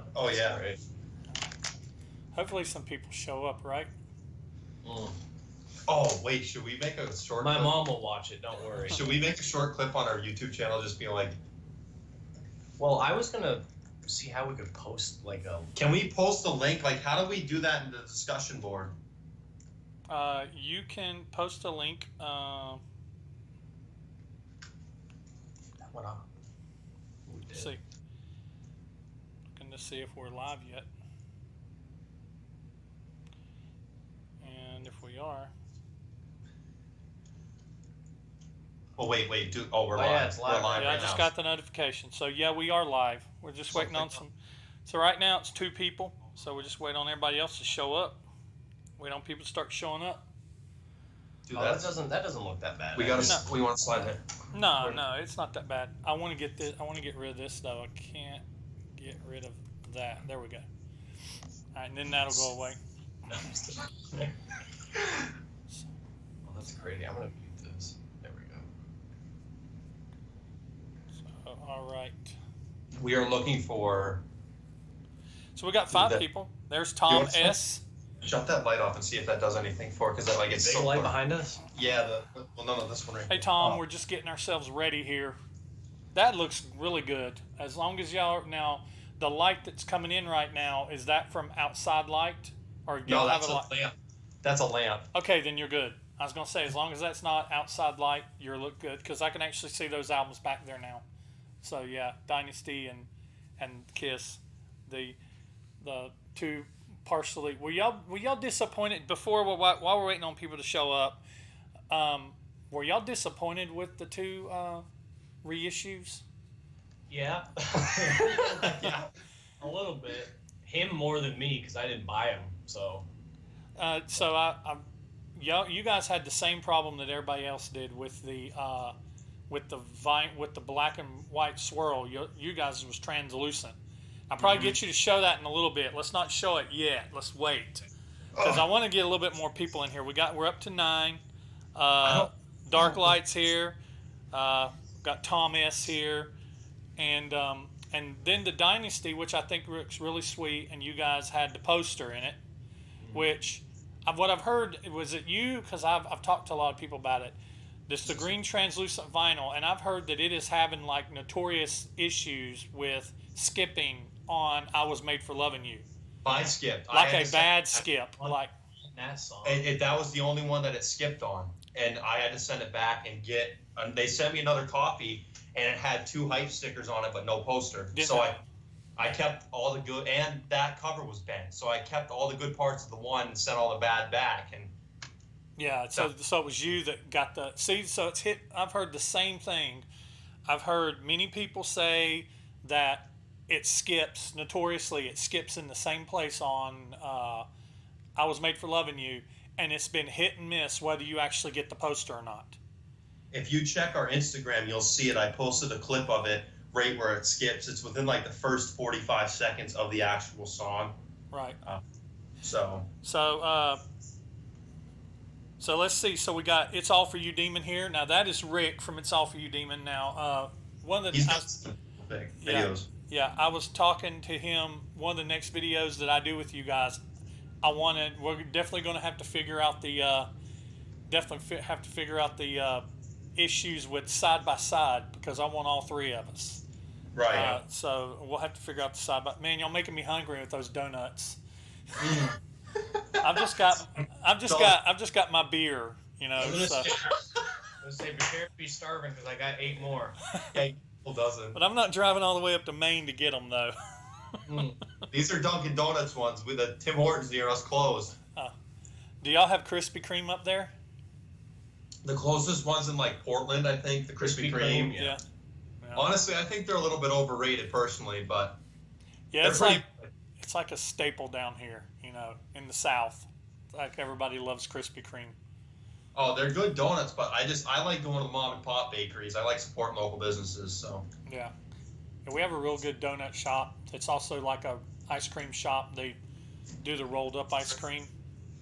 Yeah. Oh yeah. Great. Hopefully some people show up, right? Oh wait, should we make a short? My clip? mom will watch it. Don't worry. Should we make a short clip on our YouTube channel, just being like? Well, I was gonna see how we could post like a. Can we post a link? Like, how do we do that in the discussion board? You can post a link. That went off. Let's see. Looking to see if we're live yet. And if we are. Oh wait. We're live. Yeah, it's live. We're live Yeah, right I just now. got the notification. So yeah, we are live. We're just waiting on some. So right now it's 2 people. So we're just waiting on everybody else to show up. Wait on people to start showing up. Dude, that doesn't look that bad. We got to. We want to slide it. No, it's not that bad. I want to get this. I want to get rid of this though. I can't get rid of that. There we go. All right, and then that'll go away. Oh, that's crazy. I'm gonna mute this. There we go. So, all right. We are looking for. So we got 5 people. There's Tom S. Shut that light off and see if that does anything for it, because that it's Big so light dark. behind us. Yeah, no, this one right Hey here. Tom, we're just getting ourselves ready here. That looks really good. As long as y'all now, the light that's coming in right now, is that from outside light, or do No, y'all that's have a a light? lamp. That's a lamp. Okay, then you're good. I was gonna say, as long as that's not outside light, you're look good, because I can actually see those albums back there now. So yeah, Dynasty and Kiss, the 2 partially. Were y'all disappointed before while we're waiting on people to show up? Were y'all disappointed with the 2 reissues? Yeah. Yeah. A little bit. Him more than me because I didn't buy him. So. So you guys had the same problem that everybody else did with the black and white swirl. You guys was translucent. I'll probably get you to show that in a little bit. Let's not show it yet. Let's wait, because I want to get a little bit more people in here. We're up to 9. Dark Light's here. Got Tom S here, and then the Dynasty, which I think looks really sweet. And you guys had the poster in it, which what I've heard was it you, because I've talked to a lot of people about it. This the green translucent vinyl, and I've heard that it is having like notorious issues with skipping on "I Was Made for Loving You." Mine skipped. Like a bad skip. Like That song. that was the only one that it skipped on, and I had to send it back and get. They sent me another copy, and it had 2 hype stickers on it, but no poster. So I kept all the good, and that cover was bent. So I kept all the good parts of the one and sent all the bad back. And yeah, so it was you that got the see. So it's hit. I've heard the same thing. I've heard many people say that it skips notoriously. It skips in the same place on "I Was Made for Loving You," and it's been hit and miss whether you actually get the poster or not. if you check our Instagram, you'll see it. I posted a clip of it right where it skips. It's within like the first 45 seconds of the actual song. Right. So let's see. So we got "It's All for You, Demon" here. Now that is Rick from "It's All for You, Demon." Now one of the he's got some big videos. Yeah, I was talking to him. One of the next videos that I do with you guys, we're definitely going to have to figure out the issues with side by side, because I want all 3 of us. Right. So we'll have to figure out the side by. Man, y'all making me hungry with those donuts. I've just got my beer. You know. I'm gonna So. say prepare to be starving because I got 8 more. Doesn't. But I'm not driving all the way up to Maine to get them though. These are Dunkin' Donuts ones with the Tim Hortons near us closed. Do y'all have Krispy Kreme up there? The closest one's in like Portland, I think. The Krispy Kreme. Yeah. Honestly, I think they're a little bit overrated personally, but yeah, they're pretty. It's like a staple down here, you know, in the South. Like everybody loves Krispy Kreme. Oh, they're good donuts, but I like going to the mom and pop bakeries. I like supporting local businesses, so. Yeah. We have a real good donut shop. It's also like a ice cream shop. They do the rolled up ice cream,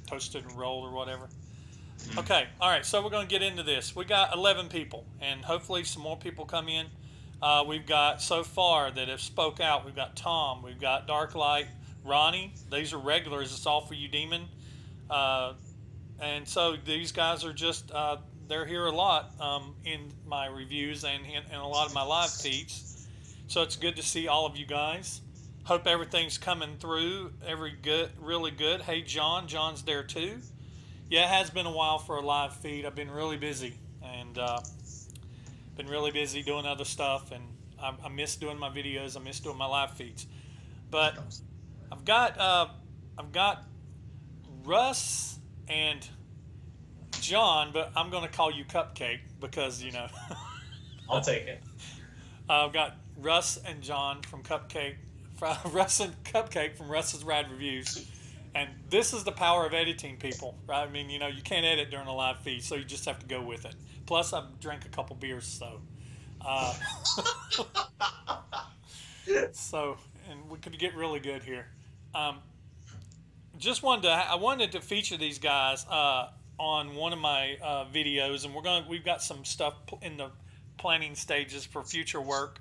toasted and rolled or whatever. Okay, all right, so we're going to get into this. We got 11 people, and hopefully some more people come in. We've got so far that have spoke out. We've got Tom. We've got Darklight, Ronnie. These are regulars. It's all for you, Demon. And so these guys are just they're here a lot in my reviews and in a lot of my live feeds. So it's good to see all of you guys. Hope everything's coming through. Really good. Hey, John. John's there too. Yeah, it has been a while for a live feed. I've been really busy and been really busy doing other stuff, and I miss doing my videos. I miss doing my live feeds. But I've got Russ and John, but I'm going to call you Cupcake because I'll take it. I've got Russ and John from Cupcake. Russ and Cupcake from Russ's Rad Reviews. And this is the power of editing, people, right? I mean, you can't edit during a live feed, so you just have to go with it. Plus, I've drank a couple beers, so. And we could get really good here. I wanted to feature these guys on one of my videos, and we've got some stuff in the planning stages for future work.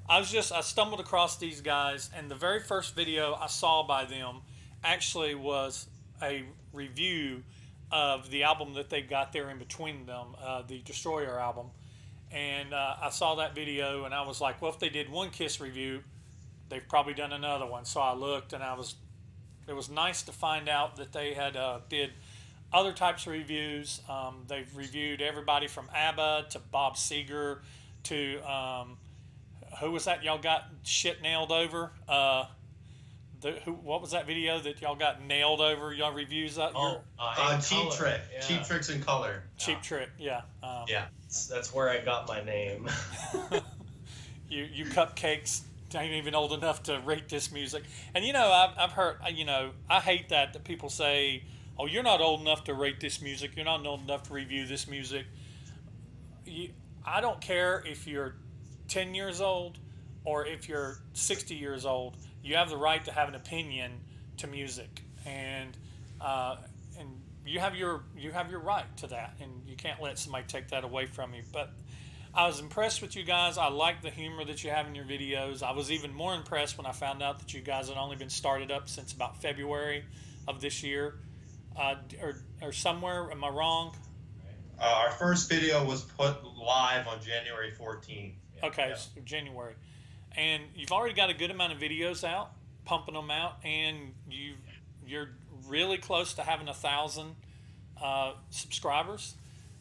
I stumbled across these guys, and the very first video I saw by them actually was a review of the album that they got there in between them, the Destroyer album. And I saw that video, and I was like, well, if they did one Kiss review, they've probably done another one. So I looked, and it was nice to find out that they had did other types of reviews. They've reviewed everybody from ABBA to Bob Seger to who was that y'all got shit nailed over? What was that video that y'all got nailed over? Y'all reviews that? Cheap Trick. Yeah. Cheap Tricks in Color. Cheap Trick, yeah. Yeah. That's where I got my name. you cupcakes ain't even old enough to rate this music. And I've heard, I hate that people say, oh, you're not old enough to rate this music. You're not old enough to review this music. I don't care if you're 10 years old or if you're 60 years old. You have the right to have an opinion to music, and you have your right to that, and you can't let somebody take that away from you. But I was impressed with you guys. I like the humor that you have in your videos. I was even more impressed when I found out that you guys had only been started up since about February of this year, or somewhere. Am I wrong? Our first video was put live on January 14th. Okay, so January. And you've already got a good amount of videos out, pumping them out, and you're really close to having 1,000 subscribers.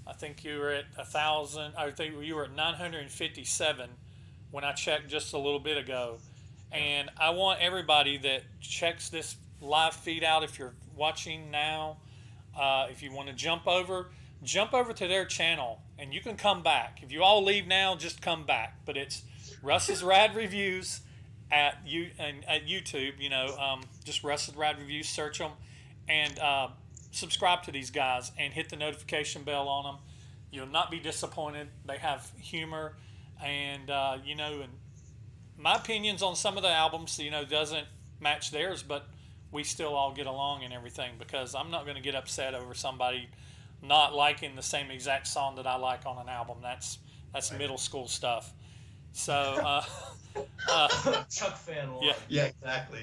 I think you were at 1,000. I think you were at 957 when I checked just a little bit ago. And I want everybody that checks this live feed out, if you're watching now, if you want to jump over to their channel, and you can come back. If you all leave now, just come back. But it's Russ's Rad Reviews at YouTube. Just Russ's Rad Reviews. Search them and subscribe to these guys and hit the notification bell on them. You'll not be disappointed. They have humor, and and my opinions on some of the albums, doesn't match theirs, but we still all get along and everything, because I'm not going to get upset over somebody not liking the same exact song that I like on an album. That's right. Middle school stuff. So Chuck fan one. Yeah, exactly.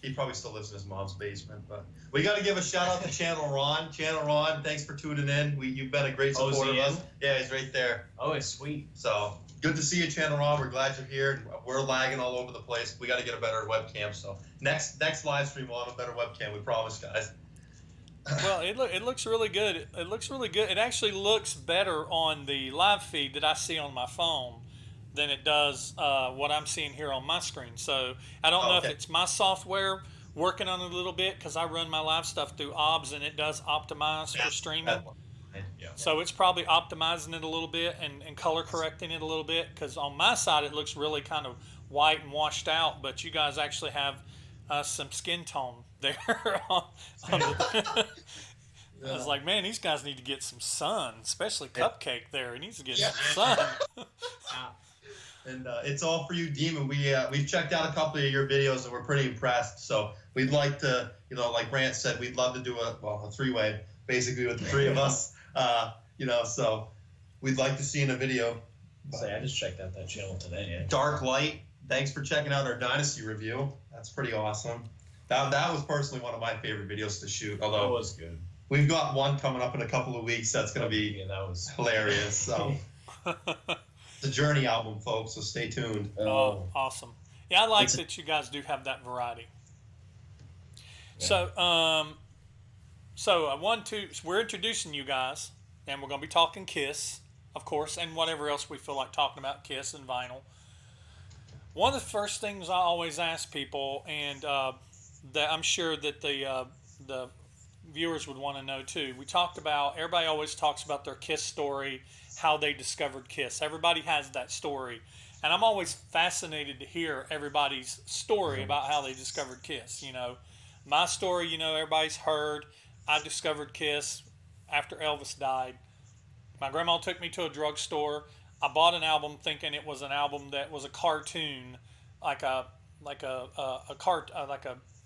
He probably still lives in his mom's basement, but we got to give a shout out to Channel Ron. Channel Ron, thanks for tuning in. You've been a great supporter of us. Yeah, he's right there. Oh, it's sweet. So good to see you, Channel Ron. We're glad you're here. We're lagging all over the place. We got to get a better webcam. So next live stream we'll have a better webcam. We promise, guys. Well, it looks really good. It looks really good. It actually looks better on the live feed that I see on my phone than it does what I'm seeing here on my screen. So I don't know if it's my software working on it a little bit, because I run my live stuff through OBS, and it does optimize for streaming. Yeah. So it's probably optimizing it a little bit and color correcting it a little bit, because on my side it looks really kind of white and washed out, but you guys actually have some skin tone there. I was like, man, these guys need to get some sun, especially Cupcake there. He needs to get some sun. And it's all for you, Demon. We've checked out a couple of your videos and we're pretty impressed. So we'd like to, like Brant said, we'd love to do a three-way, basically with the three of us. So we'd like to see in a video I just checked out that channel today. Dark Light, thanks for checking out our Dynasty review. That's pretty awesome. That was personally one of my favorite videos to shoot. Although that was good. We've got one coming up in a couple of weeks that's going to be that was hilarious. So it's a Journey album, folks, so stay tuned. Oh, awesome. Yeah, I like that you guys do have that variety. Yeah. So, we're introducing you guys, and we're going to be talking Kiss, of course, and whatever else we feel like talking about, Kiss and vinyl. One of the first things I always ask people, and that I'm sure that the viewers would want to know too. We talked about, everybody always talks about their Kiss story, how they discovered Kiss. Everybody has that story. And I'm always fascinated to hear everybody's story about how they discovered Kiss. You know, my story, you know, everybody's heard. I discovered Kiss after Elvis died. My grandma took me to a drugstore. I bought an album thinking it was an album that was a cartoon, like a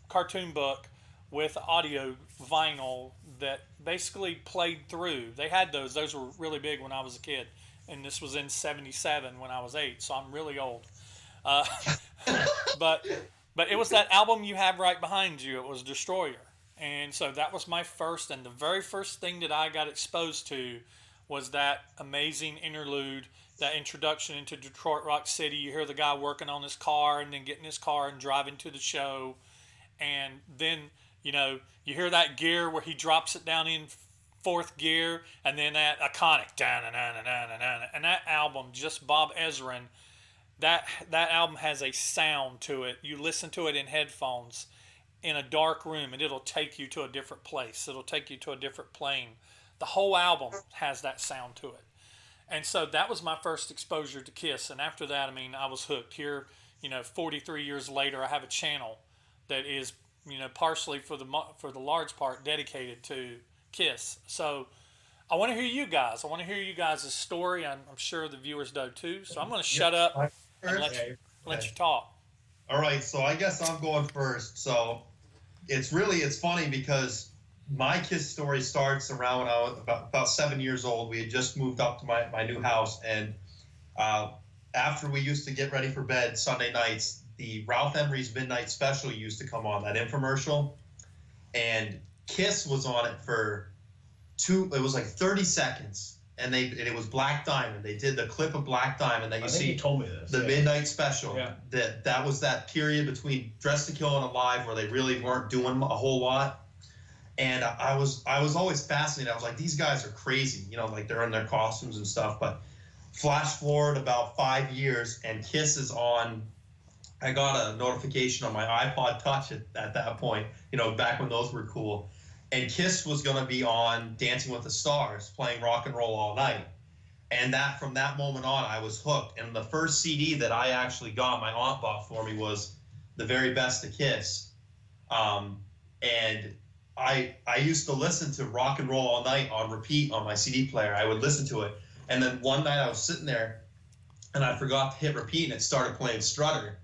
cartoon book with audio vinyl that basically played through. They had those. Those were really big when I was a kid. And this was in 77 when I was 8, so I'm really old. But it was that album you have right behind you. It was Destroyer. And so that was my first, and the very first thing that I got exposed to was that amazing interlude, that introduction into Detroit Rock City. You hear the guy working on his car and then getting his car and driving to the show. And then, you know, you hear that gear where he drops it down in fourth gear, and then that iconic and that album, just Bob Ezrin, that album has a sound to it. You listen to it in headphones in a dark room, and it'll take you to a different place. It'll take you to a different plane. The whole album has that sound to it. And so that was my first exposure to Kiss. And after that, I mean, I was hooked. Here, you know, 43 years later, I have a channel that is, you know, partially for the large part dedicated to Kiss. So I want to hear you guys. I want to hear you guys' story. I'm sure the viewers do too. So I'm going to shut up and let you talk. All right. So I guess I'm going first. So it's funny because my Kiss story starts around when I was about 7 years old. We had just moved up to my new house, and after we used to get ready for bed Sunday nights, the Ralph Emery's Midnight Special used to come on, that infomercial, and Kiss was on it for it was like 30 seconds, and it was Black Diamond. They did the clip of Black Diamond that you told me this. The Midnight Special. Yeah. That was that period between Dress to Kill and Alive where they really weren't doing a whole lot. And I was always fascinated. I was like, these guys are crazy, you know, like they're in their costumes and stuff. But flash forward about 5 years, and Kiss is on. I got a notification on my iPod Touch at that point, you know, back when those were cool. And Kiss was going to be on Dancing with the Stars, playing Rock and Roll All Night. And from that moment on, I was hooked. And the first CD that I actually got, my aunt bought for me, was The Very Best of Kiss. And I used to listen to Rock and Roll All Night on repeat on my CD player. I would listen to it. And then one night I was sitting there, and I forgot to hit repeat, and it started playing Strutter.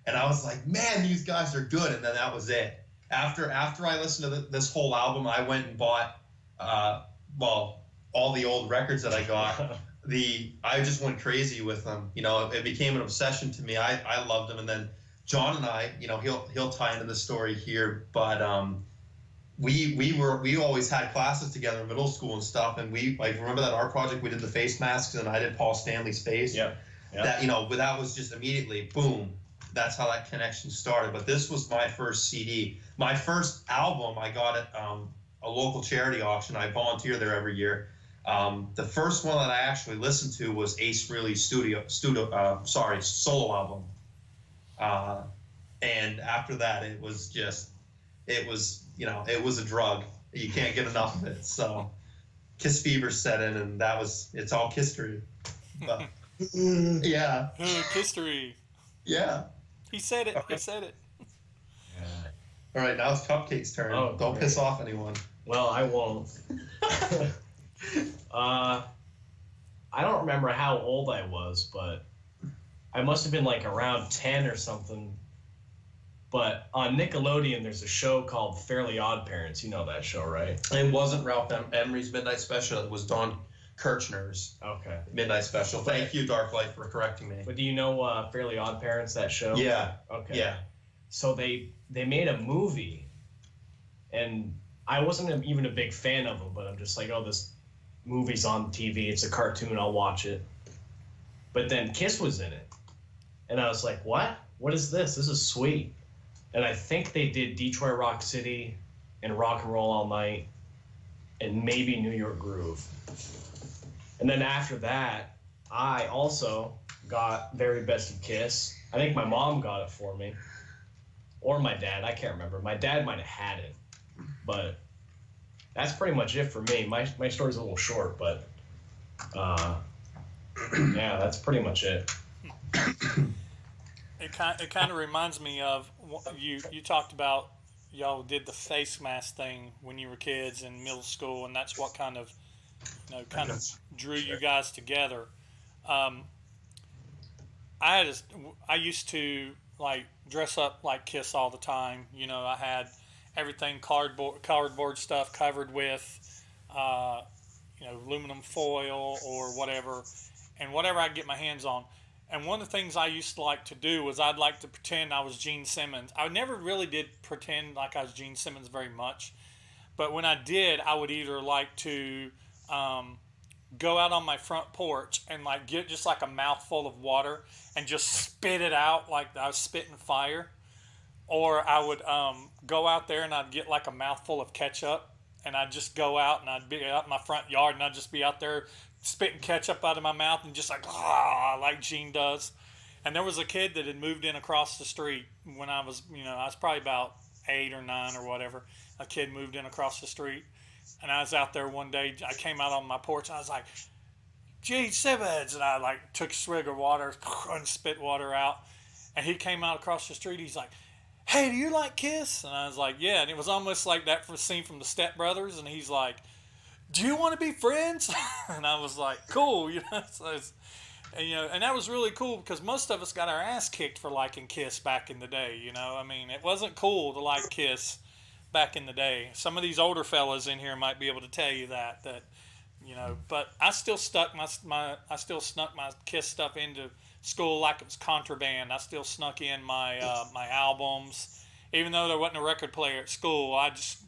And I was like, man, these guys are good. And then that was it. After I listened to this whole album, I went and bought, all the old records that I got. I just went crazy with them. You know, it became an obsession to me. I loved them. And then John and I, you know, he'll tie into the story here, but we always had classes together in middle school and stuff. And remember that art project we did the face masks, and I did Paul Stanley's face. Yeah. That, you know, but that was just immediately boom. That's how that connection started. But this was my first CD. My first album I got at a local charity auction. I volunteer there every year. The first one that I actually listened to was Ace Frehley's solo album. And after that, it was a drug. You can't get enough of it. So Kiss fever set in, and it's all Kisstery. But, yeah. Kisstery. Yeah. He said it. He said it. Yeah. All right, now it's Cupcake's turn. Don't piss off anyone. Well, I won't. I don't remember how old I was, but I must have been like around 10 or something. But on Nickelodeon, there's a show called Fairly Odd Parents. You know that show, right? It wasn't Ralph Emery's Midnight Special. It was Don Kirchner's Okay. Midnight Special. Thank you, Darklight, for correcting me. But do you know Fairly Odd Parents, that show? Yeah. Okay. Yeah. So they made a movie, and I wasn't even a big fan of them, but I'm just like, oh, this movie's on TV. It's a cartoon. I'll watch it. But then Kiss was in it, and I was like, what? What is this? This is sweet. And I think they did Detroit Rock City and Rock and Roll All Night and maybe New York Groove. And then after that, I also got Very Best of Kiss. I think my mom got it for me. Or my dad. I can't remember. My dad might have had it. But that's pretty much it for me. My story's a little short, but yeah, that's pretty much it. It kind of reminds me of you talked about y'all did the face mask thing when you were kids in middle school, and that's what kind of drew you guys together. I used to like dress up like Kiss all the time. You know, I had everything cardboard stuff covered with aluminum foil or whatever, and whatever I could get my hands on. And one of the things I used to like to do was I'd like to pretend I was Gene Simmons. I never really did pretend like I was Gene Simmons very much. But when I did, I would either like to go out on my front porch and like get just like a mouthful of water and just spit it out like I was spitting fire. Or I would go out there and I'd get like a mouthful of ketchup and I'd just go out and I'd be out in my front yard and I'd just be out there spitting ketchup out of my mouth and just like Gene does. And there was a kid that had moved in across the street when I was probably about 8 or 9 or whatever. A kid moved in across the street, and I was out there one day. I came out on my porch and I was like, Gene Simmons, and I like took a swig of water and spit water out. And he came out across the street. He's like, hey, do you like Kiss? And I was like, yeah. And it was almost like that scene from the Step Brothers. And he's like, do you want to be friends? And I was like, cool, So and that was really cool because most of us got our ass kicked for liking Kiss back in the day. I mean, it wasn't cool to like Kiss back in the day. Some of these older fellas in here might be able to tell you that. But I still snuck my Kiss stuff into school like it was contraband. I still snuck in my my albums, even though there wasn't a record player at school. I just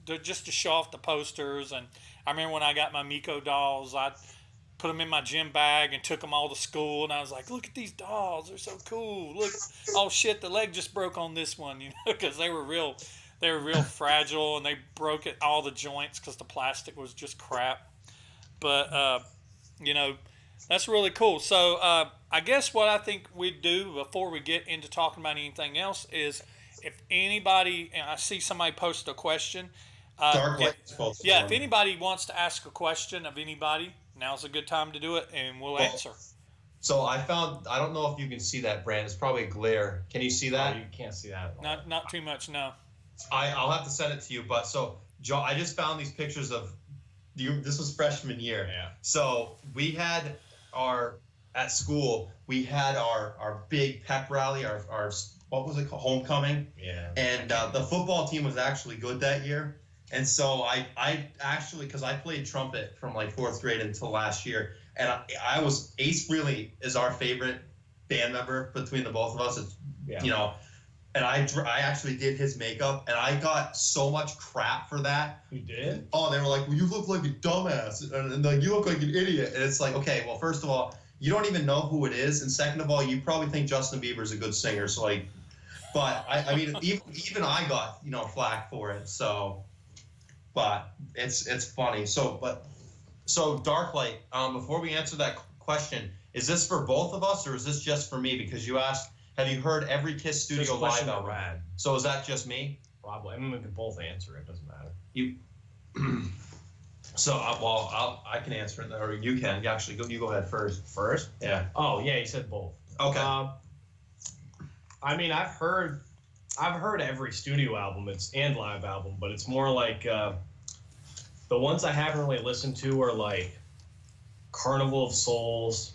to show off the posters. And I remember when I got my Miko dolls, I put them in my gym bag and took them all to school. And I was like, look at these dolls, they're so cool. Look, oh shit, the leg just broke on this one, because they were real fragile and they broke all the joints because the plastic was just crap. But that's really cool. So I guess what I think we'd do before we get into talking about anything else is if anybody, and I see somebody post a question. If anybody wants to ask a question of anybody, now's a good time to do it, and we'll answer. So I don't know if you can see that, Brand. It's probably a glare. Can you see that? Oh, you can't see that at all. Not too much, no. I'll have to send it to you. But so, Joe, I just found these pictures of this was freshman year. Yeah. So we had at school, we had our big pep rally, our what was it called? Homecoming. Yeah. And the football team was actually good that year. And so I actually, because I played trumpet from like 4th grade until last year, and I was, Ace really is our favorite band member between the both of us. And I actually did his makeup, and I got so much crap for that. You did? Oh, they were like, well, you look like a dumbass, and like, you look like an idiot. And it's like, okay, well, first of all, you don't even know who it is, and second of all, you probably think Justin Bieber's a good singer. So like, but I mean, even I got flack for it. So, but it's funny. So Darklight, before we answer that question, is this for both of us or is this just for me? Because you asked, have you heard every Kiss studio live album? Rad. So is that just me? Probably. I mean, we can both answer it. Doesn't matter. So I can answer it, or you can. You actually you go ahead first. First? Yeah. Oh yeah, you said both. Okay. I mean, I've heard every studio album and live album, but it's more like the ones I haven't really listened to are like Carnival of Souls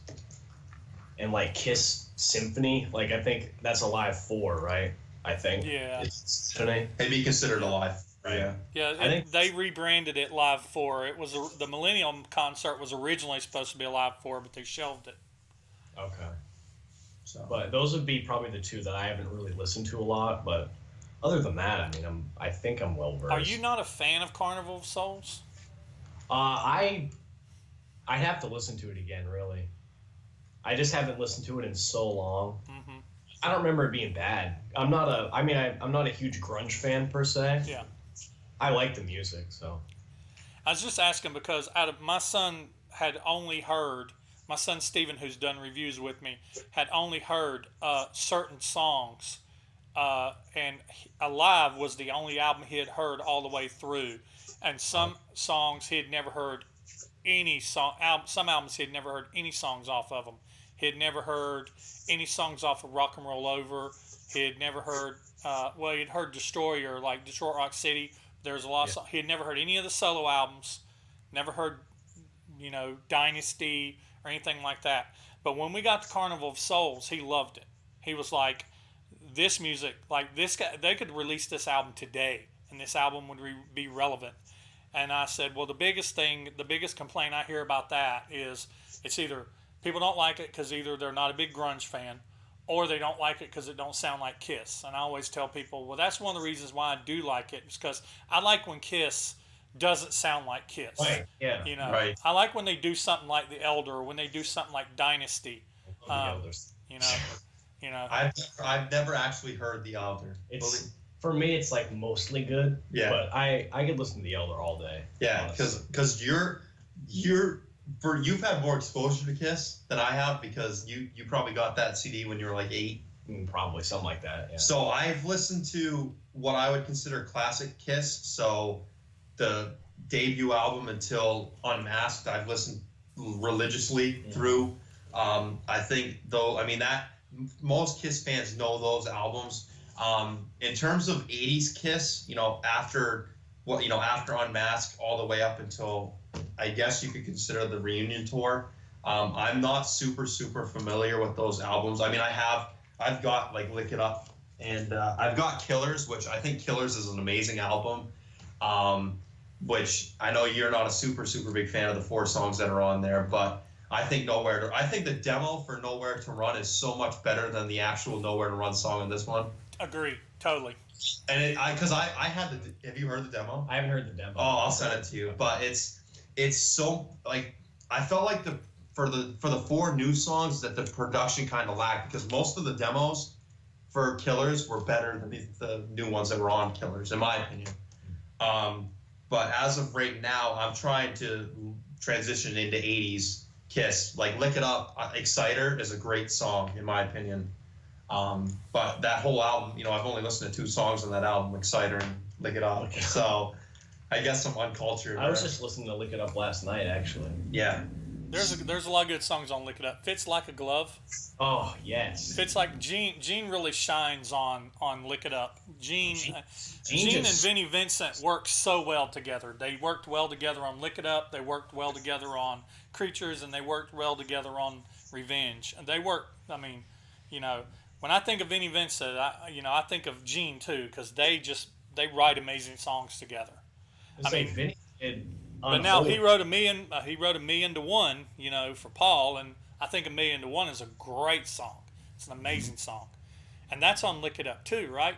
and like Kiss Symphony. Like I think that's a live 4, right? I think. Yeah. It's Symphony. It'd be considered a live Right. Yeah, I think they rebranded it Live 4. It was the Millennium concert was originally supposed to be a Live 4, but they shelved it. okay. So, But those would be probably the two that I haven't really listened to a lot. But other than that, I mean, I think I'm well Are you versed. not a fan of Carnival of Souls? I'd have to listen to it again. Really, I just haven't listened to it in so long. Mm-hmm. I don't remember it being bad. I'm not a. I mean, I'm not a huge grunge fan per se. Yeah. I like the music, so I was just asking because out of my son had only heard my son Steven, who's done reviews with me, had only heard certain songs, and Alive was the only album he had heard all the way through, and some songs he had never heard any song. Some albums he had never heard any songs off of them. He had never heard any songs off of Rock and Roll Over. He had never heard. Well, he'd heard Destroyer, like Detroit Rock City. There's a lot. Of he had never heard any of the solo albums. Never heard, Dynasty or anything like that. But when we got to Carnival of Souls, he loved it. He was like, "This music, like this guy, they could release this album today, and this album would be relevant." And I said, "Well, the biggest complaint I hear about that is it's either people don't like it because either they're not a big grunge fan, or they don't like it because it don't sound like Kiss." And I always tell people, well, that's one of the reasons why I do like it, is because I like when Kiss doesn't sound like Kiss. right, yeah, right. I like when they do something like The Elder, or when they do something like Dynasty. the elders. You know, I've never actually heard the Elder. It's for me, it's like mostly good. Yeah. But I could listen to the Elder all day. Yeah, honestly. because you've had more exposure to Kiss than I have, because you probably got that CD when you were like 8. Probably something like that. Yeah. So I've listened to what I would consider classic Kiss. So the debut album until Unmasked, I've listened religiously through. I think that most Kiss fans know those albums. In terms of 80s Kiss, after Unmasked all the way up until, I guess you could consider the reunion tour. I'm not super familiar with those albums. I mean, I've got like Lick It Up, and I've got Killers, which I think Killers is an amazing album. Which I know you're not a super big fan of the 4 songs that are on there, but I think the demo for Nowhere to Run is so much better than the actual Nowhere to Run song in this one. agree totally. And have you heard the demo? I haven't heard the demo. Oh, I'll send it to you. But it's so, like, I felt like for the 4 new songs that the production kind of lacked, because most of the demos for Killers were better than the new ones that were on Killers, in my opinion. But as of right now, I'm trying to transition into 80s Kiss. Like Lick It Up, Exciter is a great song, in my opinion. But that whole album, I've only listened to 2 songs on that album, Exciter and Lick It Up. So I guess I'm uncultured. I was just listening to Lick It Up last night, actually. Yeah. There's a lot of good songs on Lick It Up. Fits Like a Glove. Oh, yes. Fits like Gene really shines on Lick It Up. Gene and Vinnie Vincent worked so well together. They worked well together on Lick It Up. They worked well together on Creatures, and they worked well together on Revenge. And they worked. I mean, when I think of Vinnie Vincent, I think of Gene too, because they write amazing songs together. Vinny did. But now he wrote a million to one, for Paul, and I think 1,000,000 to 1 is a great song. It's an amazing song, and that's on Lick It Up too, right?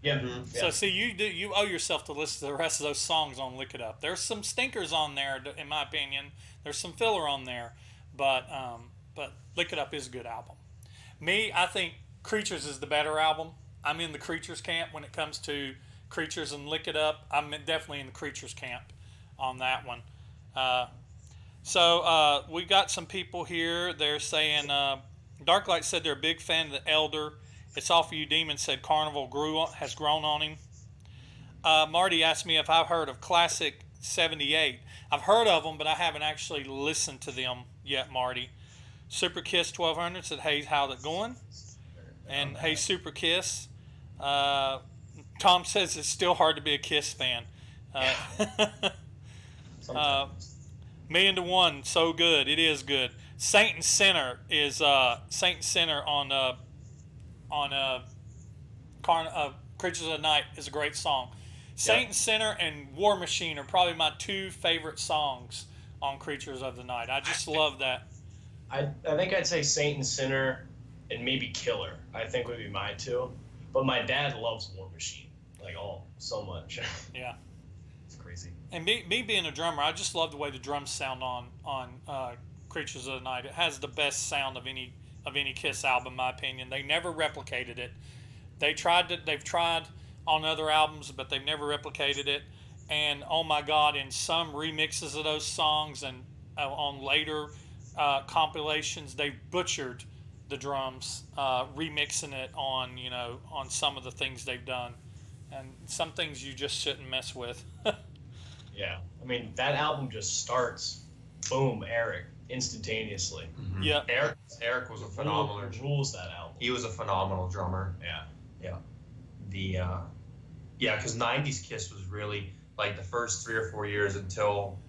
Yeah. Mm-hmm. So see, you owe yourself to listen to the rest of those songs on Lick It Up. There's some stinkers on there, in my opinion. There's some filler on there, but Lick It Up is a good album. I think Creatures is the better album. I'm in the Creatures camp when it comes to Creatures and Lick It Up. I'm definitely in the Creatures camp on that one. So we got some people here. They're saying Darklight said they're a big fan of the Elder. It's All For You Demon said Carnival has grown on him. Marty asked me if I've heard of Classic 78. I've heard of them, but I haven't actually listened to them yet, Marty. Super Kiss 1200 said, hey, how's it going? And hey, Super Kiss. Tom says it's still hard to be a Kiss fan. 1,000,000 to 1, so good. It is good. Saint and Sinner is Saint and Sinner on Creatures of the Night is a great song. Saint and Sinner and War Machine are probably my 2 favorite songs on Creatures of the Night. I just love that. I think I'd say Saint and Sinner and maybe Killer. I think would be my 2. But my dad loves War Machine, like so much. Yeah. It's crazy. And me being a drummer, I just love the way the drums sound on Creatures of the Night. It has the best sound of any Kiss album, in my opinion. They never replicated it. They've tried on other albums, but they've never replicated it. And oh my God, in some remixes of those songs and on later compilations, they've butchered the drums, remixing it on some of the things they've done, and some things you just shouldn't mess with. Yeah, I mean that album just starts, boom, Eric, instantaneously. Mm-hmm. Yeah, Eric was a phenomenal. Rules that album. He was a phenomenal drummer. Yeah. Because '90s Kiss was really like the first 3 or 4 years until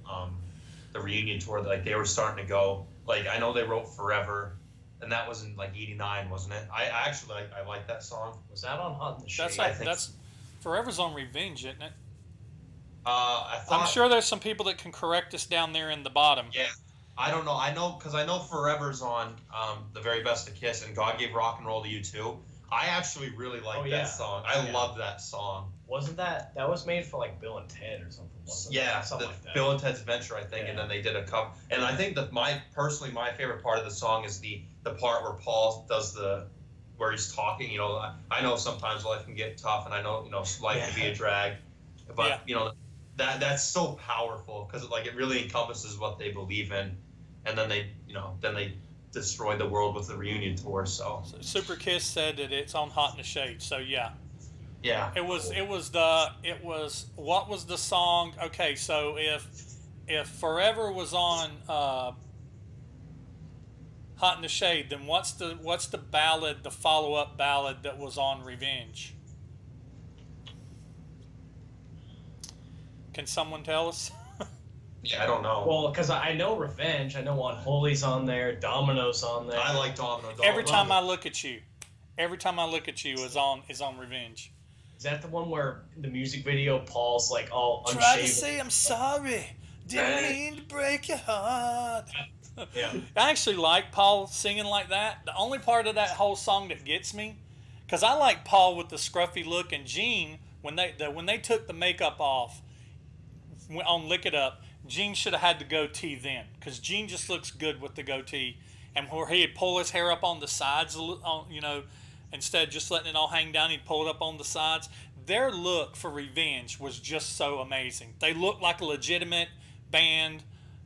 the reunion tour. Like they were starting to go. Like I know they wrote Forever, and that was in like '89, wasn't it? I actually I like that song. Was that on Hot in the Shade? That's Forever's on Revenge, isn't it? I'm sure there's some people that can correct us down there in the bottom. Yeah, I don't know. I know Forever's on The Very Best of Kiss, and God Gave Rock and Roll to You Too. I actually really like that song. I love that song. Wasn't that was made for like Bill and Ted or something? Wasn't it? Something like that. Bill and Ted's Adventure, I think, and then they did a cover. And I think that my favorite part of the song is the part where Paul does where he's talking. You know, I know sometimes life can get tough, and I know life can be a drag, but that's so powerful because it really encompasses what they believe in, and then they destroyed the world with the reunion tour. So Super Kiss said that it's on Hot in the Shade. So yeah. It was what was the song? Okay, so if Forever was on Hot in the Shade, then what's the ballad, the follow-up ballad that was on Revenge? Can someone tell us? Yeah, I don't know. Well, because I know Revenge. I know Unholy's on there. Domino's on there. I like Domino. Every time I look at you is on Revenge. Is that the one where the music video Paul's like all unshaved? Try to say I'm sorry. Didn't mean to break your heart. Yeah. I actually like Paul singing like that. The only part of that whole song that gets me, because I like Paul with the scruffy look, and Gene when they took the makeup off on Lick It Up, Gene should have had the goatee then, because Gene just looks good with the goatee, and where he'd pull his hair up on the sides, instead of just letting it all hang down, he'd pull it up on the sides. Their look for Revenge was just so amazing. They looked like a legitimate band,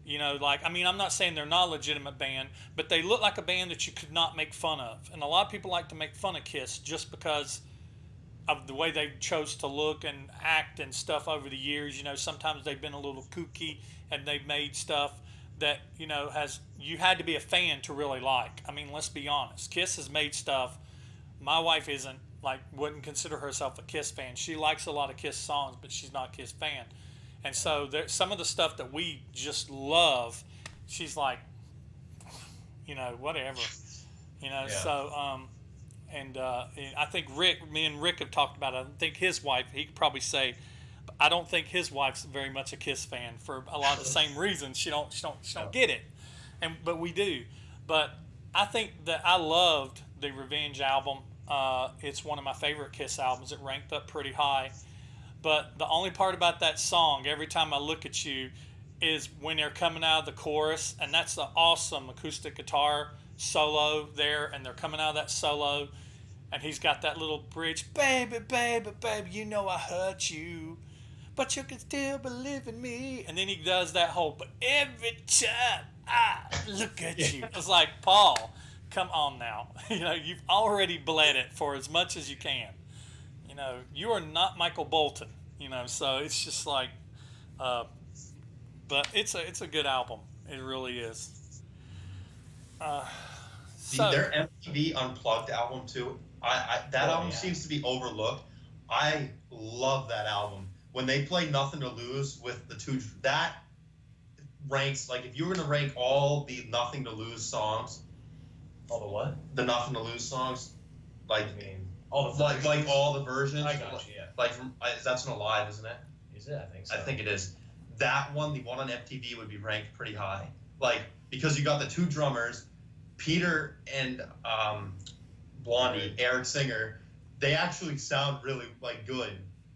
I'm not saying they're not a legitimate band, but they look like a band that you could not make fun of. And a lot of people like to make fun of Kiss just because of the way they chose to look and act and stuff over the years. Sometimes they've been a little kooky and they've made stuff that, you had to be a fan to really like. I mean, let's be honest. Kiss has made stuff. My wife wouldn't consider herself a Kiss fan. She likes a lot of Kiss songs, but she's not a Kiss fan. And so some of the stuff that we just love, she's like, whatever. Yeah. So, and I think me and Rick have talked about it. I think his wife, he could probably say, I don't think his wife's very much a Kiss fan for a lot of the same reasons. She don't get it, but we do. But I think that I loved the Revenge album. It's one of my favorite Kiss albums. It ranked up pretty high. But the only part about that song, Every Time I Look at You, is when they're coming out of the chorus, and that's the awesome acoustic guitar solo there, and they're coming out of that solo, and he's got that little bridge, baby, baby, baby, you know I hurt you, but you can still believe in me. And then he does that whole, but every time I look at you. It's like, Paul, come on now. You've already bled it for as much as you can. You are not Michael Bolton. So it's just like, but it's a good album. It really is. Their MTV Unplugged album too. Album seems to be overlooked. I love that album. When they play Nothing to Lose with the two, that ranks, like if you were going to rank all the Nothing to Lose songs. All the what? The Nothing to Lose songs. Like, All the like all the versions. I got you. Yeah. Like that's an Alive, isn't it? Is it? I think so. I think it is. That one, the one on MTV, would be ranked pretty high. Like, because you got the two drummers, Peter and Blondie, Eric Singer, they actually sound really like good,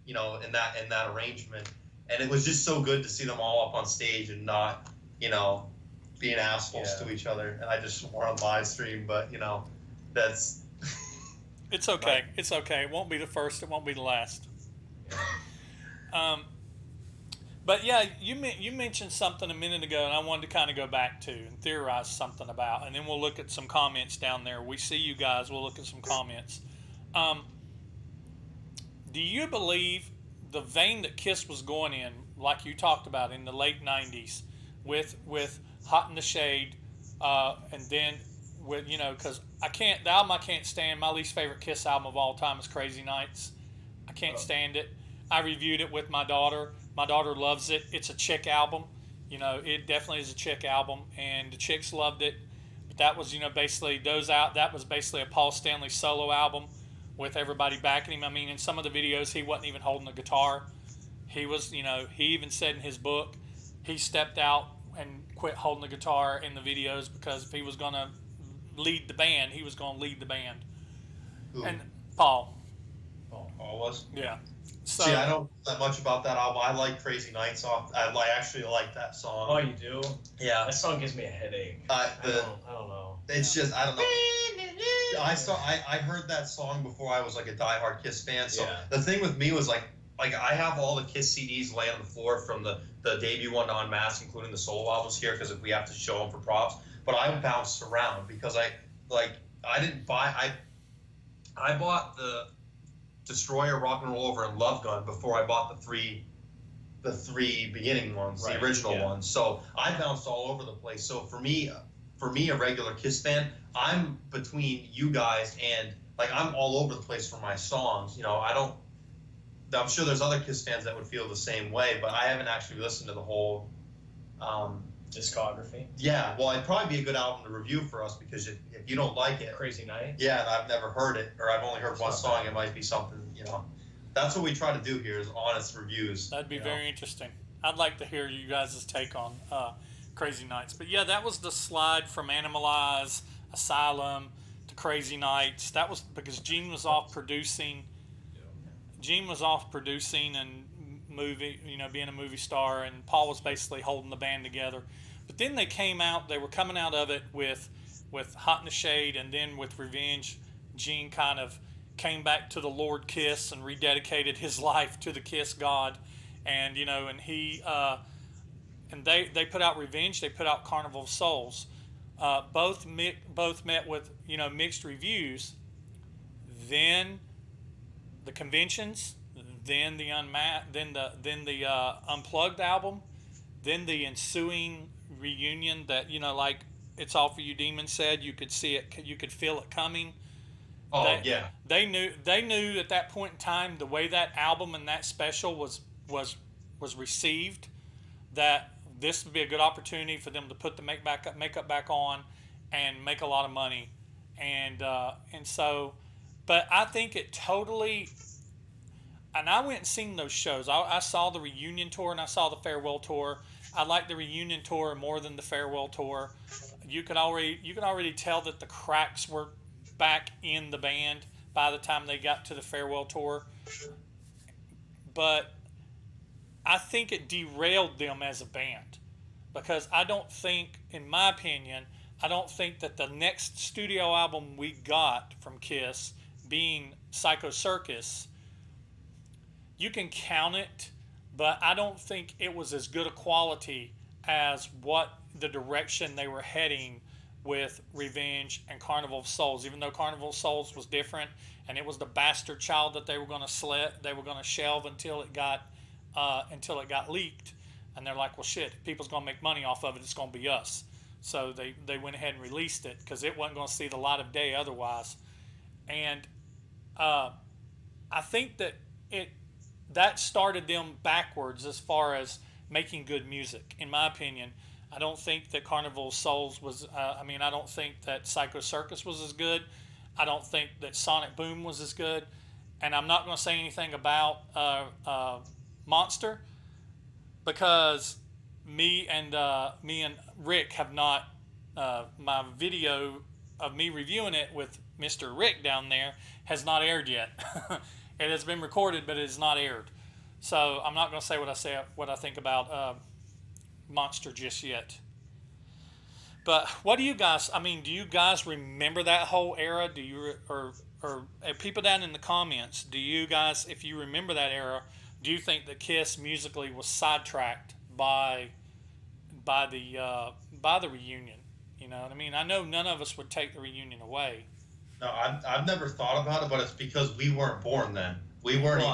in that arrangement. And it was just so good to see them all up on stage and not, being assholes to each other. And I just swore on live stream, but that's. It's okay. It's okay. It won't be the first. It won't be the last. But yeah, you mentioned something a minute ago, and I wanted to kind of go back to and theorize something about, and then we'll look at some comments down there. We see you guys. We'll look at some comments. Do you believe the vein that Kiss was going in, like you talked about in the late '90s, with Hot in the Shade, and then with because the album I can't stand. My least favorite Kiss album of all time is Crazy Nights. I can't stand it. I reviewed it with my daughter. My daughter loves it. It's a chick album. It definitely is a chick album, and the chicks loved it. But that was, basically that was basically a Paul Stanley solo album with everybody backing him. I mean, in some of the videos, he wasn't even holding the guitar. He was, he even said in his book, he stepped out and quit holding the guitar in the videos because if he was going to lead the band, he was going to lead the band. Ooh. And Paul. Paul was? Yeah. So, see, I don't know that much about that album. I like Crazy Nights off. I actually like that song. Oh, you do? Yeah. That song gives me a headache. I don't know. It's just, I don't know. I heard that song before I was like a diehard Kiss fan. So the thing with me was like I have all the Kiss CDs laying on the floor from the debut one to Unmasked, including the solo albums here, because we have to show them for props. But I bounced around because I didn't buy. I bought the Destroyer, Rock and Roll Over, and Love Gun before I bought the three beginning ones, the original ones. So I bounced all over the place. So for me, a regular Kiss fan, I'm between you guys and I'm all over the place for my songs. I'm sure there's other Kiss fans that would feel the same way, but I haven't actually listened to the whole discography. Yeah, well, it'd probably be a good album to review for us because if you don't like it, Crazy Night. Yeah, and I've never heard it, or I've only heard one song. It might be something. That's what we try to do here is honest reviews. That'd be very interesting. I'd like to hear you guys' take on Crazy Nights. But yeah, that was the slide from Animalize, Asylum to Crazy Nights. That was because Gene was off producing. Gene was off producing and being a movie star, and Paul was basically holding the band together. But then they were coming out of it with Hot in the Shade, and then with Revenge, Gene kind of came back to the Lord Kiss and rededicated his life to the Kiss God, and he and they put out Revenge, they put out Carnival of Souls, both met with mixed reviews. Then the conventions, then the Unplugged album, then the ensuing reunion that like It's All For You Demon said, you could see it, you could feel it coming. They knew at that point in time the way that album and that special was received, that this would be a good opportunity for them to put the makeup back on and make a lot of money, and so, but I think it totally. And I went and seen those shows. I saw the reunion tour and I saw the farewell tour. I liked the reunion tour more than the farewell tour. You could already tell that the cracks were back in the band by the time they got to the farewell tour. But I think it derailed them as a band, because I don't think, in my opinion, that the next studio album we got from Kiss, being Psycho Circus, you can count it, but I don't think it was as good a quality as what the direction they were heading with Revenge and Carnival of Souls. Even though Carnival of Souls was different, and it was the bastard child that they were going to shelve until it got leaked, and they're like, well, shit, if people's going to make money off of it, it's going to be us. So they went ahead and released it because it wasn't going to see the light of day otherwise. And I think that started them backwards as far as making good music, in my opinion. I don't think that Carnival of Souls was, I don't think that Psycho Circus was as good. I don't think that Sonic Boom was as good. And I'm not going to say anything about Monster because me and Rick have not. My video of me reviewing it with Mr. Rick down there has not aired yet. It has been recorded, but it is not aired. So I'm not going to say what I think about Monster just yet. But what do you guys? I mean, do you guys remember that whole era? Do you or people down in the comments? Do you guys, if you remember that era, do you think that Kiss musically was sidetracked by the reunion? You know what I mean? I know none of us would take the reunion away. No, I've never thought about it, but it's because we weren't born then. We weren't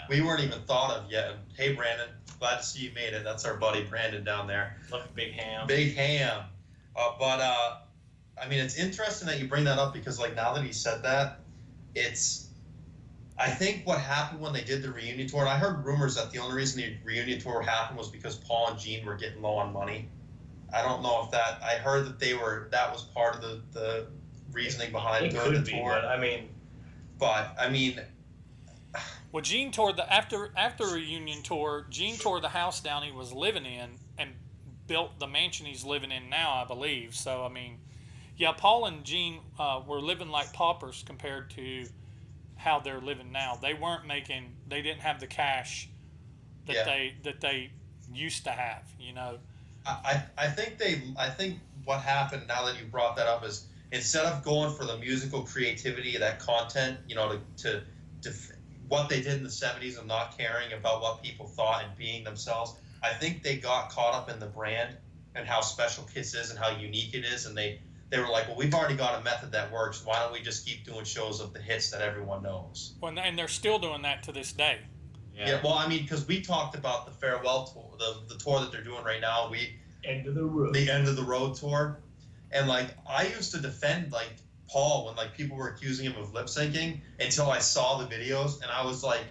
we weren't even thought of yet. Hey, Brandon, glad to see you made it. That's our buddy Brandon down there. Love Big Ham. Big Ham. I mean, it's interesting that you bring that up because, like, now that he said that, I think what happened when they did the reunion tour, and I heard rumors that the only reason the reunion tour happened was because Paul and Gene were getting low on money. I don't know if I heard that that was part of the reasoning behind doing the tour. But I mean, well, Gene toured after reunion tour. Gene tore the house down he was living in and built the mansion he's living in now, I believe. So I mean, yeah, Paul and Gene were living like paupers compared to how they're living now. They didn't have the cash that they used to have. You know. I think what happened, now that you brought that up, is instead of going for the musical creativity of that content, you know, to what they did in the 70s of not caring about what people thought and being themselves, I think they got caught up in the brand and how special Kiss is and how unique it is, and they were like, well, we've already got a method that works. Why don't we just keep doing shows of the hits that everyone knows? Well, and they're still doing that to this day. Yeah, well, I mean, because we talked about the farewell tour, the tour that they're doing right now. End of the road. The End of the Road tour, and like I used to defend like Paul when like people were accusing him of lip syncing until I saw the videos, and I was like,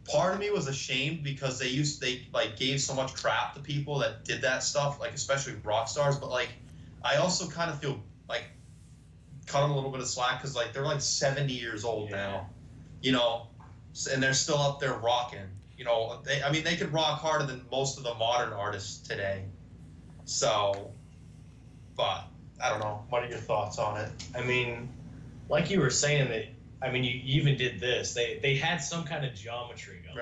part of me was ashamed because they like gave so much crap to people that did that stuff, like especially rock stars. But like, I also kind of feel like cut them a little bit of slack because like they're like 70 years old now, you know. And they're still up there rocking. You know, they could rock harder than most of the modern artists today. So, but I don't know. What are your thoughts on it? I mean, like you were saying that. You even did this. They had some kind of geometry going.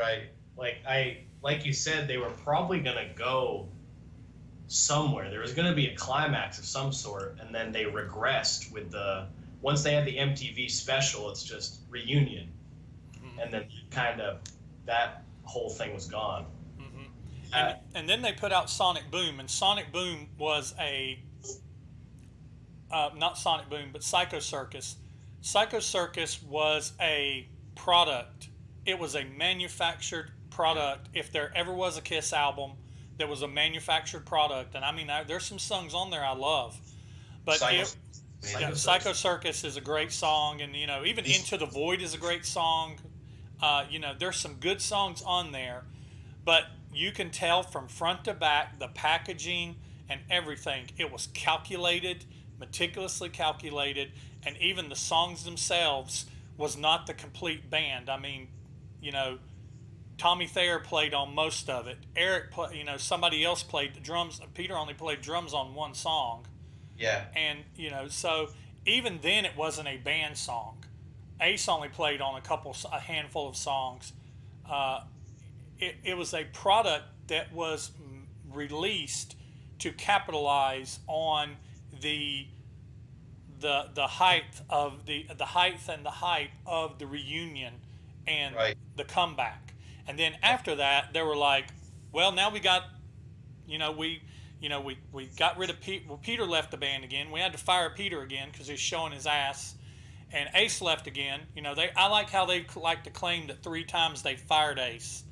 Right. Like you said, they were probably gonna go somewhere. There was gonna be a climax of some sort, and then they regressed with once they had the MTV special. It's just reunion. And then kind of that whole thing was gone. Mm-hmm. And then they put out Sonic Boom, and Sonic Boom was not Sonic Boom, but Psycho Circus. Psycho Circus was a product. It was a manufactured product. If there ever was a Kiss album that was a manufactured product, and I mean, there's some songs on there I love, but Psycho Circus is a great song, and you know, even Into the Void is a great song. You know, there's some good songs on there, but you can tell from front to back, the packaging and everything, it was calculated, meticulously calculated, and even the songs themselves was not the complete band. I mean, you know, Tommy Thayer played on most of it. Eric, somebody else played the drums. Peter only played drums on one song. Yeah. And, you know, so even then it wasn't a band song. Ace only played on a handful of songs. It was a product that was released to capitalize on the height of the height and the hype of the reunion and the comeback. And then after that, they were like, well, now we got, we got rid of Peter. Well, Peter left the band again. We had to fire Peter again because he's showing his ass. And Ace left again. You know, I like how they like to claim that 3 times they fired Ace.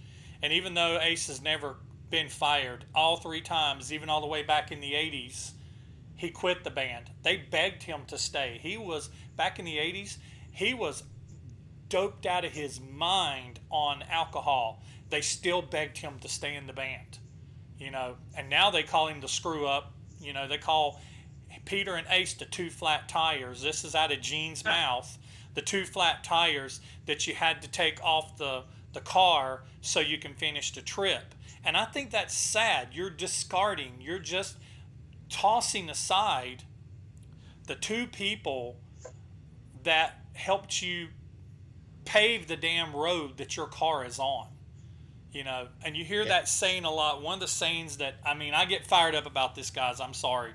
And even though Ace has never been fired, all 3 times, even all the way back in the 80s, he quit the band. They begged him to stay. He was, back in the 80s, he was doped out of his mind on alcohol. They still begged him to stay in the band. You know, and now they call him the screw up. You know, they call Peter and Ace the 2 flat tires. This is out of Gene's mouth. The 2 flat tires that you had to take off the car so you can finish the trip. And I think that's sad. You're discarding, you're just tossing aside the 2 people that helped you pave the damn road that your car is on. You know, and you hear that saying a lot. One of the sayings that, I mean, I get fired up about this, guys, I'm sorry.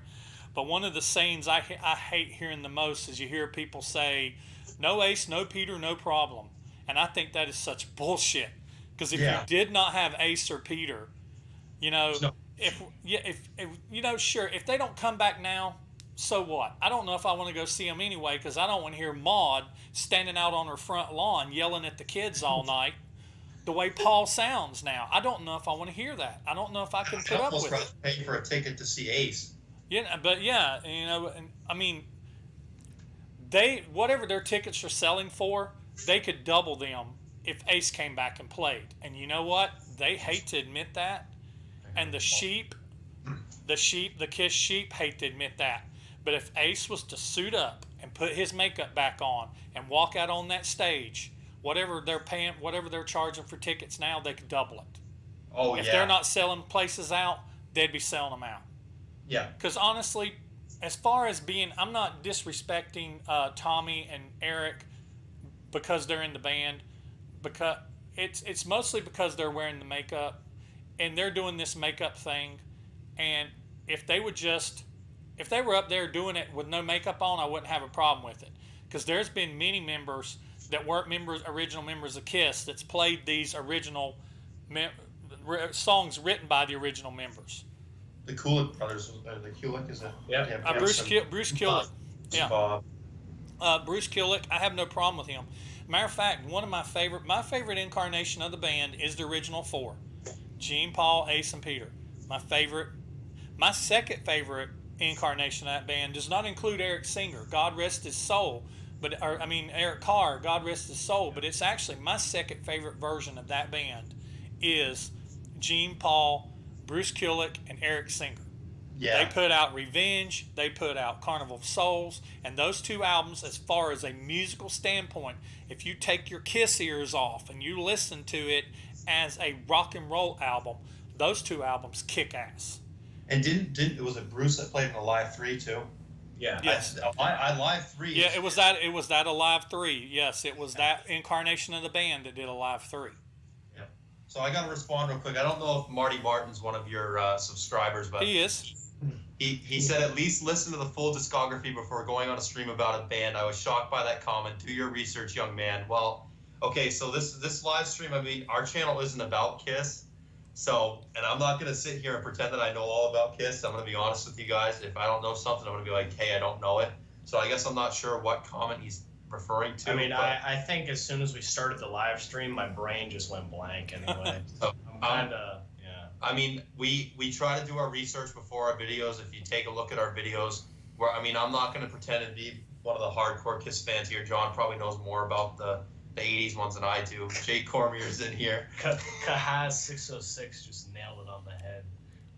But one of the sayings I hate hearing the most is you hear people say, no Ace, no Peter, no problem. And I think that is such bullshit. Because if you did not have Ace or Peter, you know, if you know, sure, if they don't come back now, so what? I don't know if I want to go see them anyway, because I don't want to hear Maude standing out on her front lawn yelling at the kids all night. The way Paul sounds now, I don't know if I want to hear that. I don't know if I can put up with it. Pay for a ticket to see Ace. Yeah, but yeah, you know, and I mean, whatever their tickets are selling for, they could double them if Ace came back and played. And you know what? They hate to admit that, and the Kiss sheep hate to admit that. But if Ace was to suit up and put his makeup back on and walk out on that stage, whatever they're paying, whatever they're charging for tickets now, they could double it. Oh, if they're not selling places out, they'd be selling them out. Yeah. Because honestly, as far as being, I'm not disrespecting Tommy and Eric because they're in the band, because it's mostly because they're wearing the makeup and they're doing this makeup thing. And if they were up there doing it with no makeup on, I wouldn't have a problem with it. Because there's been many members that weren't original members of Kiss that's played these original songs written by the original members. The Kulick brothers, the Kulick is it? Yeah. Bruce Kulick. Yeah. Bruce Kulick, I have no problem with him. Matter of fact, my favorite incarnation of the band is the original 4. Gene, Paul, Ace, and Peter. My second favorite incarnation of that band does not include Eric Singer, God rest his soul. Eric Carr, God rest his soul, but it's actually my second favorite version of that band is Gene, Paul, Bruce Kulick, and Eric Singer. Yeah. They put out Revenge, they put out Carnival of Souls, and those 2 albums, as far as a musical standpoint, if you take your Kiss ears off and you listen to it as a rock and roll album, those 2 albums kick ass. And didn't was it Bruce that played in the Live 3 too? Yeah. Yes. I Live 3. Yeah, it was that Alive 3. Yes, it was that incarnation of the band that did Alive 3. Yeah. So I got to respond real quick. I don't know if Marty Martin's one of your subscribers, but he is. He said at least listen to the full discography before going on a stream about a band. I was shocked by that comment. Do your research, young man. Well, okay, so this live stream, I mean, our channel isn't about Kiss. So, and I'm not going to sit here and pretend that I know all about Kiss. I'm going to be honest with you guys. If I don't know something, I'm going to be like, hey, I don't know it. So I guess I'm not sure what comment he's referring to. I mean, I think as soon as we started the live stream, my brain just went blank anyway. So I'm kind of, yeah. I mean, we try to do our research before our videos. If you take a look at our videos, I'm not going to pretend to be one of the hardcore Kiss fans here. John probably knows more about the 80s ones than I do. Jake Cormier's in here. Kahaz 606 just nailed it on the head.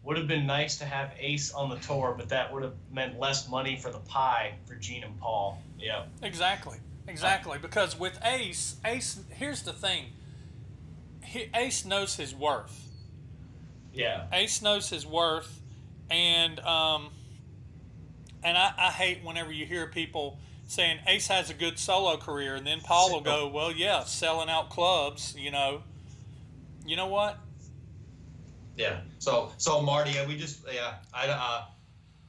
Would have been nice to have Ace on the tour, but that would have meant less money for the pie for Gene and Paul. Yeah. Exactly. Because with Ace, here's the thing. Ace knows his worth. Yeah. Ace knows his worth, and I hate whenever you hear people saying Ace has a good solo career, and then Paul will go, well, yeah, selling out clubs, you know. You know what? Yeah. So Marty,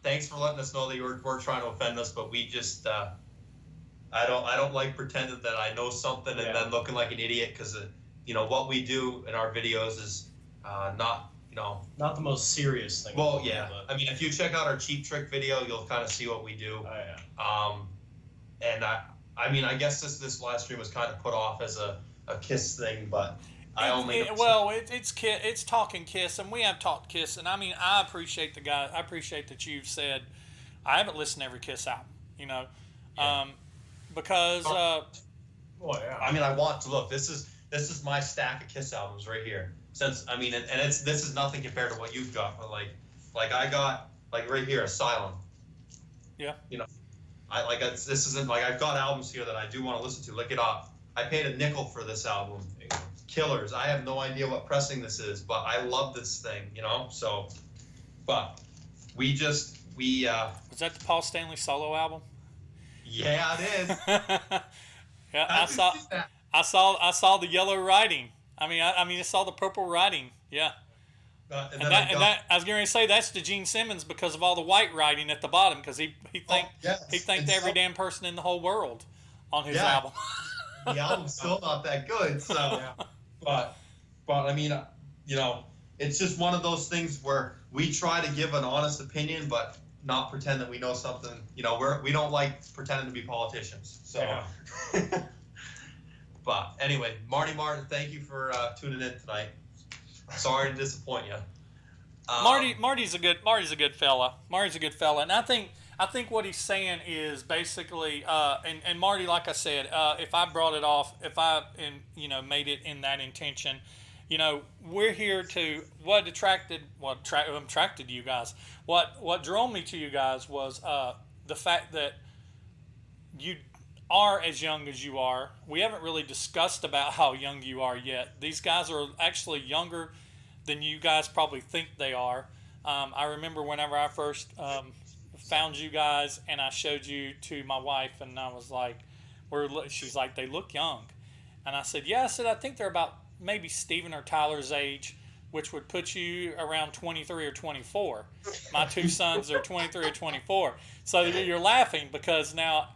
thanks for letting us know that you were trying to offend us, but we just, I don't like pretending that I know something and then looking like an idiot, because what we do in our videos is not the most serious thing. Well, yeah. I mean, if you check out our Cheap Trick video, you'll kind of see what we do. Oh, yeah. And I mean, I guess this live stream was kind of put off as a Kiss thing, but it's talking Kiss, and we have talked Kiss, and I mean, I appreciate that you've said I haven't listened to every Kiss album, because I mean, I want to look. This is my stack of Kiss albums right here. Since I mean, and this is nothing compared to what you've got, but like I got like right here Asylum. Yeah. You know, this isn't like I've got albums here that I do want to listen to. Look it up. I paid a nickel for this album. Killers. I have no idea what pressing this is, but I love this thing. So, but we. Was that the Paul Stanley solo album? Yeah, it is. Yeah, I can see that. I saw the yellow writing. I saw the purple writing. Yeah. And I was going to say that's to Gene Simmons because of all the white writing at the bottom, because he thanked every damn person in the whole world on his album. The album's still not that good, so but I mean, it's just one of those things where we try to give an honest opinion, but not pretend that we know something. We don't like pretending to be politicians. So, yeah. But anyway, Marty Martin, thank you for tuning in tonight. Sorry to disappoint you. Marty's a good fella. Marty's a good fella, and I think what he's saying is basically, and Marty, like I said, if I brought it off, if I made it in that intention, we're here to what attracted you guys. What drew me to you guys was the fact that you are as young as you are. We haven't really discussed about how young you are yet. These guys are actually younger than you guys probably think they are. I remember whenever I first found you guys and I showed you to my wife, and I was like, she's like, they look young. And I said, yeah, I think they're about maybe Steven or Tyler's age, which would put you around 23 or 24. My two sons are 23 or 24. So you're laughing because now,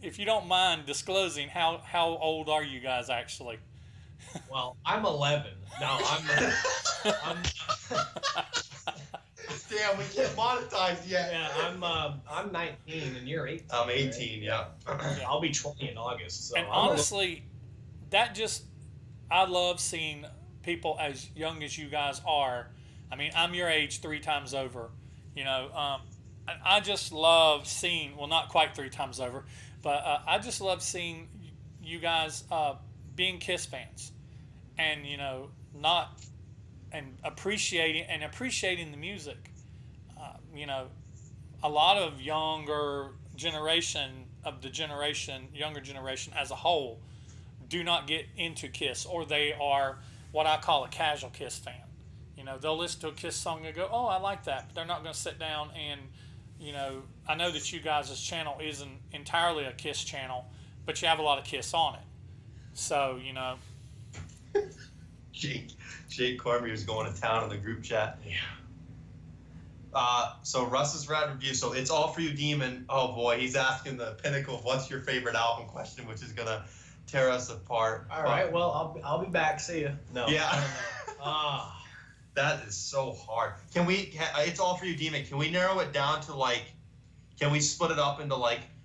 if you don't mind disclosing, how old are you guys actually? Well, I'm 11. No, I'm Damn, we can't monetize yet. Yeah, I'm 19 and you're 18. I'm 18, right? Yeah. I'll be 20 in August. So and honestly, I love seeing people as young as you guys are. I mean, I'm your age 3 times over. I just love seeing, well, not quite 3 times over, but I just love seeing you guys being Kiss fans, and appreciating the music. A lot of younger generation as a whole do not get into Kiss, or they are what I call a casual Kiss fan. They'll listen to a Kiss song and go, oh, I like that, but they're not going to sit down and, I know that you guys' channel isn't entirely a Kiss channel, but you have a lot of Kiss on it. So, Jake Cormier is going to town in the group chat. Yeah. So Russ's rad review. So it's all for you, Demon. Oh boy, he's asking the pinnacle of what's your favorite album question, which is gonna tear us apart. All right. Well, I'll be back. See you. No. Yeah. That is so hard. Can we? It's all for you, Demon. Can we narrow it down to Can we split it up into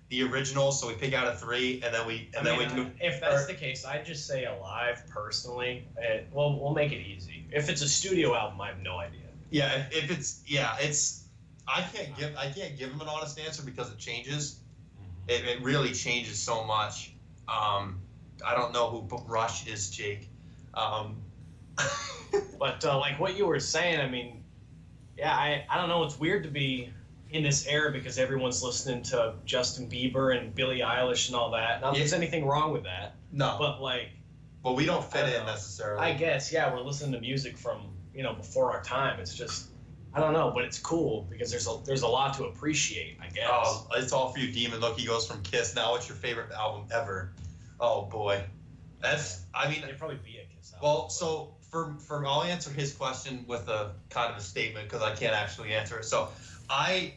the originals, so we pick out a 3, and then we do. If that's the case, I'd just say Alive personally. We'll make it easy. If it's a studio album, I have no idea. Yeah, I can't give him an honest answer because it changes. It really changes so much. I don't know who Rush is, Jake. But like what you were saying, I mean, yeah, I don't know. It's weird to be in this era because everyone's listening to Justin Bieber and Billie Eilish and all that. Not that there's anything wrong with that. No. But But we don't fit in necessarily. I guess, yeah, we're listening to music from before our time. It's just, I don't know, but it's cool because there's a lot to appreciate, I guess. Oh, it's all for you, Demon. Look, he goes from Kiss. Now, what's your favorite album ever? Oh boy, It'd probably be a Kiss album. Well, so I'll answer his question with a kind of a statement because I can't actually answer it. So, I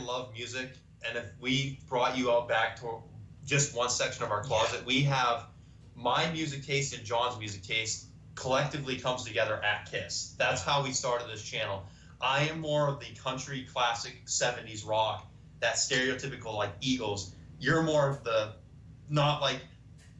love music, and if we brought you out back to just one section of our closet, we have my music taste and John's music taste collectively comes together at Kiss. That's how we started this channel. I am more of the country classic 70s rock, that stereotypical Eagles. You're more of the not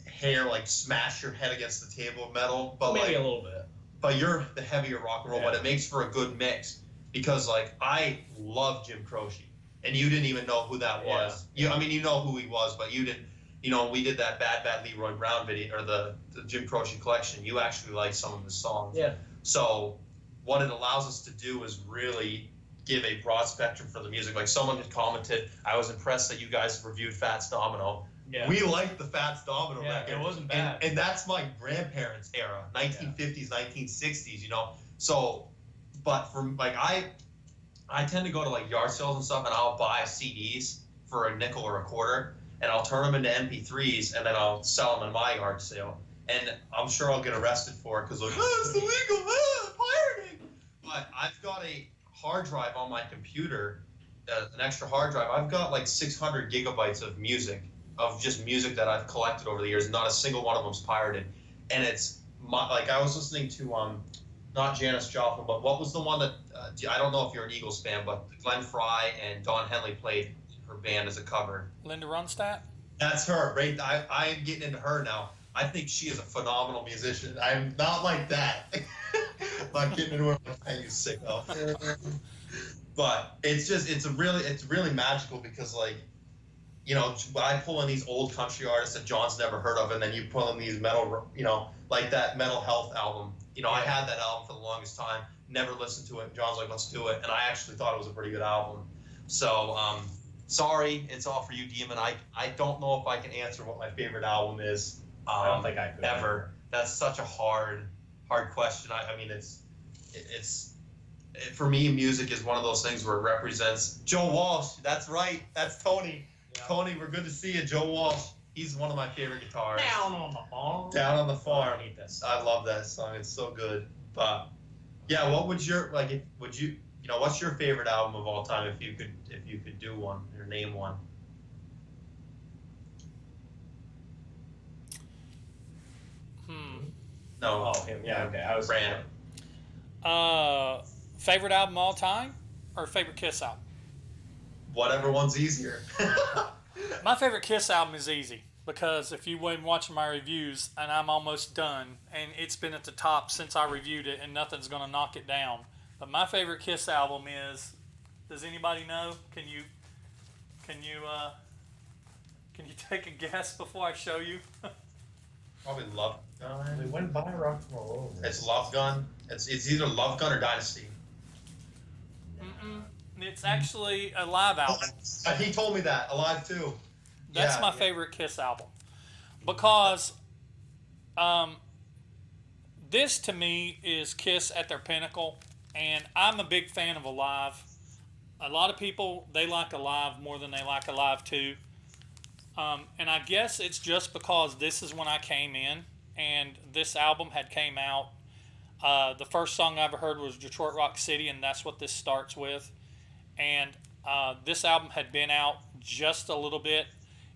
hair smash your head against the table metal, but maybe a little bit. But you're the heavier rock and roll, but it makes for a good mix because I love Jim Croce, and you didn't even know who that was. You know who he was, but you didn't. We did that Bad Leroy Brown video, or the Jim Croce collection. You actually like some of his songs. Yeah. So what it allows us to do is really give a broad spectrum for the music. Like someone had commented, I was impressed that you guys reviewed Fats Domino. Yeah. We liked the Fats Domino record. It wasn't bad. And that's my grandparents' era, 1950s, 1960s, you know. So, but for like I tend to go to like yard sales and stuff, and I'll buy CDs for a nickel or a quarter, and I'll turn them into MP3s, and then I'll sell them in my yard sale. And I'm sure I'll get arrested for it because like, oh, it's illegal, pirating. But I've got a hard drive on my computer, an extra hard drive. I've got like 600 gigabytes of music, of just music that I've collected over the years. Not a single one of them's pirated, and it's like I was listening to not Janis Joplin, but what was the one that I don't know if you're an Eagles fan, but Glenn Fry and Don Henley played her band as a cover. Linda Ronstadt? That's her, right? I am getting into her now. I think she is a phenomenal musician. I'm not like that. I'm not getting into her like, you sicko. But it's really magical because like, you know, I pull in these old country artists that John's never heard of, and then you pull in these metal, you know, like that Mental Health album. You know, I had that album for the longest time, never listened to it. John's like, let's do it. And I actually thought it was a pretty good album. So, sorry, it's all for you, Demon. I don't know if I can answer what my favorite album is. I don't think I could. Ever. That's such a hard question. I mean, for me, music is one of those things where it represents Joe Walsh. That's right. That's Tony. Yeah. Tony, we're good to see you. Joe Walsh. He's one of my favorite guitarists. Down on the farm. Down on the farm. I hate that song. I love that song. It's so good. But yeah, what would your what's your favorite album of all time if you could do one or name one? No. Oh, him. Yeah. Okay. I was random. Favorite album all time, or favorite Kiss album? Whatever one's easier. My favorite Kiss album is easy because if you've been watching my reviews, and I'm almost done, and it's been at the top since I reviewed it, and nothing's gonna knock it down. But my favorite Kiss album is. Does anybody know? Can you take a guess before I show you? Probably Love Gun. We went by Rock and Roll over. It's Love Gun. It's either Love Gun or Dynasty. It's actually a live album. He told me that. Alive too. That's my favorite Kiss album. Because this to me is Kiss at their pinnacle. And I'm a big fan of Alive. A lot of people, they like Alive more than they like Alive 2. And I guess it's just because this is when I came in. And this album had came out. The first song I ever heard was Detroit Rock City. And that's what this starts with. And this album had been out just a little bit.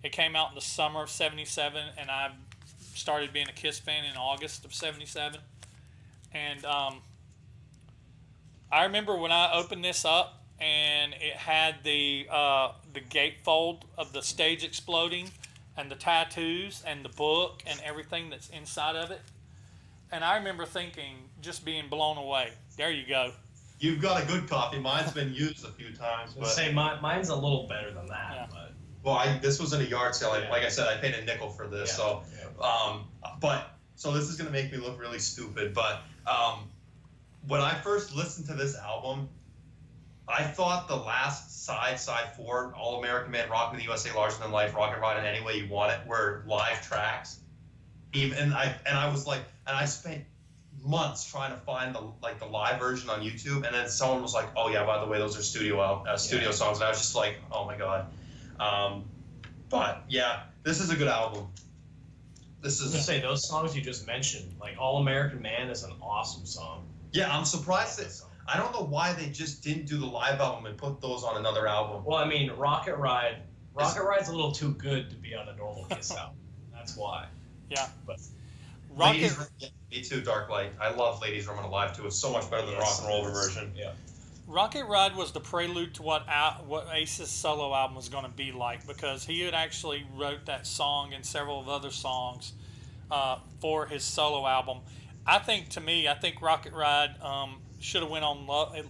It came out in the summer of 77, and I started being a Kiss fan in August of 77. And I remember when I opened this up, and it had the gatefold of the stage exploding, and the tattoos, and the book, and everything that's inside of it. And I remember thinking, just being blown away. There you go. You've got a good copy. Mine's been used a few times. But mine's a little better than that. Yeah. But well, this was in a yard sale. Like I said, I paid a nickel for this. Yeah. So this is gonna make me look really stupid. But when I first listened to this album, I thought the last side 4, All American Man, Rock with the USA, Larger Than Life, Rock and Ride, and Any Way You Want It were live tracks. I was like, and I spent months trying to find the live version on YouTube, and then someone was like, "Oh yeah, by the way, those are studio songs," and I was just like, "Oh my god." But yeah, this is a good album. This is. To say those songs you just mentioned, like All American Man, is an awesome song. Yeah, I'm surprised that I don't know why they just didn't do the live album and put those on another album. Well, I mean, Rocket Ride's a little too good to be on a normal Kiss album. That's why. Yeah, but me too, Dark Light. I love Ladies Room Alive too. It's so much better than the rock and roll version. Yeah. Rocket Ride was the prelude to what Ace's solo album was going to be like, because he had actually wrote that song and several of other songs for his solo album. I think Rocket Ride should have went on Love. It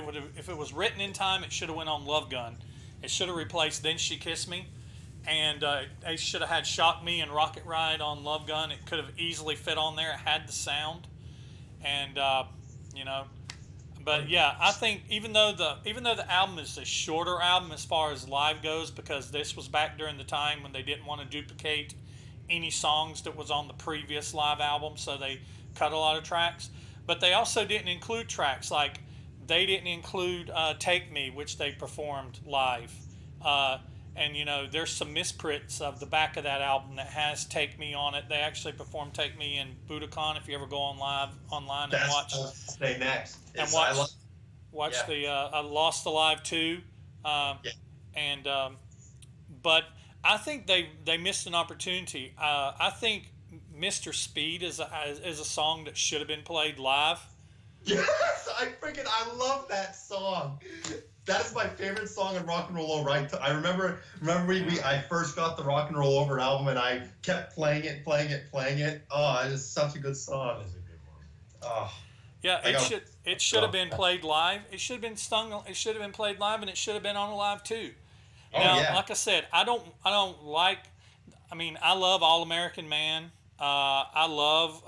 would have, if it was written in time, it should have went on Love Gun. It should have replaced Then She Kissed Me. And they should have had Shock Me and Rocket Ride on Love Gun. It could have easily fit on there. It had the sound. And, But yeah, I think even though the album is a shorter album as far as live goes, because this was back during the time when they didn't want to duplicate any songs that was on the previous live album, so they cut a lot of tracks. But they also didn't include tracks like they didn't include "Take Me," which they performed live. And there's some misprints of the back of that album that has "Take Me" on it. They actually performed "Take Me" in Budokan. If you ever go online and watch. Say next. And watch yeah. the Lost Alive 2. Yeah. And but I think they missed an opportunity. I think Mr. Speed is a song that should have been played live. Yes, I love that song. That is my favorite song in Rock and Roll Over. I remember I first got the Rock and Roll Over album, and I kept playing it. Oh, it is such a good song. That is a good one. Oh. Yeah, it should have been played live. It should have been sung. It should have been played live, and it should have been on a live too. Now, like I said, I don't like. I mean, I love All American Man. I love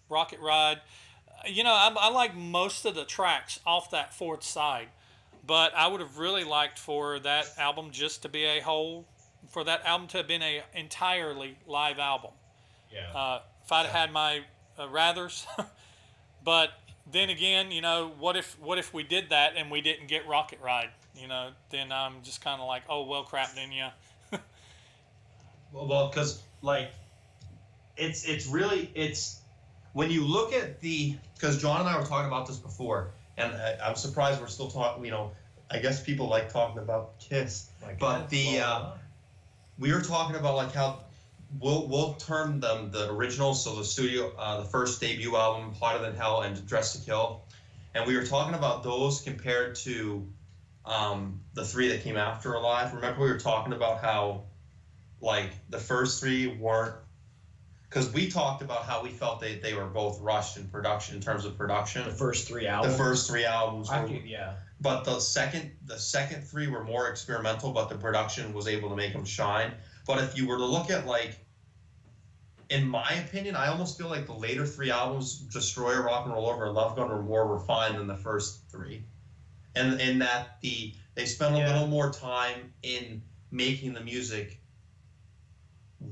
Rocket Ride. I like most of the tracks off that fourth side, but I would have really liked for that album just to be for that album to have been a entirely live album. Yeah. If I'd had my rathers, but then again, what if we did that and we didn't get Rocket Ride? Then I'm just kind of like, oh well, crap, then yeah. Well, because it's really when you look at because John and I were talking about this before, and I'm surprised we're still talking. I guess people like talking about Kiss, but we were talking about like how we'll term them the originals, so the studio, the first debut album, Hotter Than Hell, and Dress to Kill, and we were talking about those compared to the three that came after Alive. Remember we were talking about how like the first three weren't, because we talked about how we felt they were both rushed in production, in terms of production. The first three albums. Yeah. But the second three were more experimental, but the production was able to make them shine. But if you were to look at in my opinion, I almost feel like the later three albums, Destroyer, Rock and Roll Over, and Love Gun, were more refined than the first three. And in that they spent a little more time in making the music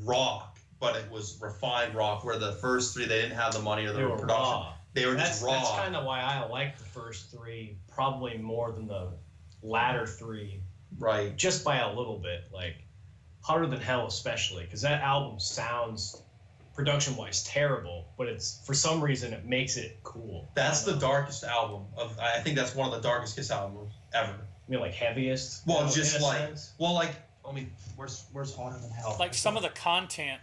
rock, but it was refined rock, where the first three, they didn't have the money or the production. Raw. They were just raw. That's kind of why I like the first three probably more than the latter three. Right. Just by a little bit. Like Hotter Than Hell especially, because that album sounds production-wise terrible, but it's for some reason it makes it cool. That's the darkest album I think that's one of the darkest Kiss albums ever. You mean like heaviest? Well, just I mean, where's Hotter Than Hell? Like some of the content.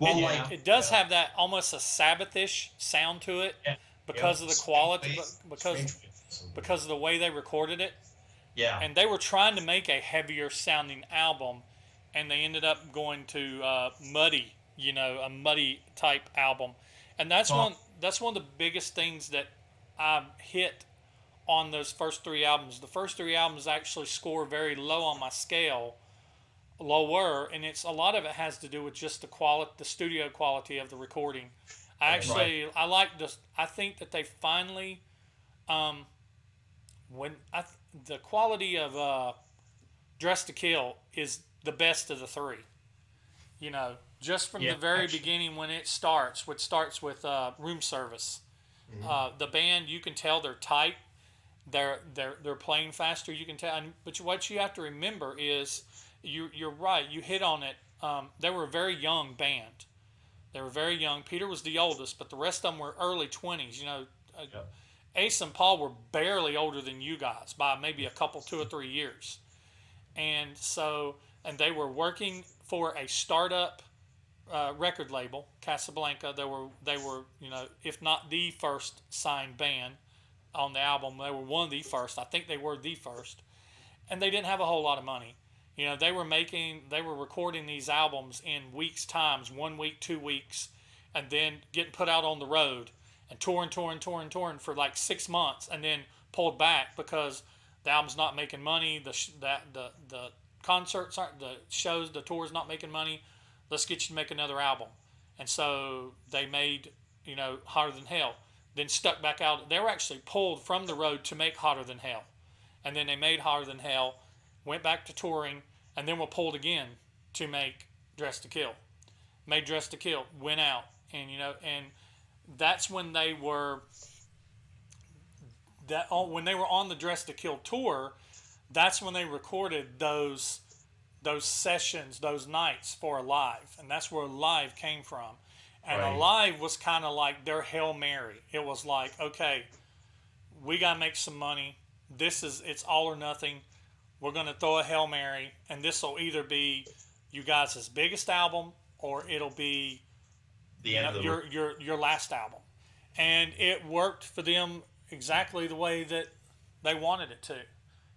Well, it does have that almost a Sabbath-ish sound to it because of the quality, because of the way they recorded it. Yeah. And they were trying to make a heavier sounding album, and they ended up going to muddy, a muddy type album, and that's one of the biggest things that I hit on those first three albums. The first three albums actually score very low on my scale, lower, and a lot of it has to do with just the studio quality of the recording. I think that they finally, the quality of Dress to Kill is the best of the three. Just from the very beginning when it starts, which starts with Room Service. Mm-hmm. The band, you can tell they're tight. They're playing faster. You can tell. But what you have to remember is, you're right. You hit on it. They were a very young band. They were very young. Peter was the oldest, but the rest of them were early 20s. Ace and Paul were barely older than you guys by maybe a couple, 2 or 3 years. And they were working for a startup record label, Casablanca. They were if not the first signed band on the album, they were one of the first. I think they were the first. And they didn't have a whole lot of money. They were recording these albums in weeks' times, 1 week, 2 weeks, and then getting put out on the road and touring for like 6 months, and then pulled back because the album's not making money. The concerts aren't, the shows, the tours not making money. Let's get you to make another album. And so they made Hotter Than Hell, then stuck back out. They were actually pulled from the road to make Hotter Than Hell, and then they made Hotter Than Hell, went back to touring, and then were pulled again to make Dress to Kill. Made Dress to Kill, went out, and and that's when they were when they were on the Dress to Kill tour. That's when they recorded those sessions, those nights for Alive, and that's where Alive came from. And Right. Alive was kind of like their Hail Mary. It was like, okay, we got to make some money. It's all or nothing. We're going to throw a Hail Mary, and this will either be you guys' biggest album or it'll be The end of the your last album. And it worked for them exactly the way that they wanted it to.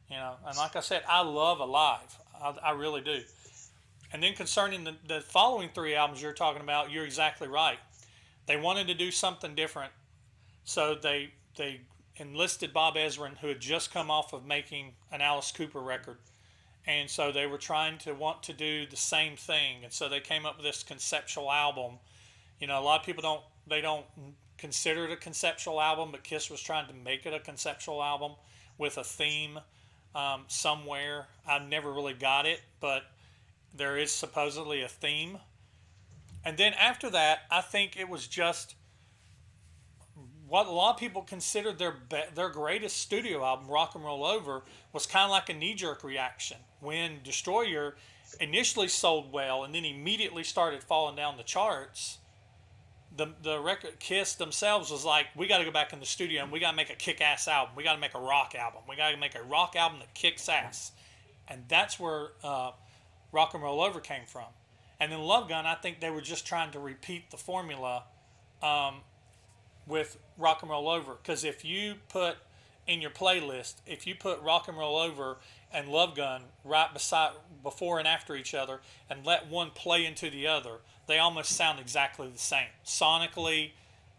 And like I said, I love Alive. I really do. And then concerning the following 3 albums you're talking about, you're exactly right. They wanted to do something different, so they enlisted Bob Ezrin, who had just come off of making an Alice Cooper record, and so they were trying to want to do the same thing, and so they came up with this conceptual album. A lot of people don't consider it a conceptual album, but Kiss was trying to make it a conceptual album with a theme somewhere. I never really got it, but there is supposedly a theme. And then after that, I think it was just what a lot of people considered their greatest studio album, Rock and Roll Over, was kind of like a knee-jerk reaction. When Destroyer initially sold well and then immediately started falling down the charts, the record Kiss themselves was like, we got to go back in the studio and we got to make a kick-ass album. We got to make a rock album. We got to make a rock album that kicks ass. And that's where Rock and Roll Over came from. And then Love Gun, I think they were just trying to repeat the formula with Rock and Roll Over. Because if you put in your playlist, if you put Rock and Roll Over and Love Gun right before and after each other and let one play into the other, they almost sound exactly the same. Sonically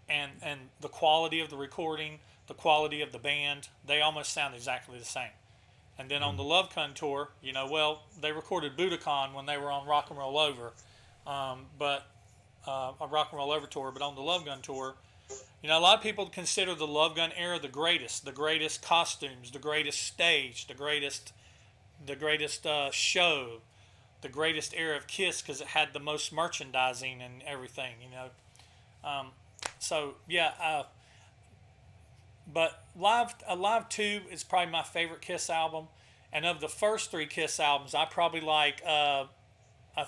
and the quality of the recording, the quality of the band, they almost sound exactly the same. And then on the Love Gun tour, they recorded Budokan when they were on Rock and Roll Over, a Rock and Roll Over tour. But on the Love Gun tour, a lot of people consider the Love Gun era the greatest costumes, the greatest stage, the greatest show, the greatest era of Kiss because it had the most merchandising and everything. But Live 2 is probably my favorite Kiss album. And of the first 3 Kiss albums, I probably like, I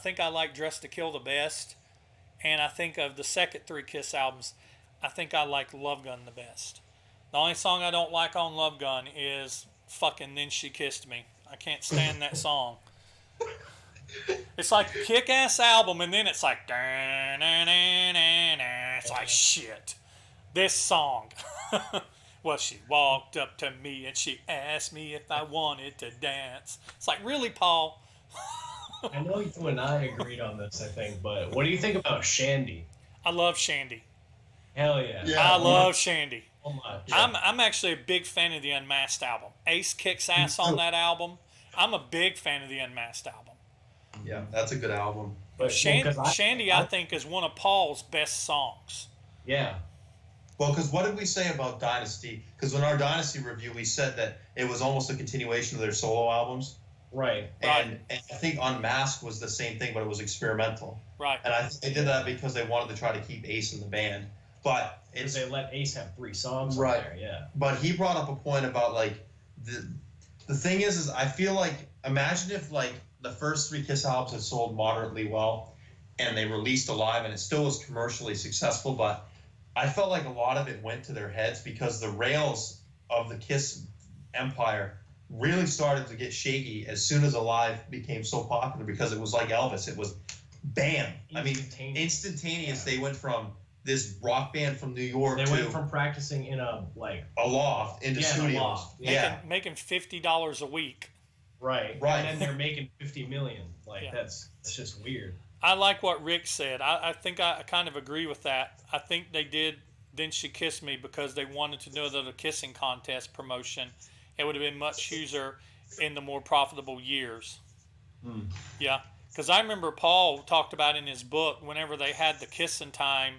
think I like Dress to Kill the best. And I think of the second 3 Kiss albums, I think I like Love Gun the best. The only song I don't like on Love Gun is fucking Then She Kissed Me. I can't stand that song. It's like a kick-ass album, and then it's like, it's like, shit. This song. Well, she walked up to me and she asked me if I wanted to dance. It's like, really, Paul? I know you and I agreed on this, I think, but what do you think about Shandy? I love Shandy. Hell yeah. I love Shandy. So much. I'm actually a big fan of the Unmasked album. Ace kicks ass on that album. I'm a big fan of the Unmasked album. Yeah, that's a good album. But Shandy, I think, is one of Paul's best songs. Yeah. Well, because what did we say about Dynasty? Because in our Dynasty review, we said that it was almost a continuation of their solo albums. Right. And I think Unmasked was the same thing, but it was experimental. Right. And I think they did that because they wanted to try to keep Ace in the band. But Because they let Ace have 3 songs Right. on there, yeah. But he brought up a point about, like, the thing is I feel like, imagine if, like, the first 3 Kiss albums had sold moderately well, and they released Alive, and it still was commercially successful, but I felt like a lot of it went to their heads because the rails of the Kiss empire really started to get shaky as soon as Alive became so popular because it was like Elvis. It was bam. I mean, instantaneous. They went from this rock band from New York They went from practicing in a loft into studios. A loft. Yeah. Making $50 a week. Right. Right. And then they're making $50 million. Yeah. That's just weird. I like what Rick said. I think I kind of agree with that. I think they did Then She Kissed Me because they wanted to know that a kissing contest promotion. It would have been much easier in the more profitable years. Yeah. Because I remember Paul talked about in his book, whenever they had the Kissin' Time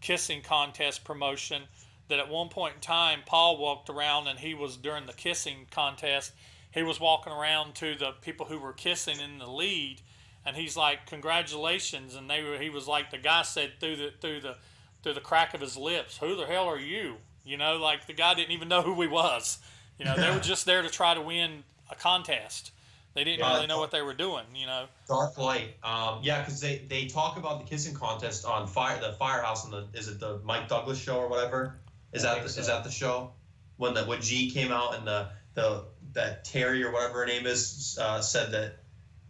kissing contest promotion. That at one point in time, Paul walked around, and he was during the kissing contest. He was walking around to the people who were kissing in the lead, and he's like, "Congratulations!" And he was like, the guy said through the crack of his lips, "Who the hell are you?" You know, like the guy didn't even know who he was. You know, they were just there to try to win a contest. They didn't really know what they were doing, you know. Dark Light, because they talk about the kissing contest on the Firehouse, is it the Mike Douglas show or whatever? Is that the show when G came out and that Terry or whatever her name is said that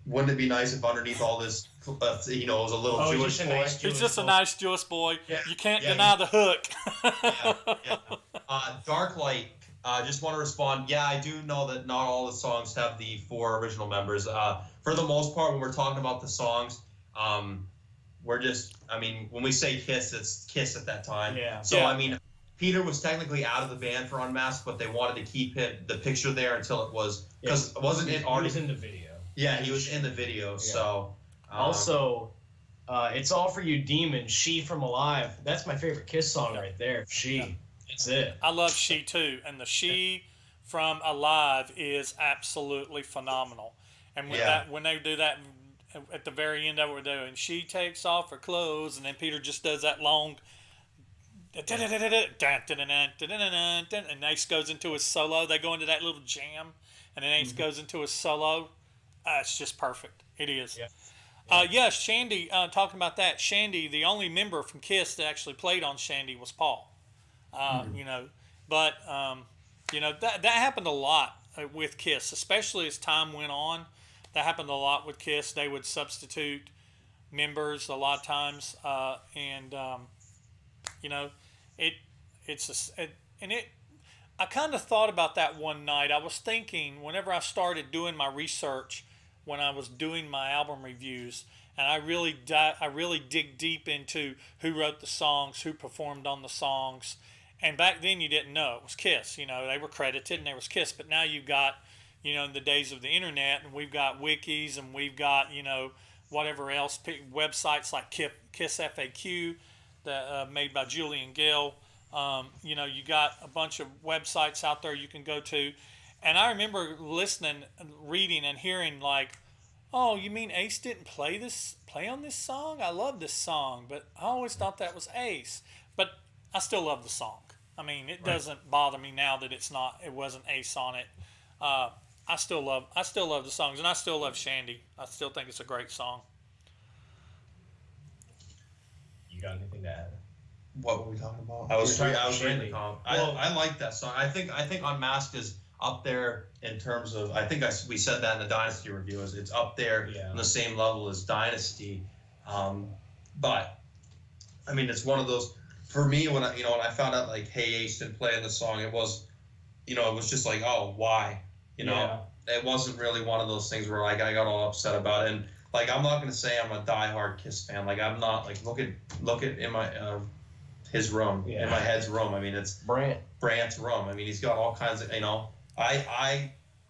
wouldn't it be nice if underneath all this it was a little Jewish boy? Nice He's just a nice Jewish boy. Yeah, you can't deny the hook. Dark Light. Just want to respond. Yeah, I do know that not all the songs have the 4 original members. For the most part, when we're talking about the songs, we're just, when we say Kiss, it's Kiss at that time. Yeah. So, Peter was technically out of the band for Unmasked, but they wanted to keep the picture there until it was, because wasn't it already? He was in the video. Yeah, he was in the video, yeah. So. Also, It's All For You Demon, She from Alive. That's my favorite Kiss song right there. She. Yeah. That's it. I love She too, and the She from Alive is absolutely phenomenal. And when they do that at the very end of what we're doing, she takes off her clothes, and then Peter just does that long, and Ace goes into his solo. They go into that little jam, and then Ace goes into his solo. It's just perfect. It is. Yeah. Shandy, talking about that, Shandy, the only member from Kiss that actually played on Shandy was Paul. But that happened a lot with Kiss, especially as time went on. That happened a lot with Kiss. They would substitute members a lot of times, I kind of thought about that one night. I was thinking whenever I started doing my research, when I was doing my album reviews, and I really dig deep into who wrote the songs, who performed on the songs. And back then you didn't know it was Kiss. They were credited and there was Kiss. But now you've got, in the days of the internet, and we've got wikis, and we've got, whatever else, websites like Kiss FAQ, that made by Julian Gill. You got a bunch of websites out there you can go to. And I remember listening, reading, and hearing like, "Oh, you mean Ace didn't play on this song? I love this song, but I always thought that was Ace." But I still love the song. It doesn't bother me now that it wasn't Ace on it. I still love the songs, and I still love Shandy. I still think it's a great song. You got anything to add? What were we talking about? I was reading the comment. I like that song. I think Unmasked is up there in terms of. I think we said that in the Dynasty review. It's up there on the same level as Dynasty. But it's one of those. For me, when I found out like, hey, Ace didn't play in the song, it was just like, oh, why? It wasn't really one of those things where like I got all upset about it. And like, I'm not gonna say I'm a diehard Kiss fan. Like, I'm not. Like, look at in my his room, in my head's room. It's Brant's room. He's got all kinds of.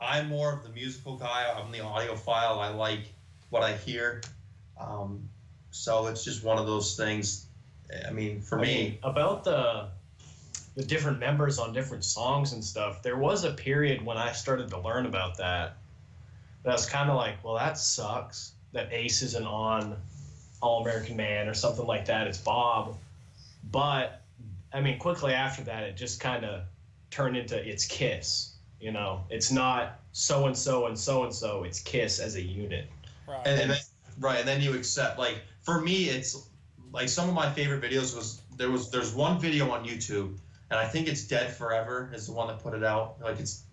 I'm more of the musical guy. I'm the audiophile. I like what I hear. So it's just one of those things. For me, about the different members on different songs and stuff, there was a period when I started to learn about that. That was kind of like, well, that sucks that Ace isn't on All American Man or something like that. It's Bob. But quickly after that, it just kind of turned into it's Kiss. It's not so and so and so and so. It's Kiss as a unit. Right. And then you accept. Like, for me, it's. Like, some of my favorite videos there's one video on YouTube, and I think it's Dead Forever is the one that put it out. Like, it's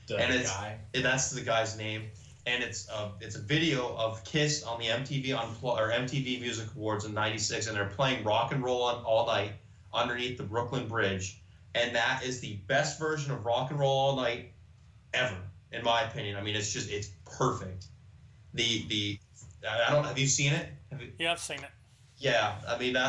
that's the guy's name, and it's a video of Kiss on the MTV Music Awards in '96, and they're playing Rock and Roll All Night underneath the Brooklyn Bridge, and that is the best version of Rock and Roll All Night ever, in my opinion. It's perfect. Have you seen it? Yeah, I've seen it. Yeah,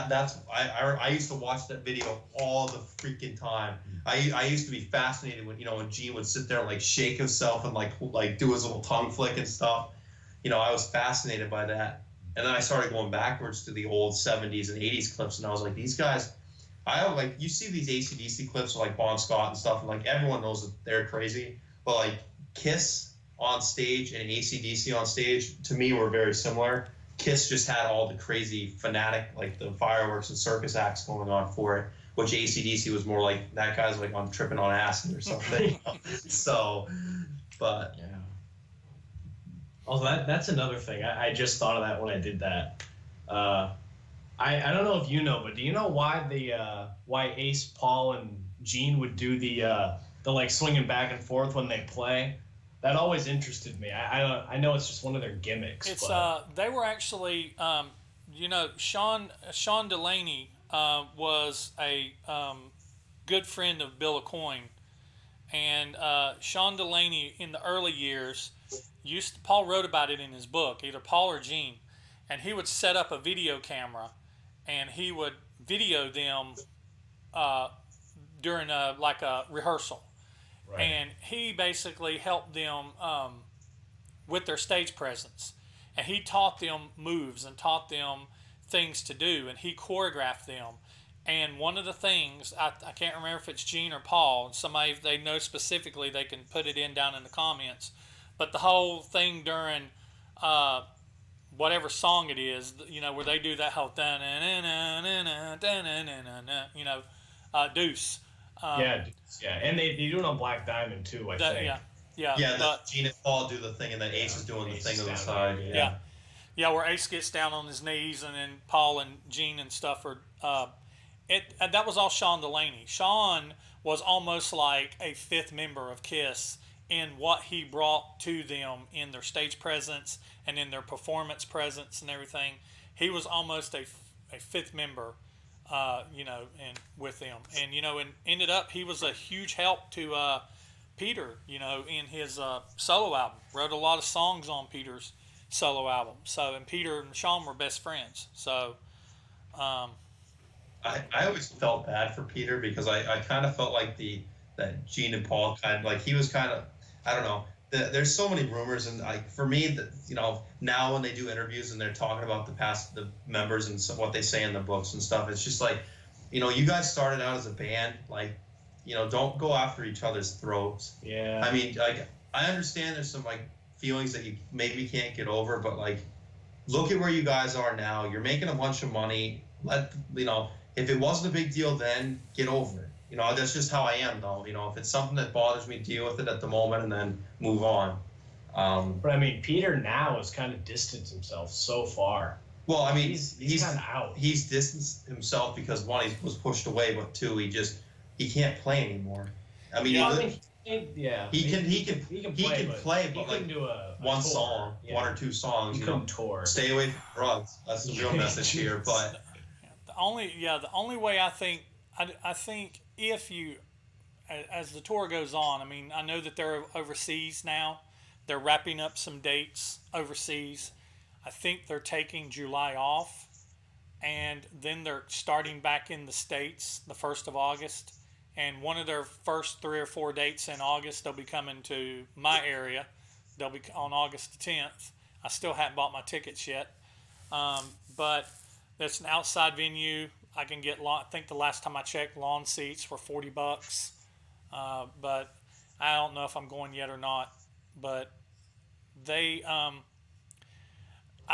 that's I used to watch that video all the freaking time. I used to be fascinated when Gene would sit there and like shake himself and like do his little tongue flick and stuff. I was fascinated by that. And then I started going backwards to the old 70s and 80s clips, and I was like, these guys, I like you see these AC/DC clips of like Bon Scott and stuff, and like everyone knows that they're crazy, but like Kiss on stage and AC/DC on stage to me were very similar. Kiss just had all the crazy fanatic, like the fireworks and circus acts going on for it, which AC/DC was more like that guy's like on tripping on acid or something. So, but yeah. Also, that's another thing. I just thought of that when I did that. I don't know if you know, but do you know why why Ace, Paul, and Gene would do the like swinging back and forth when they play? That always interested me. I know it's just one of their gimmicks. It's but... they were actually Sean Delaney was a good friend of Bill Aucoin, and Sean Delaney in the early years Paul wrote about it in his book, either Paul or Gene, and he would set up a video camera and he would video them during a rehearsal. Right. And he basically helped them with their stage presence. And he taught them moves and taught them things to do, and he choreographed them. And one of the things, I can't remember if it's Gene or Paul, somebody, if they know specifically, they can put it down in the comments. But the whole thing during whatever song it is, where they do that whole deuce. Yeah, and they do it on Black Diamond too, I think. Yeah. Gene and Paul do the thing, and then Ace is doing the thing on the side. Yeah, where Ace gets down on his knees, and then Paul and Gene and stuff are. That was all Sean Delaney. Sean was almost like a fifth member of Kiss in what he brought to them in their stage presence and in their performance presence and everything. He was almost a fifth member, and with them. And, and ended up, he was a huge help to Peter, in his solo album. Wrote a lot of songs on Peter's solo album. So, and Peter and Sean were best friends. So, I always felt bad for Peter because I kind of felt like that Gene and Paul kind of, like, he was kind of, I don't know. There's so many rumors, and like for me, now when they do interviews and they're talking about the members and what they say in the books and stuff, it's just like, you guys started out as a band, like, don't go after each other's throats. Yeah. I mean, like, I understand there's some like feelings that you maybe can't get over, but like, look at where you guys are now. You're making a bunch of money. If it wasn't a big deal then, get over it. That's just how I am, though. If it's something that bothers me, deal with it at the moment and then move on. But I mean, Peter now has kind of distanced himself so far. Well, I mean, he's kind of out. He's distanced himself because one, he was pushed away, but two, he can't play anymore. I mean, he can play, but like do one song, one or two songs. He can tour. Stay away from drugs. That's the real message here. But the only way I think if you, as the tour goes on, I mean, I know that they're overseas now. They're wrapping up some dates overseas. I think they're taking July off, and then they're starting back in the States the 1st of August. And one of their first 3 or 4 dates in August, they'll be coming to my area. They'll be on August the 10th. I still haven't bought my tickets yet, but it's an outside venue. I can get I think the last time I checked, lawn seats were $40. But I don't know if I'm going yet or not. But I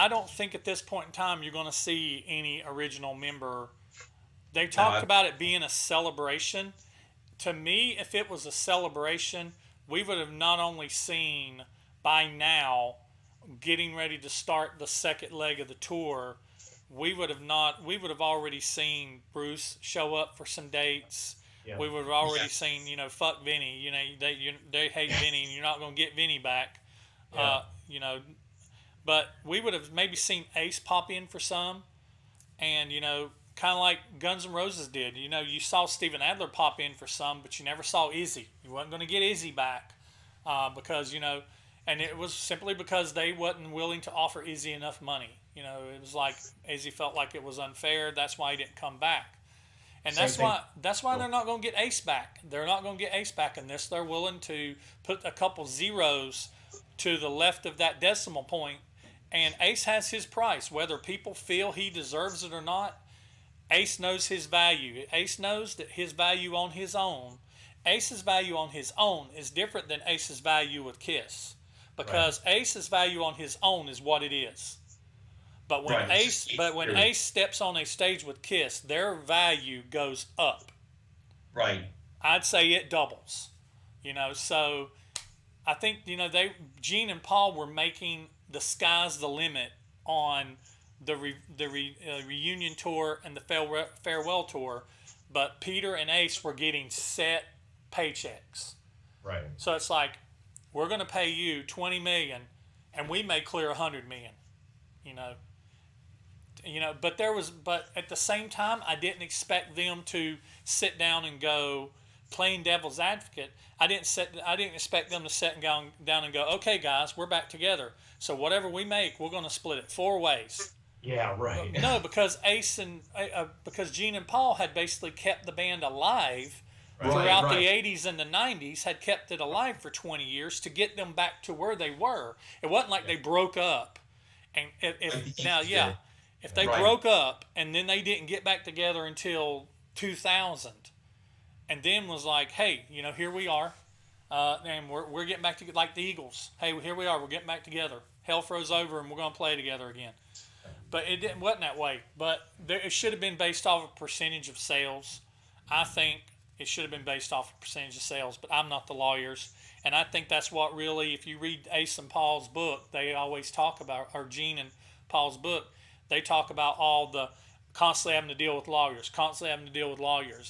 don't think at this point in time you're going to see any original member. They talked about it being a celebration. To me, if it was a celebration, we would have not only seen by now, getting ready to start the second leg of the tour, we would have already seen Bruce show up for some dates. Yeah. We would have already seen, fuck Vinny. They hate Vinny, and you're not going to get Vinny back. Yeah. But we would have maybe seen Ace pop in for some, and kind of like Guns N' Roses did. You saw Steven Adler pop in for some, but you never saw Izzy. You wasn't going to get Izzy back because and it was simply because they wasn't willing to offer Izzy enough money. It was like Izzy felt like it was unfair. That's why he didn't come back. And that's why they're not going to get Ace back. They're not going to get Ace back unless they're willing to put a couple zeros to the left of that decimal point. And Ace has his price, whether people feel he deserves it or not. Ace knows his value. Ace knows that his value on his own, Ace's value on his own is different than Ace's value with Kiss, because Ace's value on his own is what it is. But when Ace steps on a stage with Kiss, their value goes up. Right. I'd say it doubles. So I think Gene and Paul were making the sky's the limit on the reunion tour and the farewell tour, but Peter and Ace were getting set paychecks. Right. So it's like, we're going to pay you $20 million, and we may clear $100 million. But at the same time, I didn't expect them to sit down and go, playing devil's advocate. I didn't expect them to sit down and go, okay, guys, we're back together. So whatever we make, we're going to split it 4 ways. Yeah, right. No, because because Gene and Paul had basically kept the band alive throughout the 80s and the 90s, had kept it alive for 20 years to get them back to where they were. It wasn't like they broke up. And if they broke up and then they didn't get back together until 2000, and then was like, hey, here we are, and we're getting back together, like the Eagles. Hey, here we are, we're getting back together. Hell froze over, and we're going to play together again. But it wasn't that way. But it should have been based off a percentage of sales. I think it should have been based off a percentage of sales, but I'm not the lawyers. And I think that's what really, if you read Ace and Paul's book, they always talk about, or Gene and Paul's book, they talk about all the constantly having to deal with lawyers.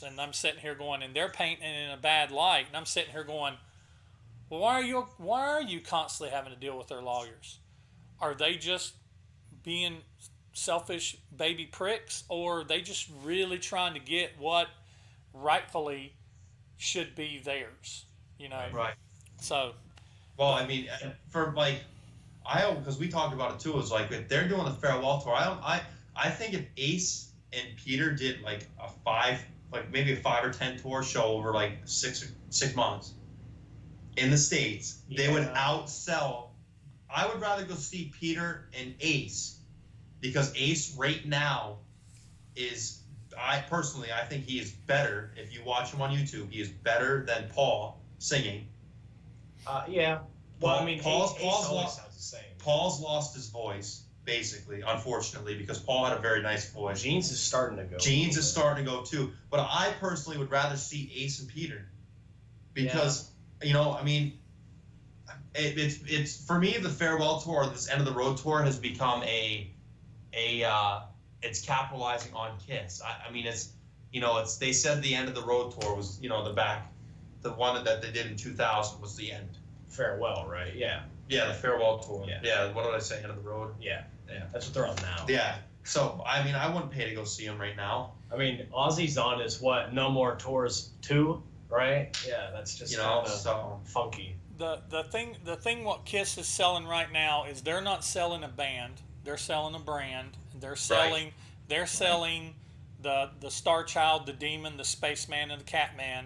And I'm sitting here going, and they're painting it in a bad light. And I'm sitting here going, well, why are you constantly having to deal with their lawyers? Are they just being selfish baby pricks, or are they just really trying to get what rightfully should be theirs? Right. So, well, I mean, because we talked about it too. It's like, if they're doing the farewell tour, I think if Ace and Peter did maybe a 5 or 10 tour show over 6 months in the States, they would outsell. I would rather go see Peter and Ace, because Ace right now I think he is better. If you watch him on YouTube, he is better than Paul singing. Yeah. Well, I mean, Paul's always sounds the same. Paul's lost his voice, basically, unfortunately, because Paul had a very nice voice. Gene's is starting to go. Gene's is starting to go too. But I personally would rather see Ace and Peter, because I mean, it's for me, the farewell tour, this end of the road tour, has become it's capitalizing on Kiss. I mean, they said the end of the road tour was the one that they did in 2000 was the end. Farewell, right? Yeah. Yeah, the farewell tour. Yeah. What did I say? End of the road. Yeah. That's what they're on now. Yeah. So I mean, I wouldn't pay to go see them right now. I mean, Ozzy's on his No More Tours 2, right? Yeah, that's just funky. The thing what Kiss is selling right now is they're not selling a band, they're selling a brand. They're selling the Star Child, the Demon, the Spaceman, and the Catman.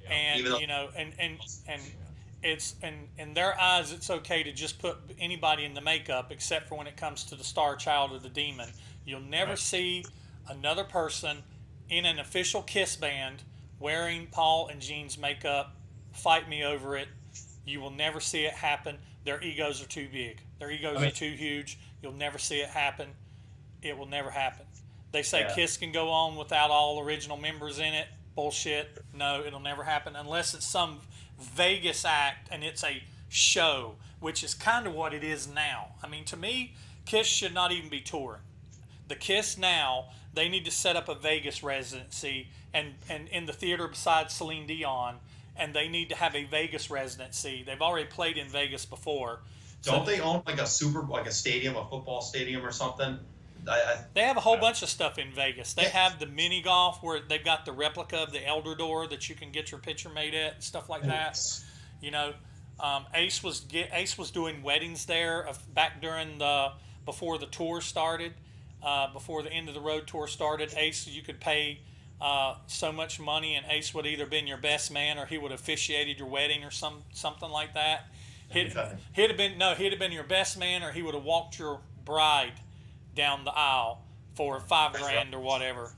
And and it's in their eyes, it's okay to just put anybody in the makeup, except for when it comes to the Star Child or the Demon. You'll never see another person in an official Kiss band wearing Paul and Gene's makeup. Fight me over it. You will never see it happen. Their egos are too big. Their egos are too huge. You'll never see it happen. It will never happen. They say Kiss can go on without all original members in it. Bullshit. No, it'll never happen unless it's some Vegas act and it's a show, which is kind of what it is now. I mean, to me, Kiss should not even be touring. The Kiss now, they need to set up a Vegas residency and in the theater beside Celine Dion, and they need to have a Vegas residency. They've already played in Vegas before. Don't they own a stadium, a football stadium or something? They have a whole bunch of stuff in Vegas. They have the mini golf where they've got the replica of the Elder Door that you can get your picture made at, stuff like that. Ace was doing weddings there back during before the tour started, before the end of the road tour started. Ace, you could pay so much money, and Ace would either been your best man or he would have officiated your wedding or something like that. He'd have been your best man, or he would have walked your bride down the aisle for $5,000 or whatever,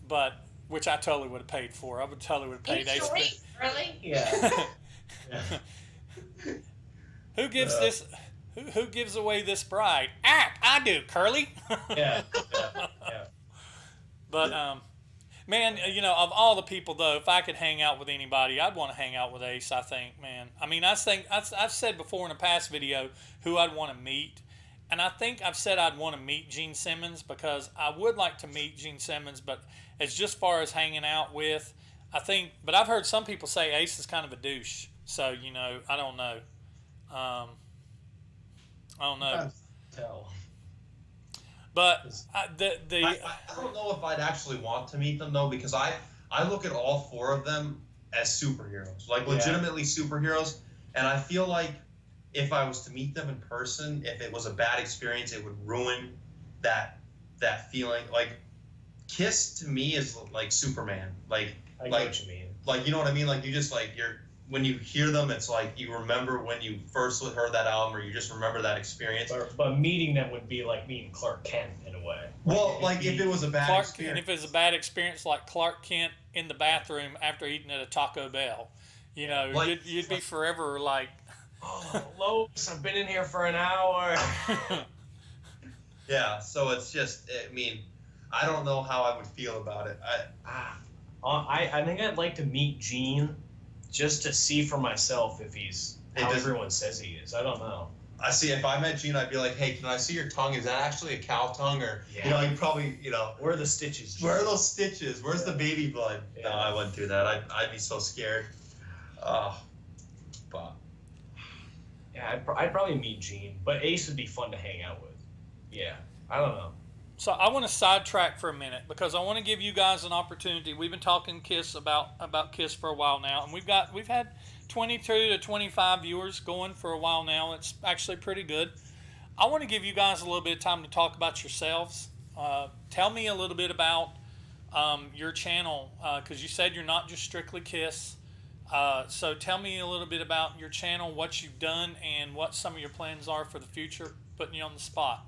but which I totally would have paid for. I would totally would have paid Ace. Really? Yeah. Who gives this? Who gives away this bride? I do, Curly. Yeah. But man, of all the people though, if I could hang out with anybody, I'd want to hang out with Ace. I think, man. I mean, I've said before in a past video who I'd want to meet, and I think I've said I'd want to meet Gene Simmons because I would like to meet Gene Simmons, but as just far as hanging out with, I think. But I've heard some people say Ace is kind of a douche, so I don't know. I don't know. Tell. But I don't know if I'd actually want to meet them though, because I look at all four of them as superheroes, like legitimately superheroes, and I feel like if I was to meet them in person, if it was a bad experience, it would ruin that feeling. Like Kiss to me is like Superman. Like I know what you mean. Like, you know what I mean? Like, you just like when you hear them, it's like you remember when you first heard that album, or you just remember that experience. But meeting them would be like meeting Clark Kent in a way. Well, like if it was a bad experience. And if it was a bad experience, like Clark Kent in the bathroom after eating at a Taco Bell, you'd be forever like, oh, Lois, I've been in here for an hour. Yeah, so it's just, I mean, I don't know how I would feel about it. I think I'd like to meet Gene just to see for myself if he's how everyone says he is. I don't know. I see. If I met Gene, I'd be like, "Hey, can I see your tongue? Is that actually a cow tongue?" Or you probably, where are the stitches? Where are those stitches? Where's the baby blood? Yeah. No, I wouldn't do that. I'd be so scared. But yeah, I'd probably meet Gene, but Ace would be fun to hang out with. Yeah, I don't know. So I want to sidetrack for a minute because I want to give you guys an opportunity. We've been talking Kiss about Kiss for a while now, and we've had 22 to 25 viewers going for a while now. It's actually pretty good. I want to give you guys a little bit of time to talk about yourselves. Tell me a little bit about your channel because you said you're not just strictly Kiss. So tell me a little bit about your channel, what you've done, and what some of your plans are for the future. Putting you on the spot.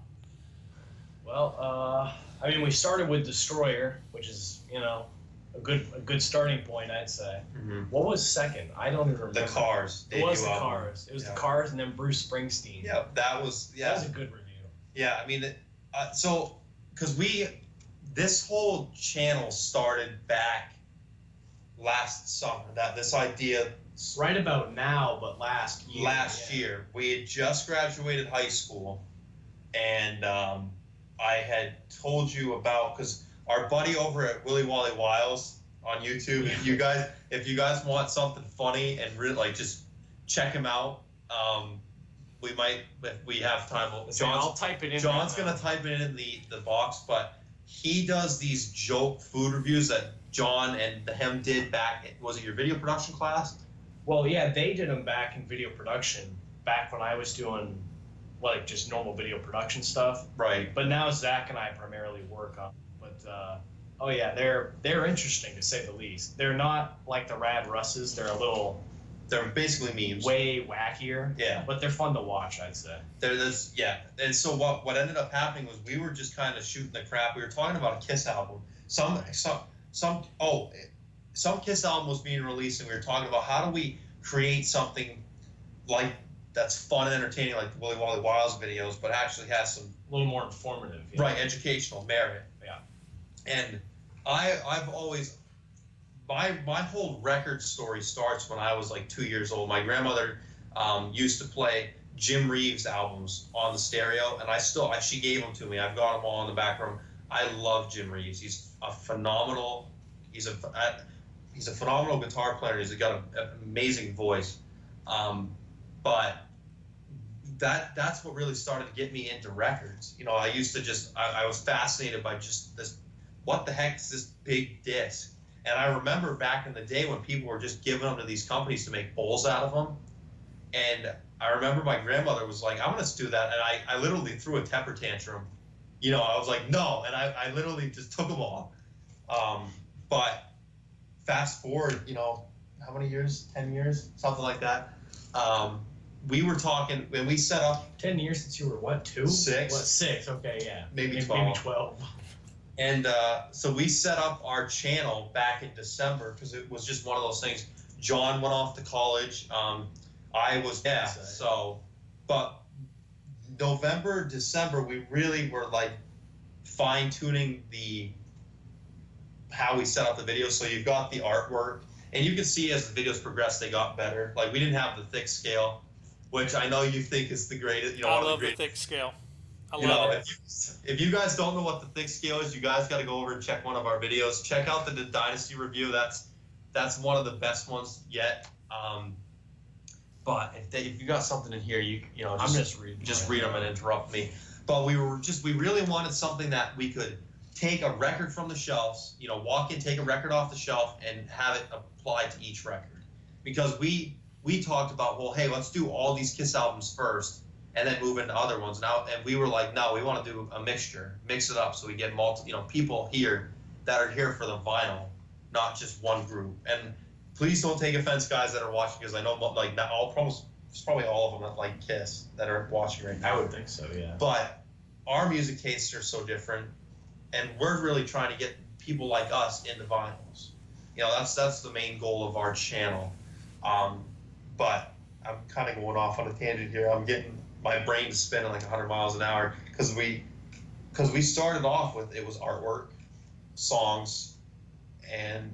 Well, I mean, we started with Destroyer, which is, a good starting point, I'd say. Mm-hmm. What was second? I don't even remember. The Cars. It was the Cars. It was the Cars, and then Bruce Springsteen. Yeah, that was a good review. Yeah, I mean, because this whole channel started back last summer. This idea. Right about now, but last year. Last year, we had just graduated high school, and I had told you about, because our buddy over at Willy Wally Wiles on YouTube, if you guys want something funny and really like just check him out, we might, if we have time. I'll type it in. John's gonna type it in the box, but he does these joke food reviews that John and him did back. Was it your video production class? Well, yeah, they did them back in video production back when I was doing like just normal video production stuff. Right. But now Zach and I primarily work on. But they're interesting to say the least. They're not like the Rad Russes. They're basically memes. Way wackier. Yeah. But they're fun to watch, I'd say. And so what ended up happening was we were just kind of shooting the crap. We were talking about a Kiss album. Some Kiss album was being released, and we were talking about how do we create something like that's fun and entertaining, like the Willy Wally Wiles videos, but actually has some a little more informative. Right, educational merit. Yeah. And I've always my whole record story starts when I was like 2 years old. My grandmother used to play Jim Reeves albums on the stereo, and she gave them to me. I've got them all in the back room. I love Jim Reeves. He's a phenomenal guitar player. He's got an amazing voice. But that's what really started to get me into records. I used to I was fascinated by just this, what the heck is this big disc? And I remember back in the day when people were just giving them to these companies to make bowls out of them. And I remember my grandmother was like, I want to do that. And I literally threw a temper tantrum. I was like, no. And I literally just took them all. But fast forward, how many years? 10 years? Something like that. we were talking when we set up 10 years since you were what, 2? 6. What, 6? Okay, yeah. Maybe 12. Maybe 12. And so we set up our channel back in December because it was just one of those things. John went off to college. I was so, but November, December, we really were like fine tuning how we set up the videos. So you've got the artwork, and you can see as the videos progressed, they got better. Like we didn't have the thick scale, which I know you think is the greatest. I love the thick scale. I love it. If you guys don't know what the thick scale is, you guys got to go over and check one of our videos. Check out the Dynasty review. That's one of the best ones yet. But if you got something in here, you know, I'm just reading. Just read them and interrupt me. But we really wanted something that we could take a record from the shelves, you know, walk in, take a record off the shelf, and have it applied to each record. Because we talked about, well, hey, let's do all these Kiss albums first, and then move into other ones. Now, and we were like, no, we want to do a mixture, mix it up, so we get people here that are here for the vinyl, not just one group. And please don't take offense, guys that are watching, because I know like not all, it's probably all of them that like Kiss that are watching right now. I would think so, yeah. But our music tastes are so different, and we're really trying to get people like us into vinyls. You know, that's the main goal of our channel. But I'm kind of going off on a tangent here. I'm getting my brain to spin at like 100 miles an hour because we started off with, it was artwork, songs, and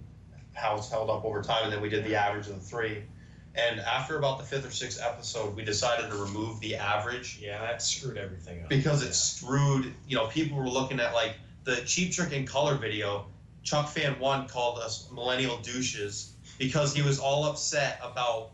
how it's held up over time, and then we did the average of the 3. And after about the 5th or 6th episode, we decided to remove the average. Yeah, that screwed everything up. Because it screwed, you know, people were looking at like the Cheap Trick in Color video. Chuck Fan 1 called us millennial douches because he was all upset about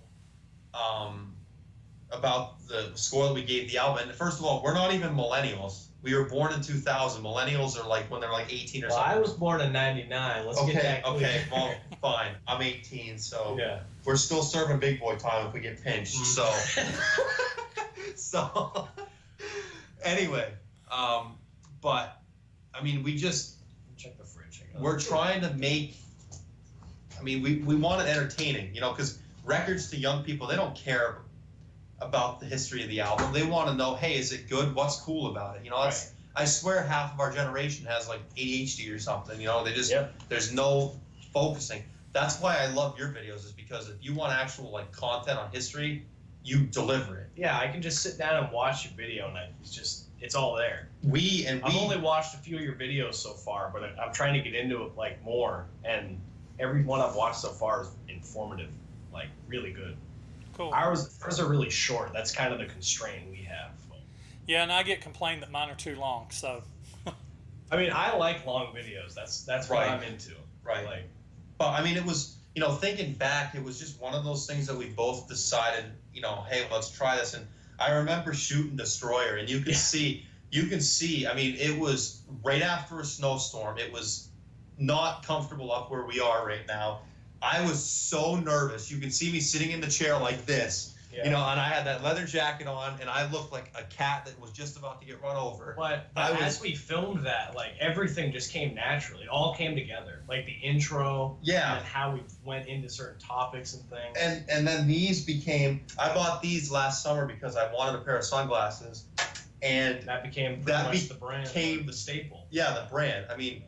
the score that we gave the album. And first of all, we're not even millennials. We were born in 2000. Millennials are like when they're like 18 or something. I was born in 99. Let's get that clear. Okay, well, fine. I'm 18, so yeah. We're still serving big boy time if we get pinched. So, anyway, but I mean, we just check the fridge. We're trying to make. I mean, we want it entertaining, you know, because records to young people, they don't care about the history of the album. They want to know, hey, is it good? What's cool about it? You know, that's. Right. I swear, half of our generation has like ADHD or something. You know, they just there's no focusing. That's why I love your videos, is because if you want actual like content on history, you deliver it. Yeah, I can just sit down and watch your video, and it's all there. I've only watched a few of your videos so far, but I'm trying to get into it like more, and every one I've watched so far is informative, like really good. Cool. Ours are really short. That's kind of the constraint we have. Yeah, and I get complained that mine are too long. So, I mean, I like long videos. That's what I'm into. Right. Like, but I mean, it was, you know, thinking back, it was just one of those things that we both decided, you know, hey, let's try this. And I remember shooting Destroyer, and you can see. I mean, it was right after a snowstorm. It was not comfortable up where we are right now. I was so nervous. You can see me sitting in the chair like this, you know, and I had that leather jacket on, and I looked like a cat that was just about to get run over. But as we filmed that, like, everything just came naturally. It all came together. Like the intro, and how we went into certain topics and things. And then these became, I bought these last summer because I wanted a pair of sunglasses, and that became pretty much the brand, the staple. Yeah, the brand. I mean,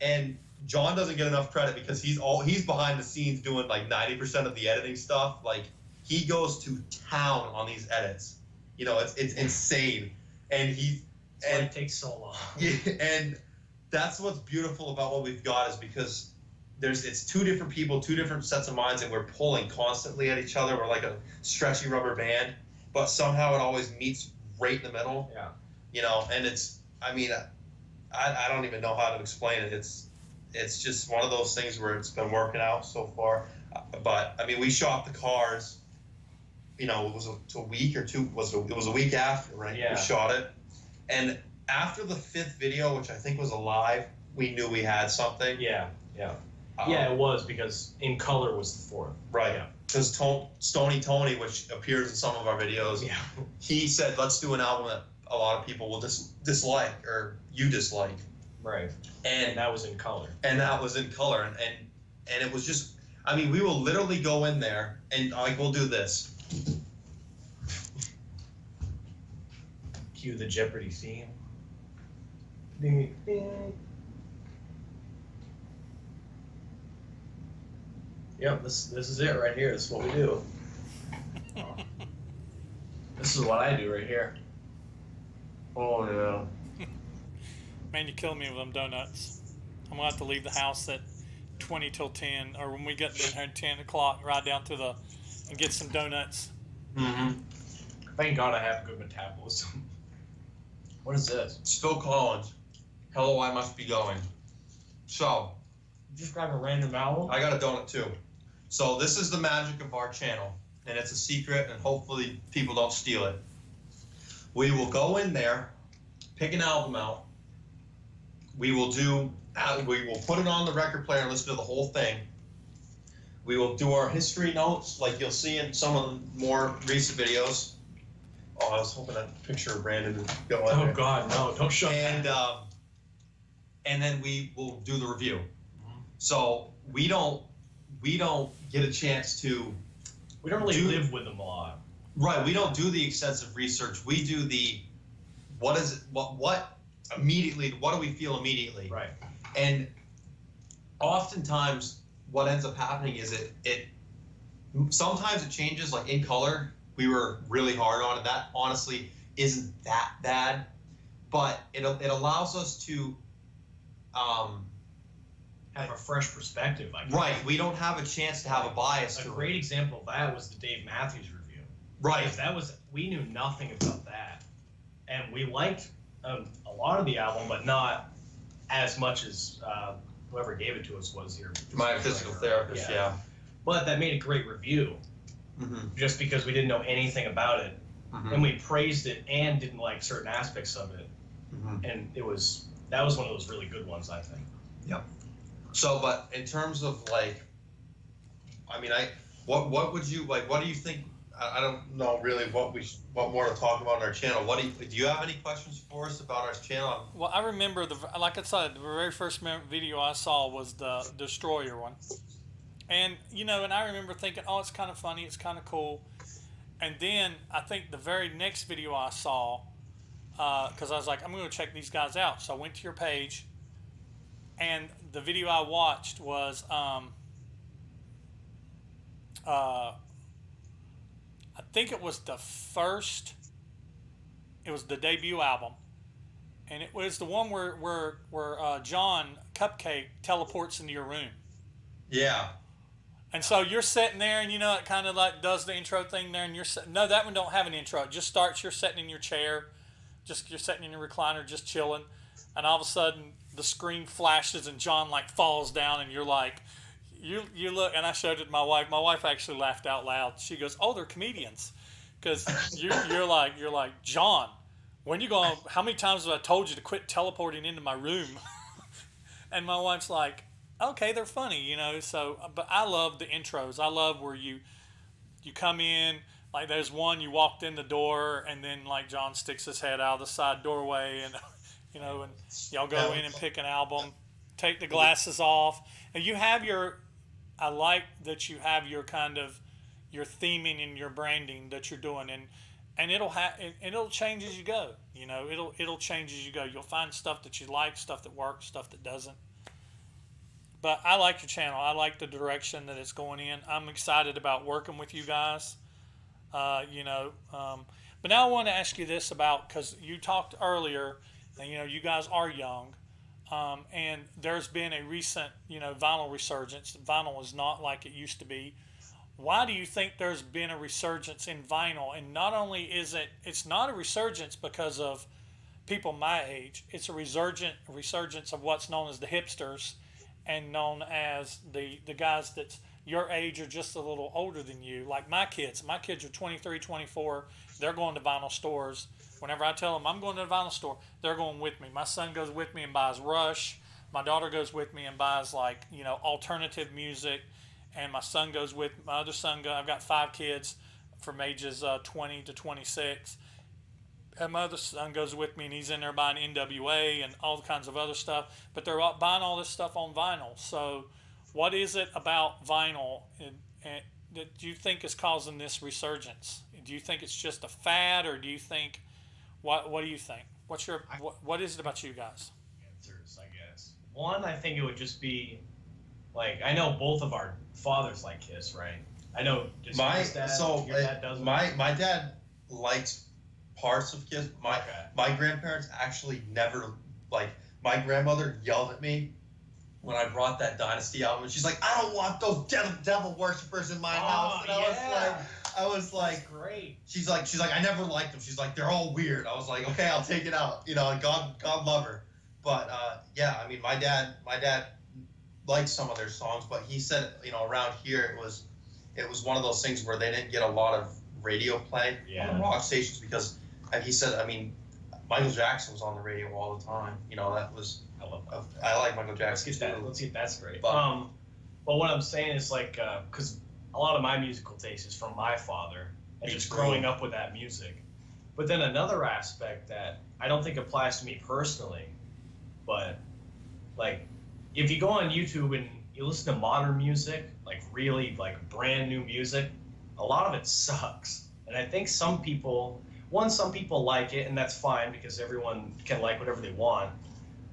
and John doesn't get enough credit because he's behind the scenes doing like 90% of the editing stuff. Like, he goes to town on these edits. You know, it's insane. And it takes so long. Yeah, and that's what's beautiful about what we've got, is because it's two different people, two different sets of minds, and we're pulling constantly at each other. We're like a stretchy rubber band, but somehow it always meets right in the middle. Yeah. You know, and I mean, I don't even know how to explain it. It's just one of those things where it's been working out so far. But I mean, we shot the cars. You know, it was a week or two. It was a week after, right? Yeah. We shot it, and after the 5th video, which I think was a live, we knew we had something. Yeah. It was, because In Color was the 4th. Right. Yeah. Because Stony Tony, which appears in some of our videos, he said, let's do an album that a lot of people will dislike, or you dislike. Right. And that was In Color. And that was In Color. And it was just, I mean, we will literally go in there and like, we'll do this. Cue the Jeopardy theme. Ding, ding. Yep, this is it right here. This is what we do. This is what I do right here. Oh yeah. Man, you killed me with them donuts. I'm gonna have to leave the house at 20 till 10, or when we get there at 10 o'clock, ride down to and get some donuts. Mm-hmm. Thank God I have good metabolism. What is this? Phil Collins. Hello, I must be going. So, Just grab a random album. I got a donut too. So this is the magic of our channel, and it's a secret, and hopefully people don't steal it. We will go in there, pick an album out. We will put it on the record player and listen to the whole thing. We will do our history notes, like you'll see in some of the more recent videos. Oh, I was hoping that picture of Brandon would go in there. Oh God, no! Don't show that. And then we will do the review. So we don't get a chance to. We don't really live with them a lot. Right. We don't do the extensive research. We do the what immediately. What do we feel immediately? Right. And oftentimes, what ends up happening is it sometimes it changes. Like in color, we were really hard on it. That honestly isn't that bad, but it allows us to have a fresh perspective. Right. We don't have a chance to have a bias. A great example of that was the Dave Matthews review. Right. We knew nothing about that, and we liked a lot of the album, but not as much as whoever gave it to us was here. My physical therapist. Yeah. But that made a great review, just because we didn't know anything about it, and we praised it and didn't like certain aspects of it, and that was one of those really good ones, I think. Yep. So, but in terms of like, I mean, what would you like? What do you think? I don't know really what more to talk about on our channel. Do you have any questions for us about our channel? Well, I remember like I said, the very first video I saw was the Destroyer one, and and I remember thinking, oh, it's kind of funny, it's kind of cool, and then I think the very next video I saw, because I was like, I'm going to check these guys out, so I went to your page. And the video I watched was, I think it was the debut album, and it was the one where John Cupcake teleports into your room. Yeah. And so you're sitting there, and it kind of like does the intro thing there, and no, that one don't have an intro. It just starts. You're sitting in your chair, you're sitting in your recliner, just chilling, and all of a sudden the screen flashes and John like falls down, and you're like, you look, and I showed it to my wife. My wife actually laughed out loud. She goes, "Oh, they're comedians," because you're like John, when you go? How many times have I told you to quit teleporting into my room? And my wife's like, "Okay, they're funny, So, but I love the intros. I love where you come in. Like there's one you walked in the door, and then like John sticks his head out of the side doorway, and and y'all go in and pick an album, take the glasses off, and you have I like that you have your kind of your theming and your branding that you're doing, and it'll change as you go. It'll change as you go. You'll find stuff that you like, stuff that works, stuff that doesn't. But I like your channel. I like the direction that it's going in. I'm excited about working with you guys. But now I want to ask you this because you talked earlier. And, you guys are young, and there's been a recent, vinyl resurgence. Vinyl is not like it used to be. Why do you think there's been a resurgence in vinyl? And not only it's not a resurgence because of people my age. It's a resurgence of what's known as the hipsters, and known as the guys that's your age or just a little older than you. Like my kids. My kids are 23, 24. They're going to vinyl stores. Whenever I tell them I'm going to the vinyl store, they're going with me. My son goes with me and buys Rush. My daughter goes with me and buys alternative music. And my other son I've got 5 kids from ages 20 to 26. And my other son goes with me, and he's in there buying NWA and all kinds of other stuff. But they're buying all this stuff on vinyl. So what is it about vinyl that you think is causing this resurgence? Do you think it's just a fad, or do you think What do you think? What is it about you guys? Answers, I guess. One, I think it would just be like, I know both of our fathers like Kiss, right? I know your dad doesn't. My dad likes parts of Kiss. My grandparents actually never, like, my grandmother yelled at me when I brought that Dynasty album. She's like, I don't want those devil worshippers in my house. And I was like, that's great. She's like, I never liked them. She's like, they're all weird. I was like, okay, I'll take it out. You know, and God love her. But yeah, I mean, my dad liked some of their songs, but he said, you know, around here it was one of those things where they didn't get a lot of radio play on the rock stations because, and he said, I mean, Michael Jackson was on the radio all the time. You know, that was. I like Michael Jackson. Let's get that's great. But what I'm saying is like, because a lot of my musical taste is from my father and just growing up with that music. But then another aspect that I don't think applies to me personally, but like if you go on YouTube and you listen to modern music, like really like brand new music, a lot of it sucks. And I think some people like it, and that's fine because everyone can like whatever they want.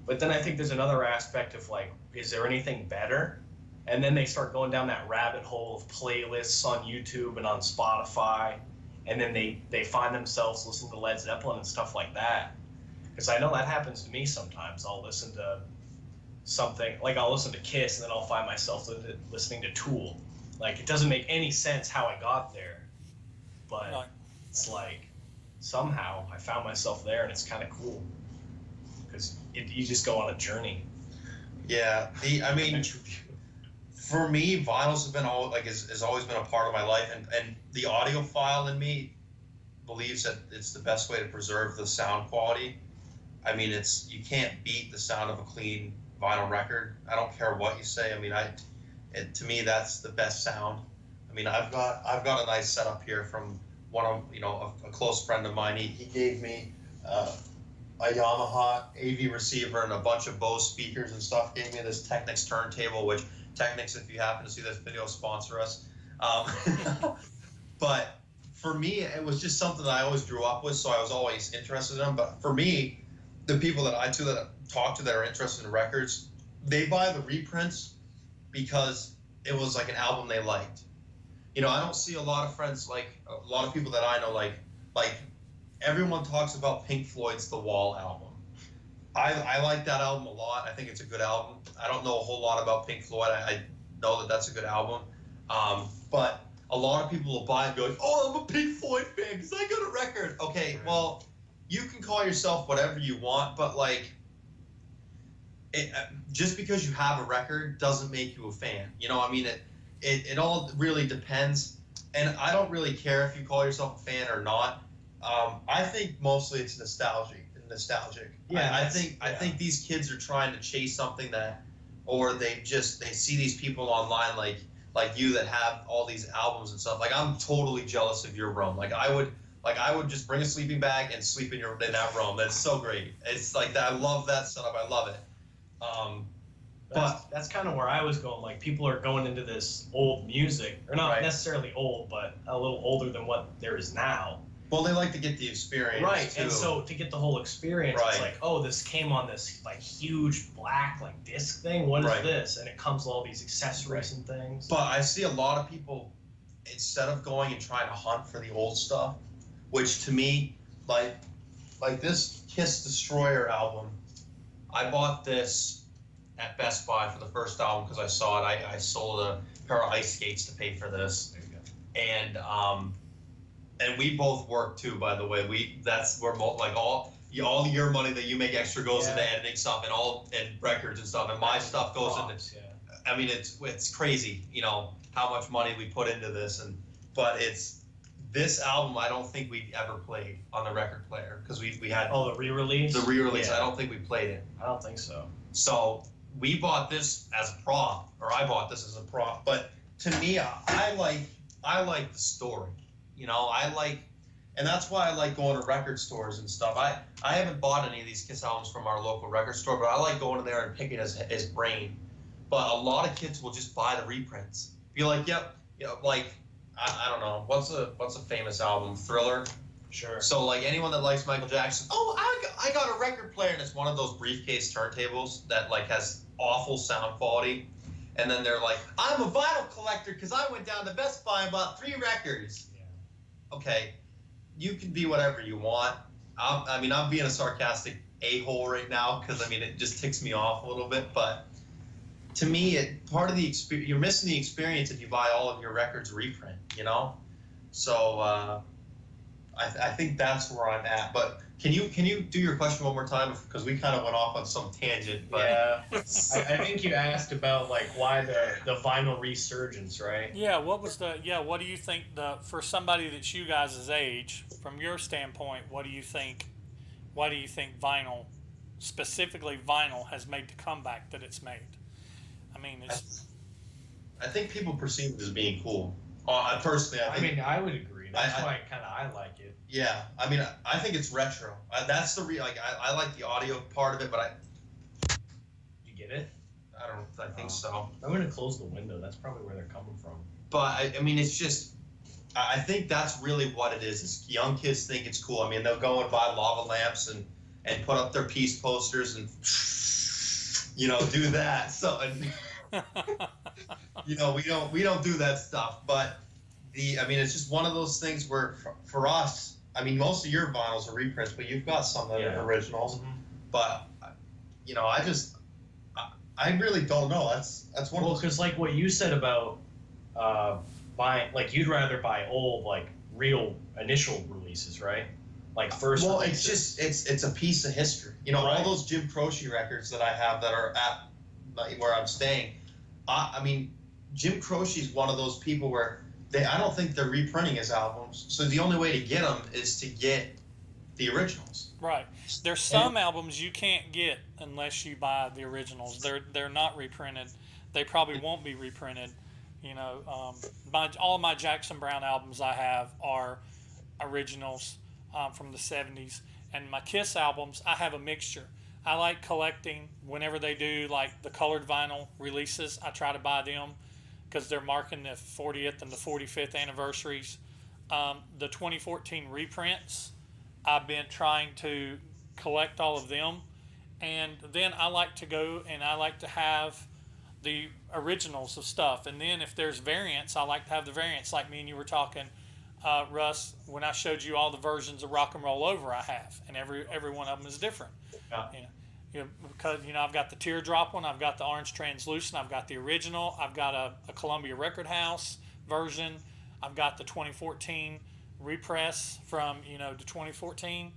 But then I think there's another aspect of like, is there anything better? And then they start going down that rabbit hole of playlists on YouTube and on Spotify. And then they find themselves listening to Led Zeppelin and stuff like that. Because I know that happens to me sometimes. I'll listen to something, like I'll listen to Kiss and then I'll find myself listening to Tool. Like it doesn't make any sense how I got there. But it's like somehow I found myself there and it's kind of cool. Because you just go on a journey. Yeah, I mean, for me, vinyls have been has always been a part of my life, and the audiophile in me believes that it's the best way to preserve the sound quality. I mean, you can't beat the sound of a clean vinyl record. I don't care what you say. I mean, to me that's the best sound. I mean, I've got a nice setup here from one of a close friend of mine. He gave me a Yamaha AV receiver and a bunch of Bose speakers and stuff. Gave me this Technics turntable, which Technics, if you happen to see this video, sponsor us. But for me, it was just something that I always grew up with, so I was always interested in. But for me, the people that I talk to that are interested in records, they buy the reprints because it was like an album they liked. You know, I don't see a lot of friends, like a lot of people that I know, like everyone talks about Pink Floyd's The Wall album. I like that album a lot. I think it's a good album. I don't know a whole lot about Pink Floyd. I know that that's a good album. But a lot of people will buy it and go, oh, I'm a Pink Floyd fan because I got a record. Okay, right. Well, you can call yourself whatever you want, but like, just because you have a record doesn't make you a fan. You know, I mean, it all really depends. And I don't really care if you call yourself a fan or not. I think mostly it's nostalgic. Yeah, I think these kids are trying to chase something or they see these people online like you that have all these albums and stuff. Like I'm totally jealous of your room. Like I would just bring a sleeping bag and sleep in that room. That's so great. It's like that. I love that setup. I love it. But that's kind of where I was going. Like people are going into this old music, or not necessarily old, but a little older than what there is now. Well, they like to get the experience, right? Too. And so to get the whole experience, it's like, oh, this came on this like huge black like disc thing. What is this? And it comes with all these accessories and things. But I see a lot of people, instead of going and trying to hunt for the old stuff, which to me, like this Kiss Destroyer album, I bought this at Best Buy for the first album because I saw it. I sold a pair of ice skates to pay for this, and we both work too, by the way. We're like all your money that you make extra goes into editing stuff and records and stuff, and my stuff goes into. Yeah. I mean, it's crazy, you know, how much money we put into this, but this album. I don't think we ever played on the record player because we had the re-release. The re-release. Yeah. I don't think we played it. I don't think so. So we bought this as a prop, or I bought this as a prop. But to me, I like the story. You know, and that's why I like going to record stores and stuff. I haven't bought any of these Kiss albums from our local record store, but I like going in there and picking his brain. But a lot of kids will just buy the reprints. Be like, yep, you know, like I don't know, what's a famous album? Thriller. Sure. So like anyone that likes Michael Jackson, oh, I got a record player, and it's one of those briefcase turntables that like has awful sound quality. And then they're like, I'm a vinyl collector because I went down to Best Buy and bought 3 records. Yeah. Okay, you can be whatever you want. I'm being a sarcastic a-hole right now because I mean it just ticks me off a little bit, but to me, part of the experience, you're missing the experience if you buy all of your records reprint, you know. So I think that's where I'm at. But can you do your question one more time, because we kind of went off on some tangent. But yeah, I think you asked about like why the vinyl resurgence, right? Yeah, what do you think for somebody that's you guys' age, from your standpoint, why do you think vinyl, specifically vinyl, has made the comeback that it's made? I mean, I think people perceive it as being cool. Personally, I would agree. That's why I like it. Yeah, I mean, I think it's retro. That's the I like the audio part of it, but You get it? I think so. I'm gonna close the window. That's probably where they're coming from. But I mean, it's just, I think that's really what it is young kids think it's cool. I mean, they'll go and buy lava lamps and put up their peace posters and, do that. So, we don't do that stuff. But it's just one of those things where for us, I mean, most of your vinyls are reprints, but you've got some that are originals. Mm-hmm. But, I really don't know. That's one of those. Because like what you said about buying, like you'd rather buy old, like real initial releases, right? Like first. Well, releases. it's a piece of history. Right. All those Jim Croce records that I have that are at where I'm staying. I mean, Jim Croce is one of those people where I don't think they're reprinting his albums. So the only way to get them is to get the originals. Right. There's some albums you can't get unless you buy the originals. They're not reprinted. They probably won't be reprinted. All of my Jackson Browne albums I have are originals from the 70s. And my Kiss albums, I have a mixture. I like collecting whenever they do like the colored vinyl releases. I try to buy them because they're marking the 40th and the 45th anniversaries. The 2014 reprints, I've been trying to collect all of them. And then I like to go and I like to have the originals of stuff. And then if there's variants, I like to have the variants. Like me and you were talking, Russ, when I showed you all the versions of Rock and Roll Over I have. And every one of them is different. Yeah. Because I've got the teardrop one, I've got the orange translucent, I've got the original, I've got a Columbia Record House version, I've got the 2014 repress from the 2014.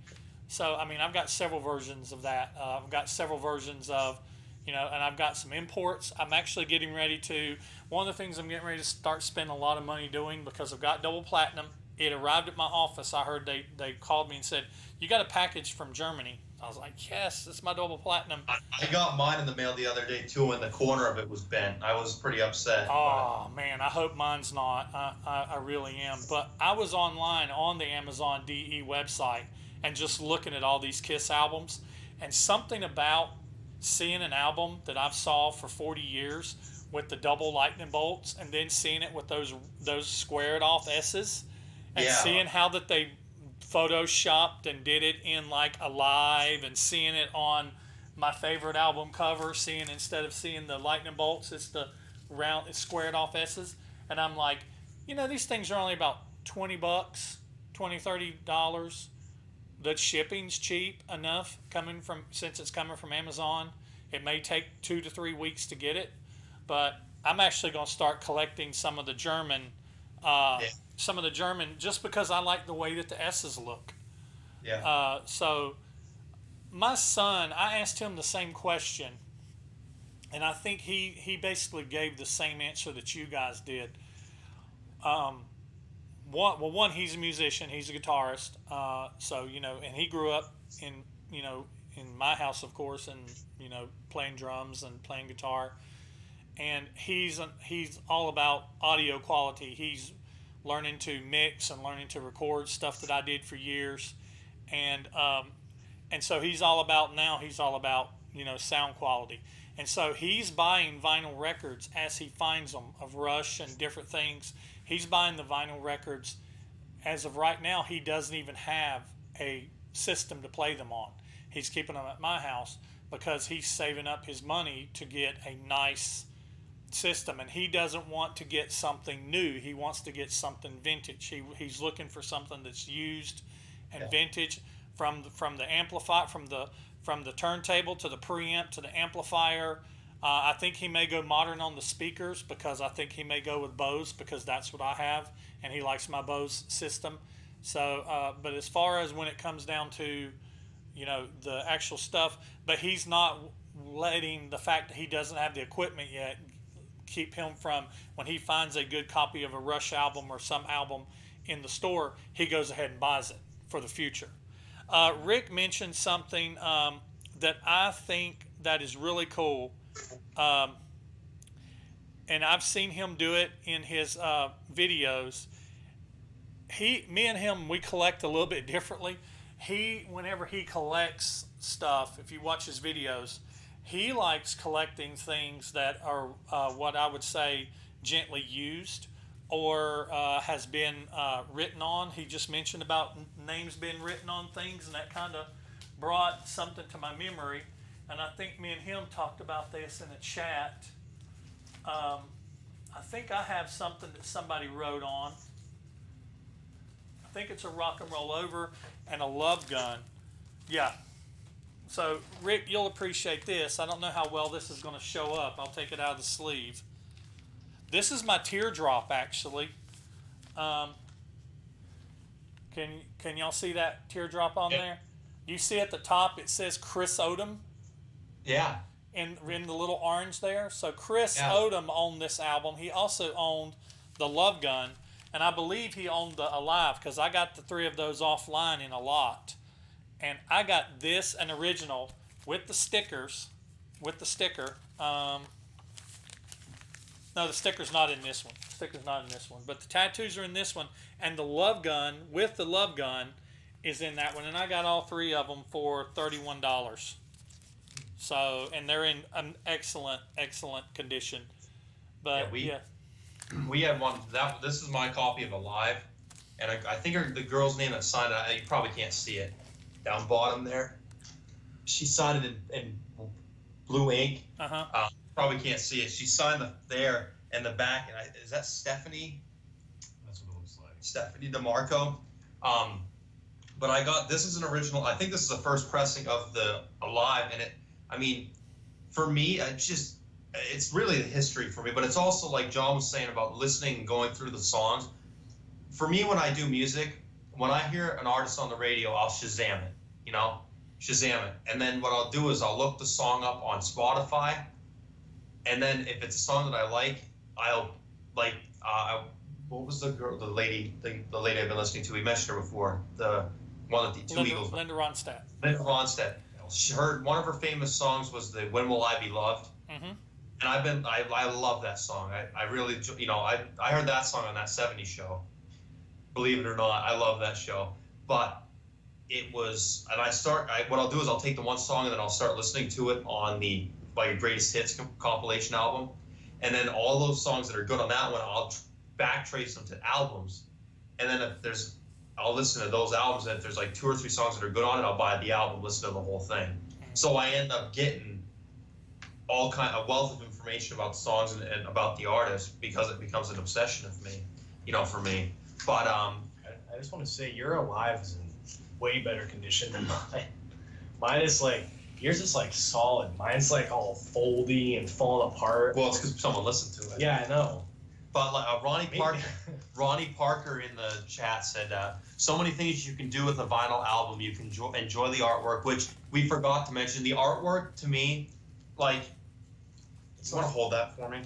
So I've got several versions of that. I've got several versions of and I've got some imports. I'm actually getting ready to. One of the things I'm getting ready to start spending a lot of money doing, because I've got double platinum. It arrived at my office. I heard they called me and said, "You got a package from Germany." I was like, "Yes, it's my double platinum." I got mine in the mail the other day too, and the corner of it was bent. I was pretty upset. Oh man, I hope mine's not. I really am. But I was online on the Amazon DE website and just looking at all these Kiss albums, and something about seeing an album that I've saw for 40 years with the double lightning bolts, and then seeing it with those squared off S's, and seeing how that they photoshopped and did it in like Alive, and seeing it on my favorite album cover, instead of seeing the lightning bolts, it's the round, squared off S's, and I'm like, these things are only about $20, $20-$30. The shipping's cheap enough since it's coming from Amazon. It may take 2 to 3 weeks to get it, but I'm actually going to start collecting some of the German, just because I like the way that the S's look. Yeah. So my son, I asked him the same question, and I think he basically gave the same answer that you guys did. One, he's a musician, he's a guitarist, and he grew up in my house, of course, and playing drums and playing guitar, and he's all about audio quality. He's learning to mix and learning to record stuff that I did for years, and so he's all about sound quality, and so he's buying vinyl records as he finds them of Rush and different things. He's buying the vinyl records as of right now, he doesn't even have a system to play them on. He's keeping them at my house because he's saving up his money to get a nice system, and he doesn't want to get something new. He wants to get something vintage. He's looking for something that's used and vintage, from the amplifier, from the turntable to the preamp to the amplifier. I think he may go modern on the speakers, because I think he may go with Bose, because that's what I have, and he likes my Bose system. So, but as far as when it comes down to, the actual stuff, but he's not letting the fact that he doesn't have the equipment yet keep him from, when he finds a good copy of a Rush album or some album in the store, he goes ahead and buys it for the future. Rick mentioned something that I think that is really cool, and I've seen him do it in his videos. Me and him, we collect a little bit differently. Whenever he collects stuff, if you watch his videos, he likes collecting things that are what I would say gently used, or has been written on. He just mentioned about names being written on things, and that kind of brought something to my memory. And I think me and him talked about this in a chat. I think I have something that somebody wrote on. I think it's a Rock and Roll Over and a Love Gun. Yeah. So, Rick, you'll appreciate this. I don't know how well this is going to show up. I'll take it out of the sleeve. This is my teardrop, actually. Can y'all see that teardrop on there? You see at the top it says Chris Odom? Yeah. In the little orange there. So Chris Odom owned this album. He also owned the Love Gun, and I believe he owned the Alive, because I got the 3 of those offline in a lot. And I got this, an original, with the stickers, with the sticker. No, the sticker's not in this one. The sticker's not in this one. But the tattoos are in this one. And the Love Gun, with the Love Gun, is in that one. And I got all 3 of them for $31. So, and they're in an excellent, excellent condition. But, we had one. This is my copy of Alive. And I think the girl's name that signed it, you probably can't see it, down bottom there. She signed it in blue ink. Probably can't see it. She signed there and the back. And is that Stephanie? That's what it looks like. Stephanie DeMarco. But I got, this is an original. I think this is the first pressing of the Alive. And for me, it's really a history for me. But it's also, like John was saying, about listening and going through the songs. For me, when I do music, when I hear an artist on the radio, I'll Shazam it, Shazam it. And then what I'll do is I'll look the song up on Spotify. And then if it's a song that I like, I'll what was the lady I've been listening to? We mentioned her before. The one that the two Eagles. Linda Ronstadt. One of her famous songs was the "When Will I Be Loved." Mm-hmm. And I love that song. I really, I heard that song on that '70s show. Believe it or not, I love that show. But it was, and what I'll do is I'll take the one song and then I'll start listening to it on the greatest hits compilation album, and then all those songs that are good on that one, I'll backtrace them to albums, and then I'll listen to those albums, and if there's like 2 or 3 songs that are good on it, I'll buy the album, listen to the whole thing. So I end up getting all kind of wealth of information about songs and about the artist, because it becomes an obsession of me, for me. But I just want to say your Alive is in way better condition than mine. Mine is like, yours is like solid. Mine's like all foldy and falling apart. Well, it's because someone listened to it. Yeah, I know. But Ronnie Parker in the chat said, so many things you can do with a vinyl album. You can enjoy the artwork, which we forgot to mention. The artwork, to me, you want to hold that for me?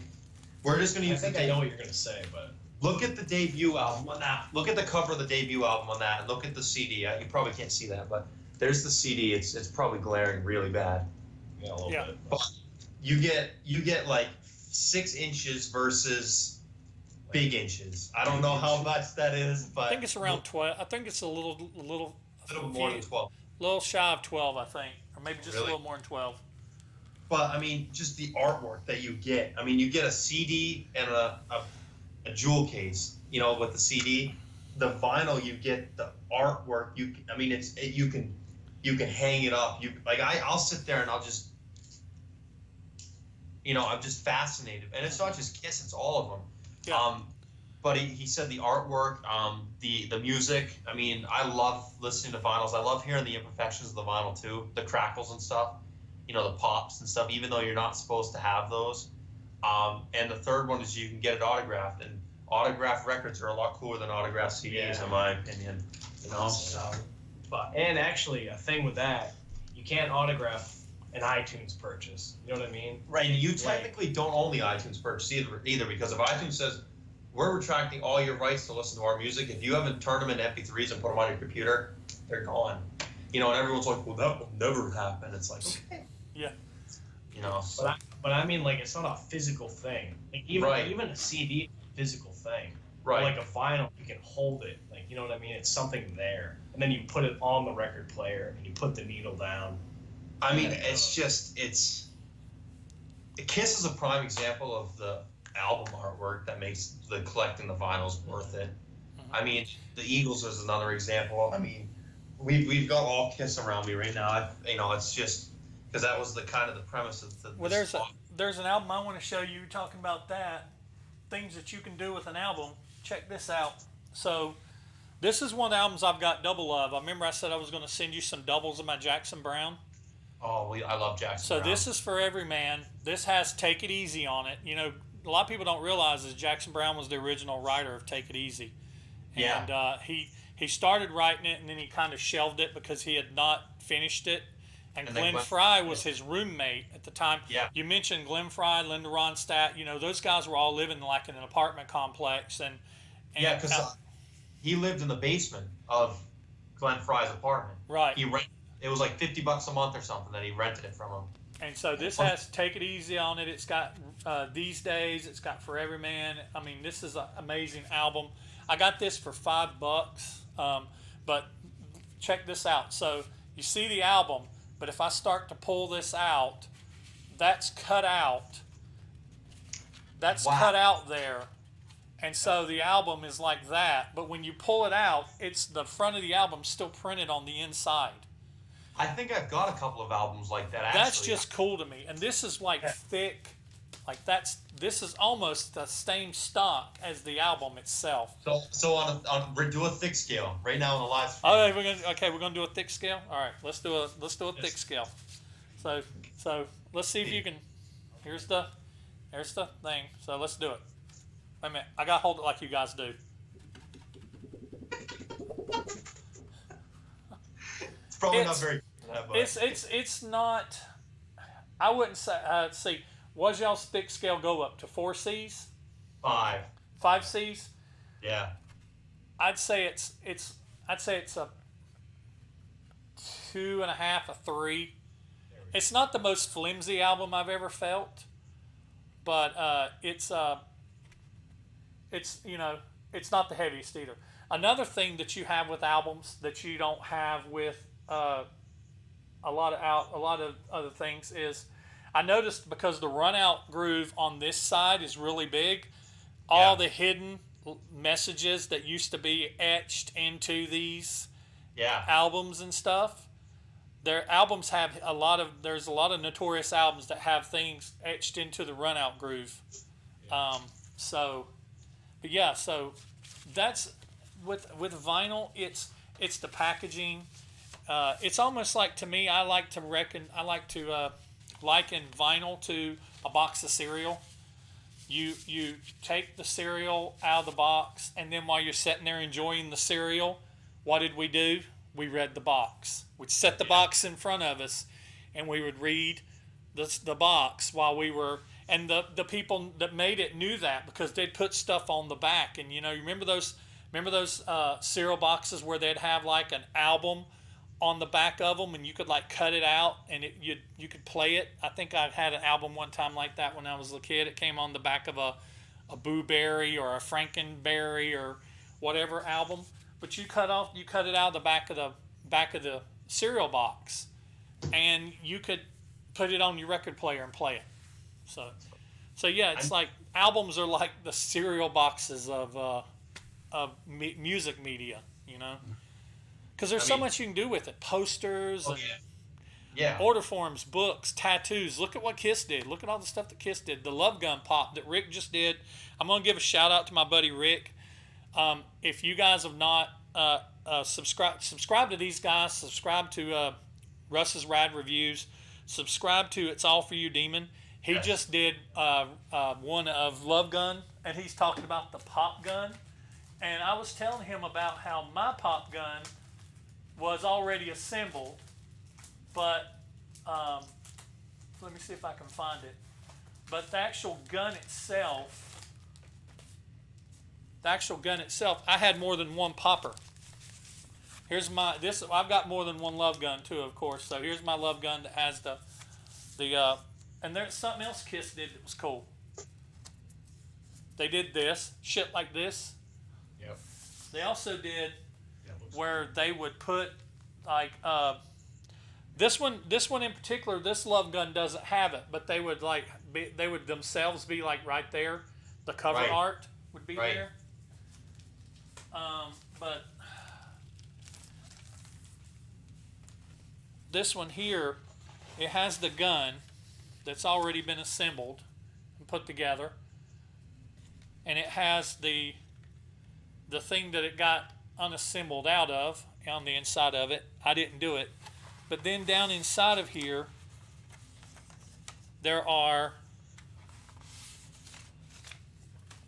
We're just going to use I know what you're going to say, but... Look at the debut album on that. Look at the cover of the debut album on that, and look at the CD. You probably can't see that, but there's the CD. It's probably glaring really bad. Yeah, a little bit. But you get like 6 inches versus big inches. I don't know how much that is, but I think it's around 12. I think it's a little more than 12. A little shy of 12, I think, or maybe just a little more than 12. But I mean, just the artwork that you get. I mean, you get a CD and a jewel case, with the CD, the vinyl, you get the artwork. You can hang it up. I'll sit there and I'll just, I'm just fascinated, and it's not just Kiss; it's all of them. Yeah. But he said the artwork, the music. I mean, I love listening to vinyls. I love hearing the imperfections of the vinyl too, the crackles and stuff. The pops and stuff, even though you're not supposed to have those. And the third one is you can get it autographed, and autographed records are a lot cooler than autographed CDs, in my opinion. And actually, a thing with that, you can't autograph an iTunes purchase. You know what I mean? Right, and you technically don't own the iTunes purchase either, because if iTunes says, we're retracting all your rights to listen to our music, if you haven't turned them into MP3s and put them on your computer, they're gone. And everyone's like, well, that will never happen. It's like, okay. Yeah. But I mean, like, it's not a physical thing. Like, even a CD is a physical thing. Right. Or like a vinyl, you can hold it. Like, you know what I mean? It's something there. And then you put it on the record player and you put the needle down. I mean, Kiss is a prime example of the album artwork that makes the collecting the vinyls worth it. I mean, the Eagles is another example. I mean, we've got all Kiss around me right now. It's just because that was the kind of the premise of the. Well, there's an album I want to show you. Talking about that, things that you can do with an album. Check this out. So, this is one of the albums I've got double of. I remember I said I was going to send you some doubles of my Jackson Browne. Oh, I love Jackson Browne. So this is for every man. This has "Take It Easy" on it. A lot of people don't realize that Jackson Browne was the original writer of "Take It Easy." And he started writing it, and then he kind of shelved it because he had not finished it. And Glenn Frey was his roommate at the time. Yeah. You mentioned Glenn Frey, Linda Ronstadt. Those guys were all living like in an apartment complex. And because he lived in the basement of Glenn Frey's apartment. Right. It was like $50 a month or something that he rented it from him. And so this has "Take It Easy" on it. It's got "These Days." It's got "For Every Man." I mean, this is an amazing album. I got this for $5, but check this out. So you see the album, but if I start to pull this out, that's cut out. That's cut out there. And so the album is like that. But when you pull it out, it's the front of the album still printed on the inside. I think I've got a couple of albums like that, actually. That's just cool to me. And this is like thick. Like this is almost the same stock as the album itself. So do a thick scale right now on the live stream. We're gonna do a thick scale. All right, let's do a thick scale. So let's see if you can. Here's the thing. So let's do it. Wait a minute. I gotta hold it like you guys do. It's probably not very. It's not. I wouldn't say. See, what does y'all's thick scale go up to? 4 C's? 5. 5 C's? Yeah. I'd say it's a 2.5, a 3. It's not the most flimsy album I've ever felt, but it's not the heaviest either. Another thing that you have with albums that you don't have with a lot of other things is, I noticed because the run out groove on this side is really big, all the hidden messages that used to be etched into these albums and stuff. Their albums have there's a lot of notorious albums that have things etched into the run out groove. So that's with vinyl. It's the packaging. It's almost like, to me, I like to liken vinyl to a box of cereal. You take the cereal out of the box, and then while you're sitting there enjoying the cereal, what did we do? We read the box. We'd set the box in front of us, and we would read the box while we were. And the people that made it knew that, because they'd put stuff on the back. And remember those cereal boxes where they'd have like an album on the back of them, and you could like cut it out and you could play it. I think I had an album one time like that when I was a kid. It came on the back of a Boo Berry or a Frankenberry or whatever album, but you cut it out of the back of the cereal box, and you could put it on your record player and play it. So yeah, it's like albums are like the cereal boxes of music media, you know, because there's so much you can do with it. Posters and order forms, books, tattoos. Look at what Kiss did. Look at all the stuff that Kiss did. The Love Gun pop that Rick just did. I'm going to give a shout out to my buddy Rick. If you guys have not subscribe to these guys, subscribe to Russ's Rad Reviews, subscribe to It's All For You Demon. He just did one of Love Gun, and he's talking about the pop gun. And I was telling him about how my pop gun was already assembled, but let me see if I can find it. But the actual gun itself, I had more than one popper. Here's I've got more than one Love Gun too, of course. So here's my Love Gun that has the and there's something else Kiss did that was cool. They did this, shit like this. Yep. They also did where they would put like this one in particular, this Love Gun doesn't have it, but they would they would themselves be like right there. The cover art would be there. But this one here, it has the gun that's already been assembled and put together, and it has the thing that it got unassembled out of on the inside of it. I didn't do it, but then down inside of here there are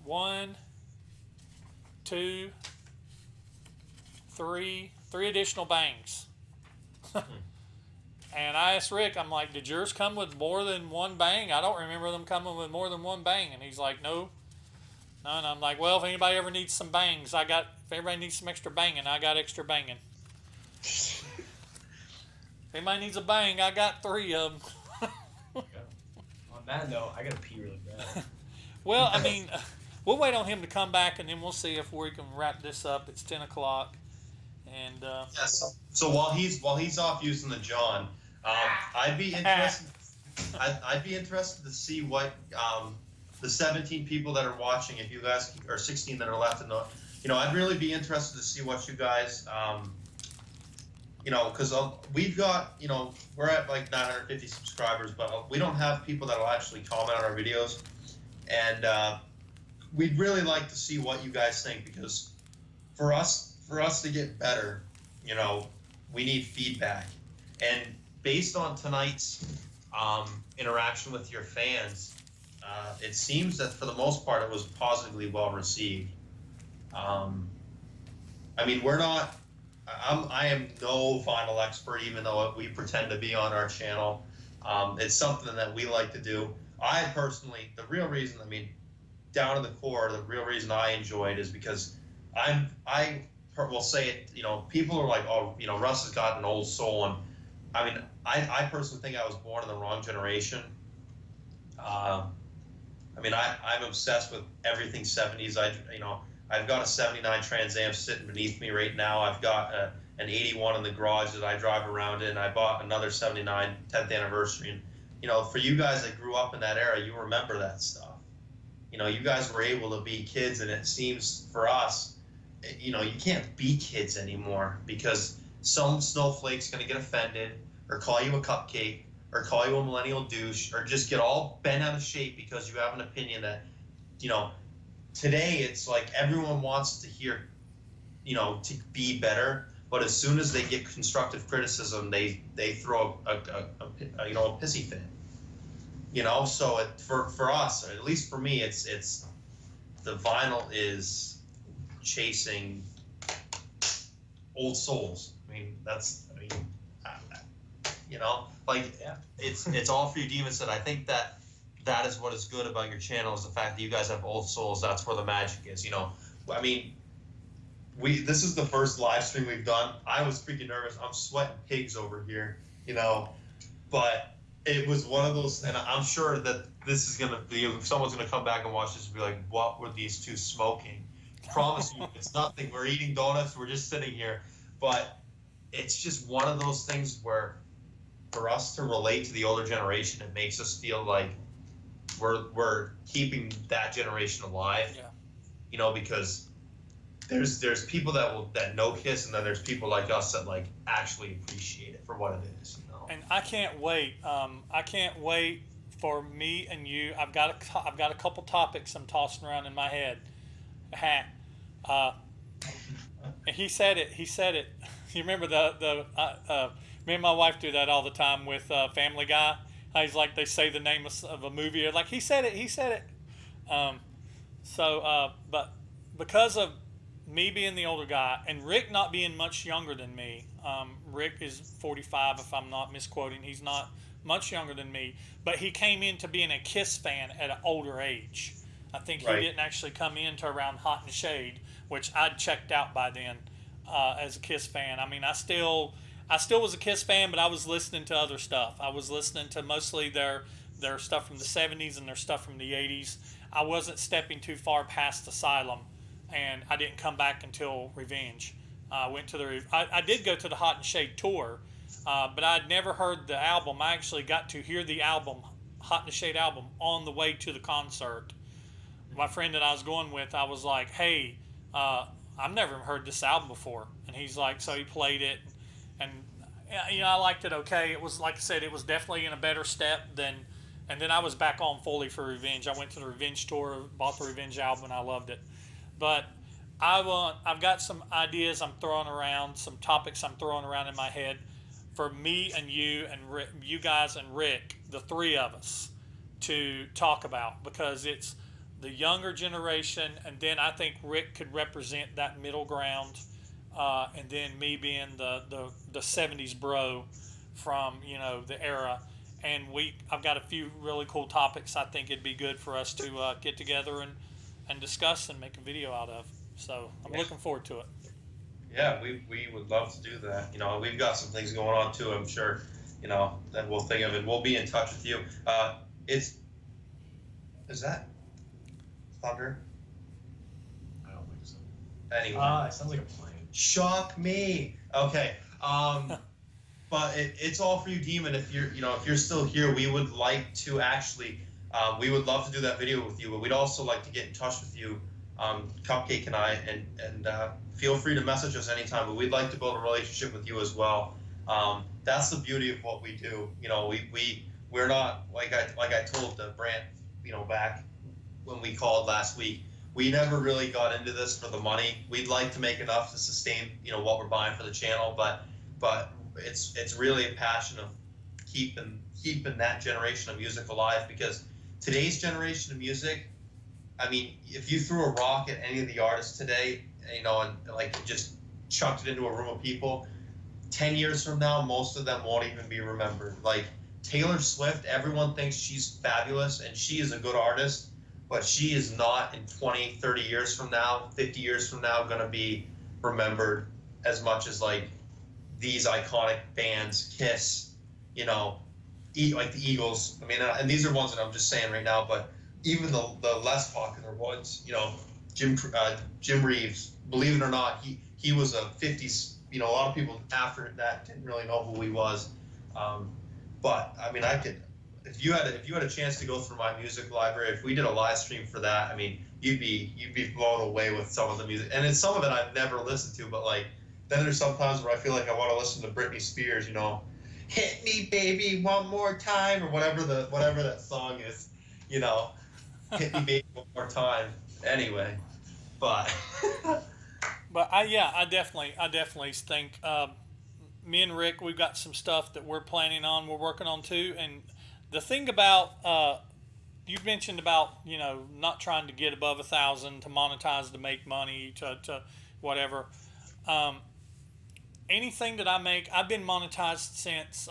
1, 2, 3 additional bangs. And I asked Rick, I'm like, did yours come with more than one bang? I don't remember them coming with more than one bang. And he's like, no. And I'm like, well, if anybody ever needs some bangs, if everybody needs some extra banging, I got extra banging. If anybody needs a bang, I got 3 of them. On that note, I gotta pee really bad. Well, I mean, we'll wait on him to come back, and then we'll see if we can wrap this up. It's 10 o'clock. And so while he's off using the John, I'd be interested. I'd be interested to see what the 17 people that are watching, if you guys, or 16 that are left, I'd really be interested to see what you guys, because we've got, we're at like 950 subscribers, but we don't have people that will actually comment on our videos, and we'd really like to see what you guys think, because for us to get better, we need feedback. And based on tonight's interaction with your fans, it seems that for the most part it was positively well received. I mean, I am no vinyl expert, even though we pretend to be on our channel. It's something that we like to do. I personally, the real reason, down to the core, the real reason I enjoy it is because I will say it, people are like, oh, Russ has got an old soul, and I personally think I was born in the wrong generation. I'm obsessed with everything 70s. I've got a 79 Trans Am sitting beneath me right now. I've got an 81 in the garage that I drive around in. I bought another 79 10th anniversary. And, for you guys that grew up in that era, you remember that stuff. You guys were able to be kids, and it seems for us, you can't be kids anymore because some snowflake's going to get offended or call you a cupcake or call you a millennial douche or just get all bent out of shape because you have an opinion that, today it's like everyone wants to hear, to be better, but as soon as they get constructive criticism, they throw a pissy fit. So for us, or at least for me, it's the vinyl is chasing old souls. It's All For You Demon said, I think that is what is good about your channel, is the fact that you guys have old souls. That's where the magic is. This is the first live stream we've done. I was freaking nervous. I'm sweating pigs over here, but it was one of those, and I'm sure that this is gonna be, if someone's gonna come back and watch this and be like, what were these two smoking? Promise you, it's nothing. We're eating donuts. We're just sitting here. But it's just one of those things where, for us to relate to the older generation, it makes us feel like we're keeping that generation alive. Yeah. Because there's people that know Kiss, and then there's people like us that like actually appreciate it for what it is. You know? And I can't wait. I can't wait for me and you. I've got a couple topics I'm tossing around in my head. Uh, and he said it. He said it. You remember me and my wife do that all the time with Family Guy. He's like, they say the name of a movie. Like, he said it. He said it. But because of me being the older guy and Rick not being much younger than me, Rick is 45 if I'm not misquoting. He's not much younger than me, but he came into being a Kiss fan at an older age. I think he didn't actually come into around Hot and Shade, which I'd checked out by then as a Kiss fan. I mean, I still was a Kiss fan, but I was listening to other stuff. I was listening to mostly their stuff from the 70s and their stuff from the 80s. I wasn't stepping too far past Asylum, and I didn't come back until Revenge. I did go to the Hot and Shade tour, but I'd never heard the album. I actually got to hear the album, Hot and Shade album, on the way to the concert. My friend that I was going with, I was like, hey, I've never heard this album before. And he's like, so he played it, and I liked it okay. It was, like I said, it was definitely in a better step than, and then I was back on fully for Revenge. I went to the Revenge tour, bought the Revenge album, and I loved it. But I've got some ideas I'm throwing around, some topics I'm throwing around in my head for me and you and Rick, you guys and Rick, the three of us, to talk about, because it's the younger generation, and then I think Rick could represent that middle ground, and then me being the 70s bro from the era. And I've got a few really cool topics I think it'd be good for us to get together and discuss and make a video out of. So I'm looking forward to it. Yeah, we would love to do that. We've got some things going on too, I'm sure. That we'll think of it. We'll be in touch with you. Is that thunder? I don't think so. Anyway. It sounds like a plane. Shock me. Okay. But it's all for you, Demon. If you're still here, we would like to actually, we would love to do that video with you. But we'd also like to get in touch with you, Cupcake and I, and feel free to message us anytime. But we'd like to build a relationship with you as well. That's the beauty of what we do. We're not like I told Brant, back when we called last week. We never really got into this for the money. We'd like to make enough to sustain, what we're buying for the channel, but it's really a passion of keeping that generation of music alive, because today's generation of music, I mean, if you threw a rock at any of the artists today, and like just chucked it into a room of people, 10 years from now, most of them won't even be remembered. Like Taylor Swift, everyone thinks she's fabulous and she is a good artist, but she is not in 20, 30 years from now, 50 years from now, going to be remembered as much as like these iconic bands, Kiss, like the Eagles. I mean, and these are ones that I'm just saying right now, but even the less popular ones, Jim Reeves, believe it or not, he was a 50s, a lot of people after that didn't really know who he was. But I mean, if you had a chance to go through my music library, if we did a live stream for that, I mean, you'd be blown away with some of the music. And it's some of it I've never listened to, but like, then there's sometimes where I feel like I want to listen to Britney Spears, hit me baby one more time, or whatever that song is, hit me baby one more time. Anyway, but But I definitely think me and Rick, we've got some stuff that we're planning on, we're working on too. And the thing about you mentioned about not trying to get above 1,000 to monetize, to make money, to whatever. Anything that I make, I've been monetized since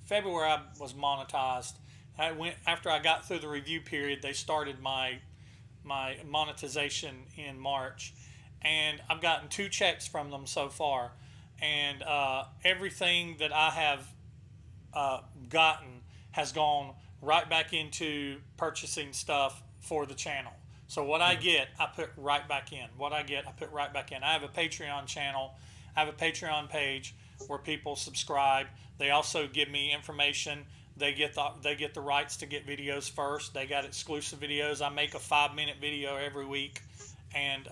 February. I was monetized. After I got through the review period. They started my monetization in March, and I've gotten 2 checks from them so far, and everything that I have gotten has gone right back into purchasing stuff for the channel. So what I get, I put right back in. What I get, I put right back in. I have a Patreon channel. I have a Patreon page where people subscribe. They also give me information. They get the rights to get videos first. They got exclusive videos. I make a 5-minute video every week, and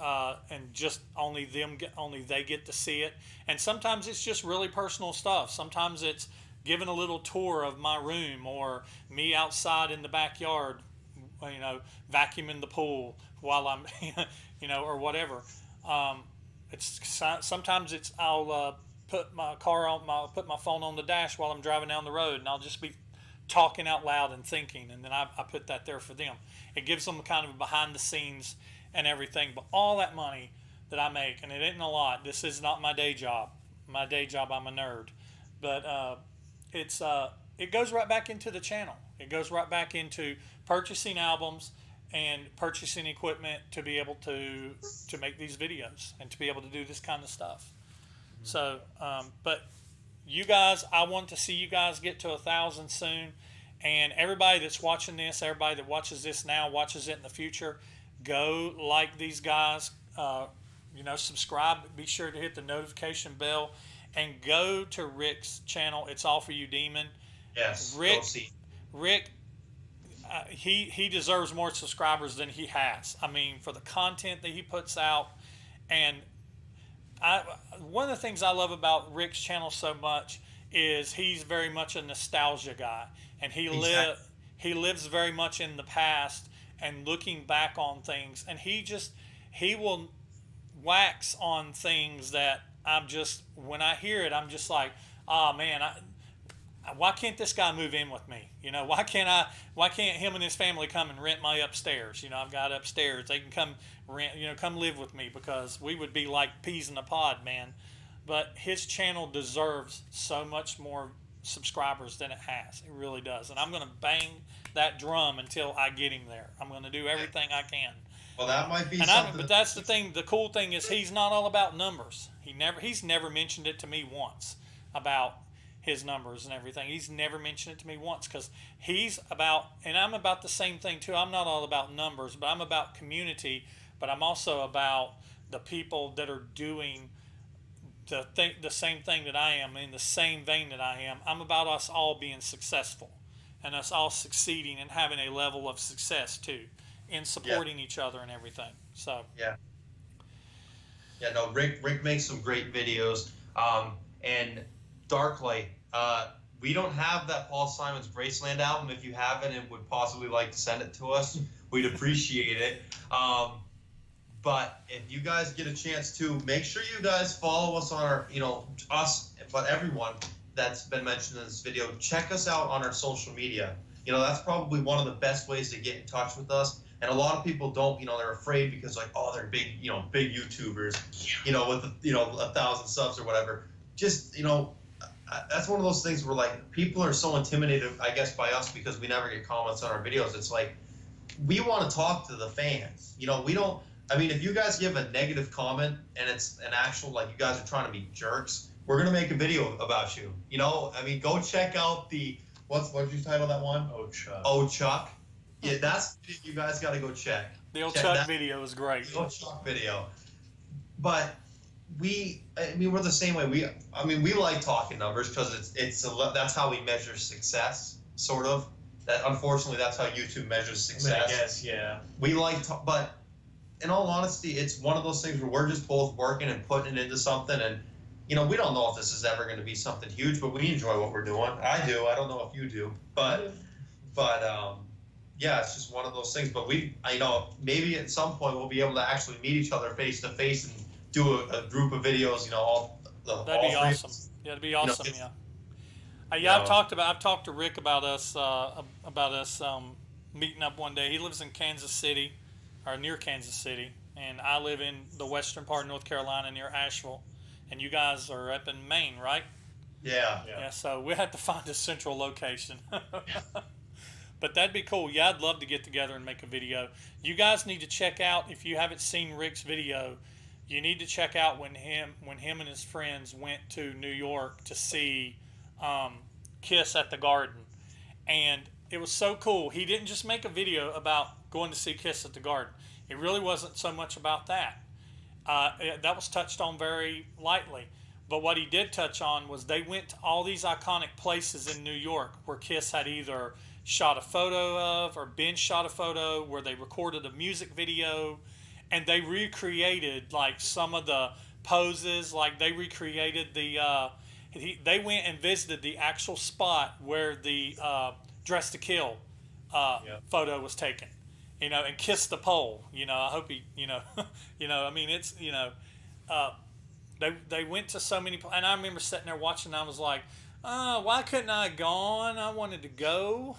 just only they get to see it. And sometimes it's just really personal stuff. Sometimes it's giving a little tour of my room, or me outside in the backyard, vacuuming the pool while I'm, or whatever. It's sometimes it's I'll put my phone on the dash while I'm driving down the road, and I'll just be talking out loud and thinking, and then I put that there for them. It gives them kind of behind the scenes and everything. But all that money that I make, and it isn't a lot. This is not my day job. My day job, I'm a nerd, but it goes right back into the channel. It goes right back into purchasing albums and purchasing equipment to be able to make these videos and to be able to do this kind of stuff. So, but you guys, I want to see you guys get to 1,000 soon. And everybody that's watching this, everybody that watches this now, watches it in the future, go like these guys, subscribe, be sure to hit the notification bell, and go to Rick's channel. It's All For You Demon. Yes, Rick, he deserves more subscribers than he has. I mean, for the content that he puts out. And one of the things I love about Rick's channel so much is he's very much a nostalgia guy, and he lives very much in the past and looking back on things, and he will wax on things that when I hear it, I'm just like, oh man, why can't this guy move in with me? Why can't him and his family come and rent my upstairs? I've got upstairs. They can come rent, come live with me, because we would be like peas in a pod, man. But his channel deserves so much more subscribers than it has. It really does. And I'm going to bang that drum until I get him there. I'm going to do everything I can. Well, that might be something. But that's the thing. The cool thing is he's not all about numbers. He's never mentioned it to me once about his numbers and everything. He's never mentioned it to me once, because he's about, and I'm about the same thing too. I'm not all about numbers, but I'm about community, but I'm also about the people that are doing the same thing that I am, in the same vein that I am. I'm about us all being successful and us all succeeding and having a level of success too, in supporting each other and everything. So no, Rick makes some great videos. And Darklight, we don't have that Paul Simon's Graceland album. If you have it and would possibly like to send it to us, we'd appreciate it. But if you guys get a chance to, make sure you guys follow us on our, us, but everyone that's been mentioned in this video, check us out on our social media. That's probably one of the best ways to get in touch with us. And a lot of people don't, they're afraid because they're big, big YouTubers, with, 1,000 subs or whatever. Just, that's one of those things where people are so intimidated, I guess, by us because we never get comments on our videos. It's we want to talk to the fans. We don't. I mean, if you guys give a negative comment and it's an actual, you guys are trying to be jerks, we're going to make a video about you. I mean, go check out what did you title that one? Oh, Chuck. Yeah, that's, you guys got to go check. The old Chuck video is great. The old Chuck video. But we're the same way. We like talking numbers because that's how we measure success, sort of. That, unfortunately, that's how YouTube measures success. I guess, yeah. We like but in all honesty, it's one of those things where we're just both working and putting it into something, and we don't know if this is ever going to be something huge, but we enjoy what we're doing. I do. I don't know if you do, but yeah, it's just one of those things. But maybe at some point we'll be able to actually meet each other face to face and do a group of videos. That'd be awesome. Yeah, it'd be awesome. I've talked to Rick about us meeting up one day. He lives in Kansas City, or near Kansas City, and I live in the western part of North Carolina near Asheville, and you guys are up in Maine, right? Yeah. So we have to find a central location. But that'd be cool. Yeah, I'd love to get together and make a video. You guys need to check out, if you haven't seen Rick's video, you need to check out when him and his friends went to New York to see Kiss at the Garden. And it was so cool. He didn't just make a video about going to see Kiss at the Garden. It really wasn't so much about that. That was touched on very lightly. But what he did touch on was they went to all these iconic places in New York where Kiss had either shot a photo of or been shot a photo, where they recorded a music video. and they recreated like some of the poses. Like they recreated they went and visited the actual spot where the Dress to Kill photo was taken, and kissed the pole. I hope he, I mean, it's, they went to so many, and I remember sitting there watching. And I was like, why couldn't I have gone? I wanted to go,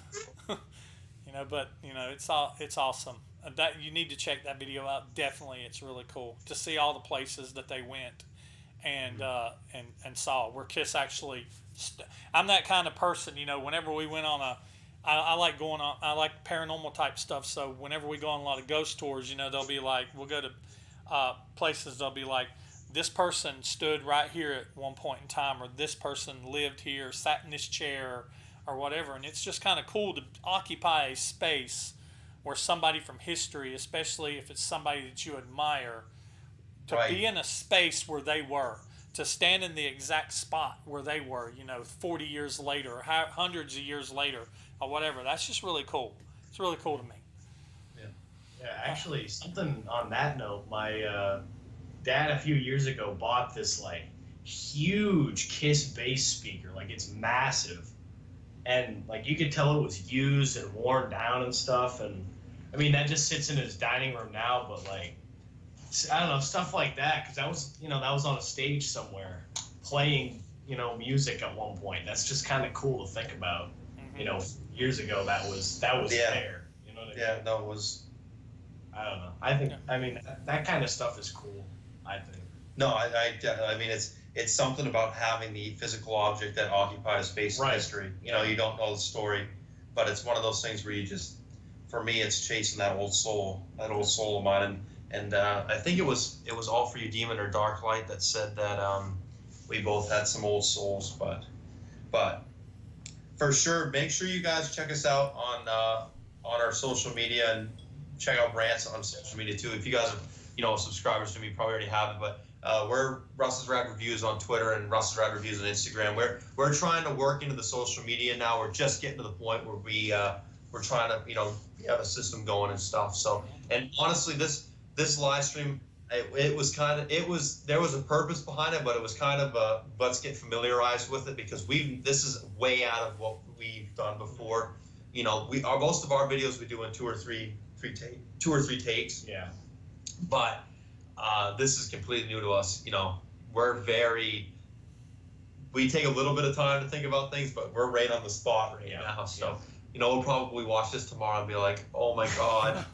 but it's awesome. That you need to check that video out. Definitely, it's really cool to see all the places that they went and saw where Kiss actually. I'm that kind of person, whenever we went on I like going on. I like paranormal type stuff. So whenever we go on a lot of ghost tours, they'll be like, we'll go to places. They'll be like, this person stood right here at one point in time, or this person lived here, sat in this chair, or whatever. And it's just kind of cool to occupy a space where somebody from history, especially if it's somebody that you admire, to be in a space where they were, to stand in the exact spot where they were, 40 years later, or hundreds of years later, or whatever. That's just really cool. It's really cool to me. Yeah, actually, something on that note, my dad a few years ago bought this like huge Kiss bass speaker. Like it's massive, and like you could tell it was used and worn down and stuff. And I mean that just sits in his dining room now. But like I don't know, stuff like that, because that was on a stage somewhere playing music at one point. That's just kind of cool to think about. Years ago that was there. You know what I mean? Yeah, no, it was. I don't know. I think that kind of stuff is cool. I think. No, I mean it's something about having the physical object that occupied a space in history. You don't know the story, but it's one of those things where you just, for me, it's chasing that old soul of mine. And I think it was All For You Demon or Dark Light that said that we both had some old souls, but for sure, make sure you guys check us out on our social media, and check out Rants on social media too. If you guys are subscribers to me, you probably already have it, but we're Russ's Rad Reviews on Twitter and Russ's Rad Reviews on Instagram. We're trying to work into the social media now. We're just getting to the point where we're trying to have a system going and stuff. So, and honestly, this live stream, there was a purpose behind it, but it was kind of let's get familiarized with it, because this is way out of what we've done before. Most of our videos we do in two or three takes. Yeah. But this is completely new to us. We take a little bit of time to think about things, but we're right on the spot right now. So, we'll probably watch this tomorrow and be like, oh my God.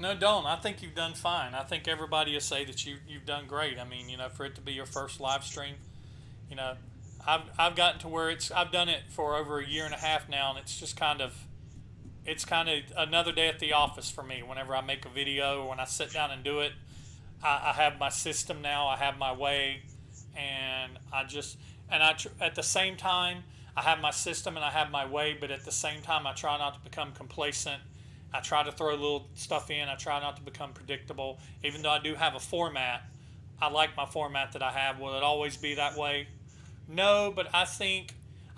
No, don't. I think you've done fine. I think everybody will say that you've done great. I mean, for it to be your first live stream, I've gotten to where I've done it for over a year and a half now, and it's just kind of another day at the office for me. Whenever I make a video or when I sit down and do it, I have my system now. I have my way, and at the same time, I have my system and I have my way, but at the same time, I try not to become complacent. I try to throw a little stuff in. I try not to become predictable. Even though I do have a format, I like my format that I have. Will it always be that way? No, but I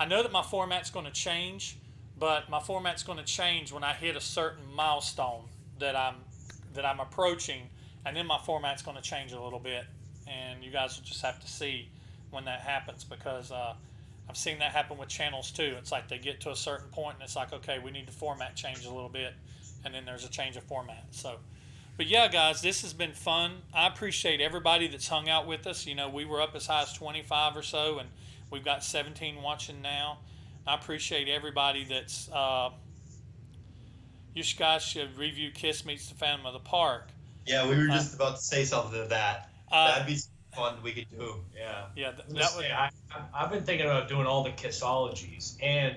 know that my format's going to change, but my format's going to change when I hit a certain milestone that I'm approaching, and then my format's going to change a little bit, and you guys will just have to see when that happens, because I've seen that happen with channels too. It's like they get to a certain point, and it's like, okay, we need the format change a little bit, and then there's a change of format. So, but yeah, guys, this has been fun. I appreciate everybody that's hung out with us. We were up as high as 25 or so, and we've got 17 watching now. I appreciate everybody that's. You guys should review Kiss Meets the Phantom of the Park. Yeah, we were just about to say something to that. That'd be fun we could do. Yeah. I've been thinking about doing all the Kissologies and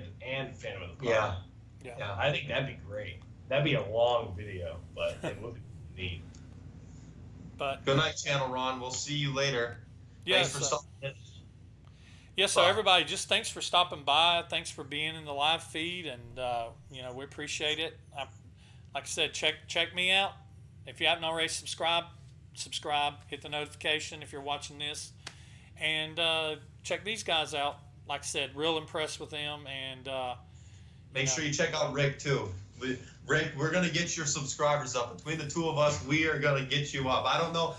Phantom of the Park. Yeah. I think that'd be great. That'd be a long video, but it would be neat. But good night, Channel Ron. We'll see you later. Yes. Thanks for stopping. Yeah, so everybody, just thanks for stopping by. Thanks for being in the live feed, and we appreciate it. Like I said, check me out. If you haven't already subscribe, hit the notification if you're watching this, and check these guys out. Like I said, real impressed with them, and make sure you check out Rick too. Rick, we're gonna get your subscribers up. Between the two of us, we are gonna get you up. I don't know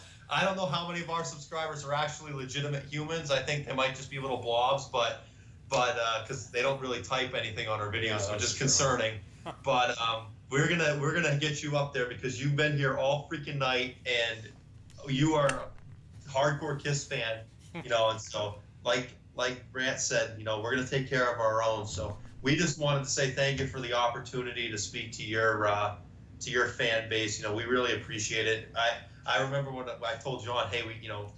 how many of our subscribers are actually legitimate humans. I think they might just be little blobs, but because they don't really type anything on our videos, which is concerning. But we're gonna get you up there because you've been here all freaking night, and you are a hardcore Kiss fan, and so like Brant said, we're gonna take care of our own. So we just wanted to say thank you for the opportunity to speak to your fan base. We really appreciate it. I remember when I told John, hey,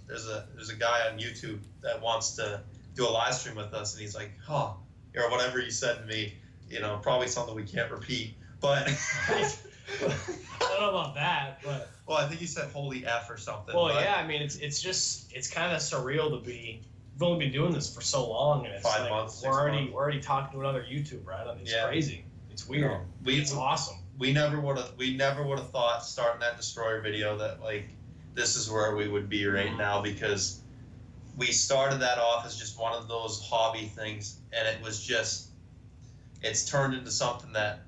there's a guy on YouTube that wants to do a live stream with us, and he's like, or whatever he said to me, probably something we can't repeat, but I don't know about that, but well, I think he said holy F or something. Well, yeah, I mean, it's kind of surreal to be. We've only been doing this for so long, and it's 5 months. We're already talking to another YouTuber, right? I mean, it's crazy. It's weird. It's awesome. We never would have thought starting that Destroyer video that this is where we would be right now, because we started that off as just one of those hobby things, and it's turned into something that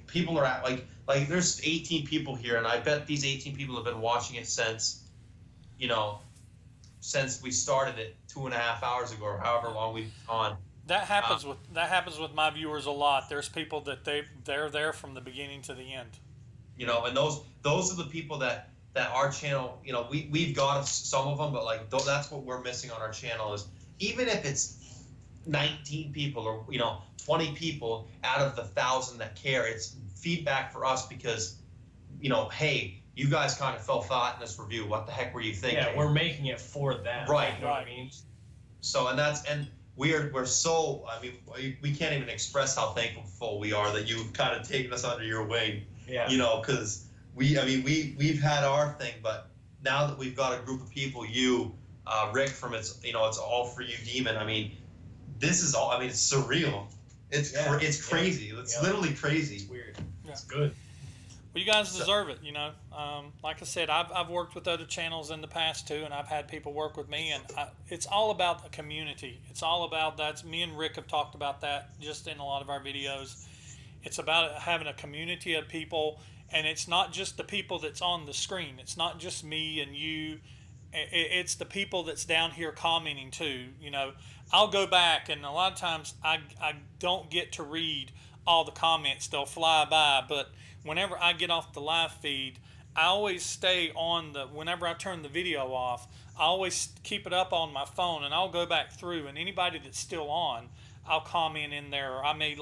people are at like there's 18 people here, and I bet these 18 people have been watching it since we started it 2.5 hours ago, or however long we've on. That happens with my viewers a lot. There's people that they're there from the beginning to the end. And those are the people that our channel, we've got some of them, but that's what we're missing on our channel is, even if it's 19 people or 20 people out of the 1,000 that care, it's feedback for us because hey, you guys kind of fell flat in this review. What the heck were you thinking? Yeah, we're making it for them. Right. You know what I mean? So, and we're so, I mean, we can't even express how thankful we are that you've kind of taken us under your wing. Yeah. Because we've had our thing, but now that we've got a group of people, Rick from it's All For You Demon. I mean, this is all. I mean, it's surreal. It's crazy. It's literally crazy. It's weird. Yeah. It's good. Well, you guys deserve it. Like I said, I've worked with other channels in the past too, and I've had people work with me, and it's all about a community. It's all about that. Me and Rick have talked about that just in a lot of our videos. It's about having a community of people, and it's not just the people that's on the screen. It's not just me and you. It's the people that's down here commenting too. I'll go back, and a lot of times I don't get to read all the comments. They'll fly by, but whenever I get off the live feed, I always stay on whenever I turn the video off, I always keep it up on my phone, and I'll go back through, and anybody that's still on, I'll comment in there, or I made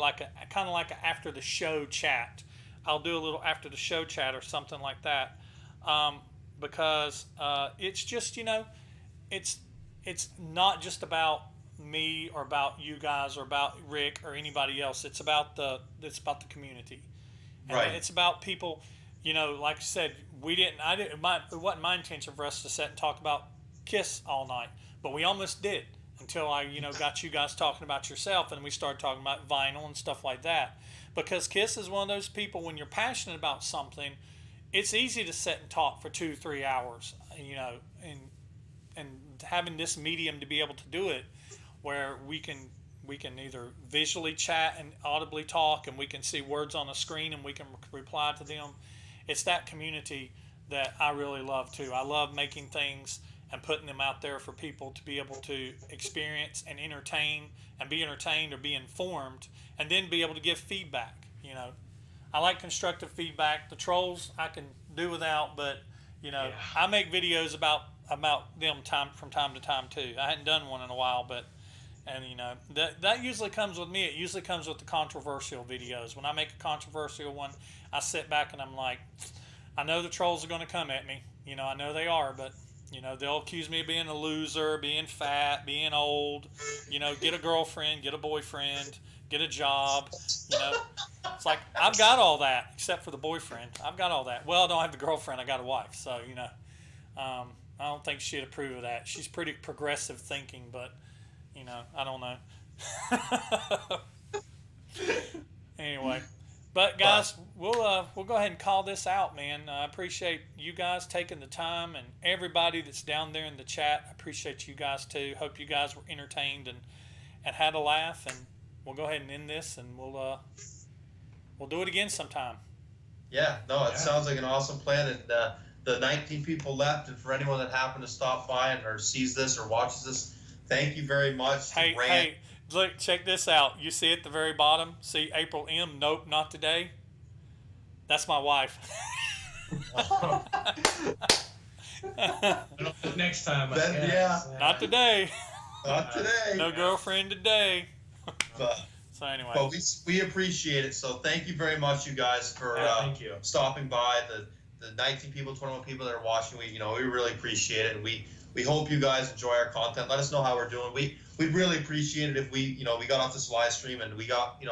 kind of like a after the show chat. I'll do a little after the show chat or something like that, because it's just, it's not just about me or about you guys or about Rick or anybody else. It's about the community. And right. It's about people, like I said, it wasn't my intention for us to sit and talk about Kiss all night, but we almost did until I, got you guys talking about yourself, and we started talking about vinyl and stuff like that. Because Kiss is one of those people, when you're passionate about something, it's easy to sit and talk for 2-3 hours, and having this medium to be able to do it, where we can either visually chat and audibly talk, and we can see words on a screen and we can reply to them. It's that community that I really love too. I love making things and putting them out there for people to be able to experience and entertain and be entertained or be informed, and then be able to give feedback. I like constructive feedback. The trolls I can do without, but I make videos about them from time to time too. I hadn't done one in a while, but that usually comes with me. It usually comes with the controversial videos. When I make a controversial one, I sit back and I'm like, I know the trolls are going to come at me. I know they are, but they'll accuse me of being a loser, being fat, being old. Get a girlfriend, get a boyfriend, get a job. It's like I've got all that except for the boyfriend. I've got all that. Well, I don't have the girlfriend. I got a wife, so I don't think she'd approve of that. She's pretty progressive thinking, but. I don't know. Anyway, but guys, we'll go ahead and call this out, man. I appreciate you guys taking the time, and everybody that's down there in the chat. I appreciate you guys too. Hope you guys were entertained and had a laugh. And we'll go ahead and end this, and we'll We'll do it again sometime. Yeah, no, it sounds like an awesome plan. And the 19 people left, and for anyone that happened to stop by and or sees this or watches this, thank you very much. Hey, look, check this out. You see at the very bottom, see April M. Nope, not today. That's my wife. Next time. Yeah. Not today. Not today. No girlfriend today. But, so anyway. But we appreciate it. So thank you very much, you guys, for thank you. stopping by. The 19 people, 21 people that are watching, we really appreciate it, and we hope you guys enjoy our content. Let us know how we're doing. We'd really appreciate it if we got off this live stream and we got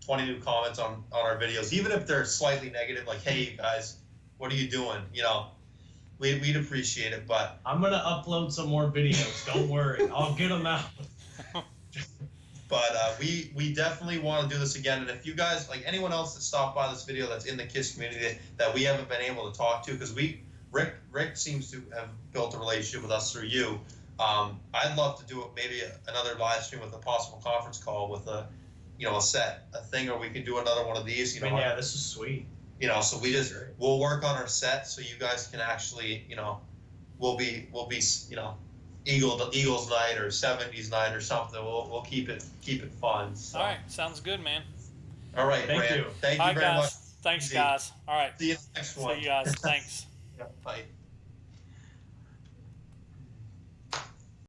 20 new comments on our videos, even if they're slightly negative, like, hey, you guys, what are you doing? We'd appreciate it. But I'm gonna upload some more videos. Don't worry, I'll get them out. But we definitely want to do this again. And if you guys, like anyone else that stopped by this video that's in the KISS community that we haven't been able to talk to, because Rick seems to have built a relationship with us through you. I'd love to do maybe another live stream with a possible conference call with a thing, or we can do another one of these. Yeah, this is sweet. So we'll work on our set so you guys can actually, we'll be Eagles night or 70s night or something. We'll keep it fun. So. All right, sounds good, man. All right, thank you. Thank you very much. Thanks, guys. All right. See you next one. See you guys. Thanks. Bye.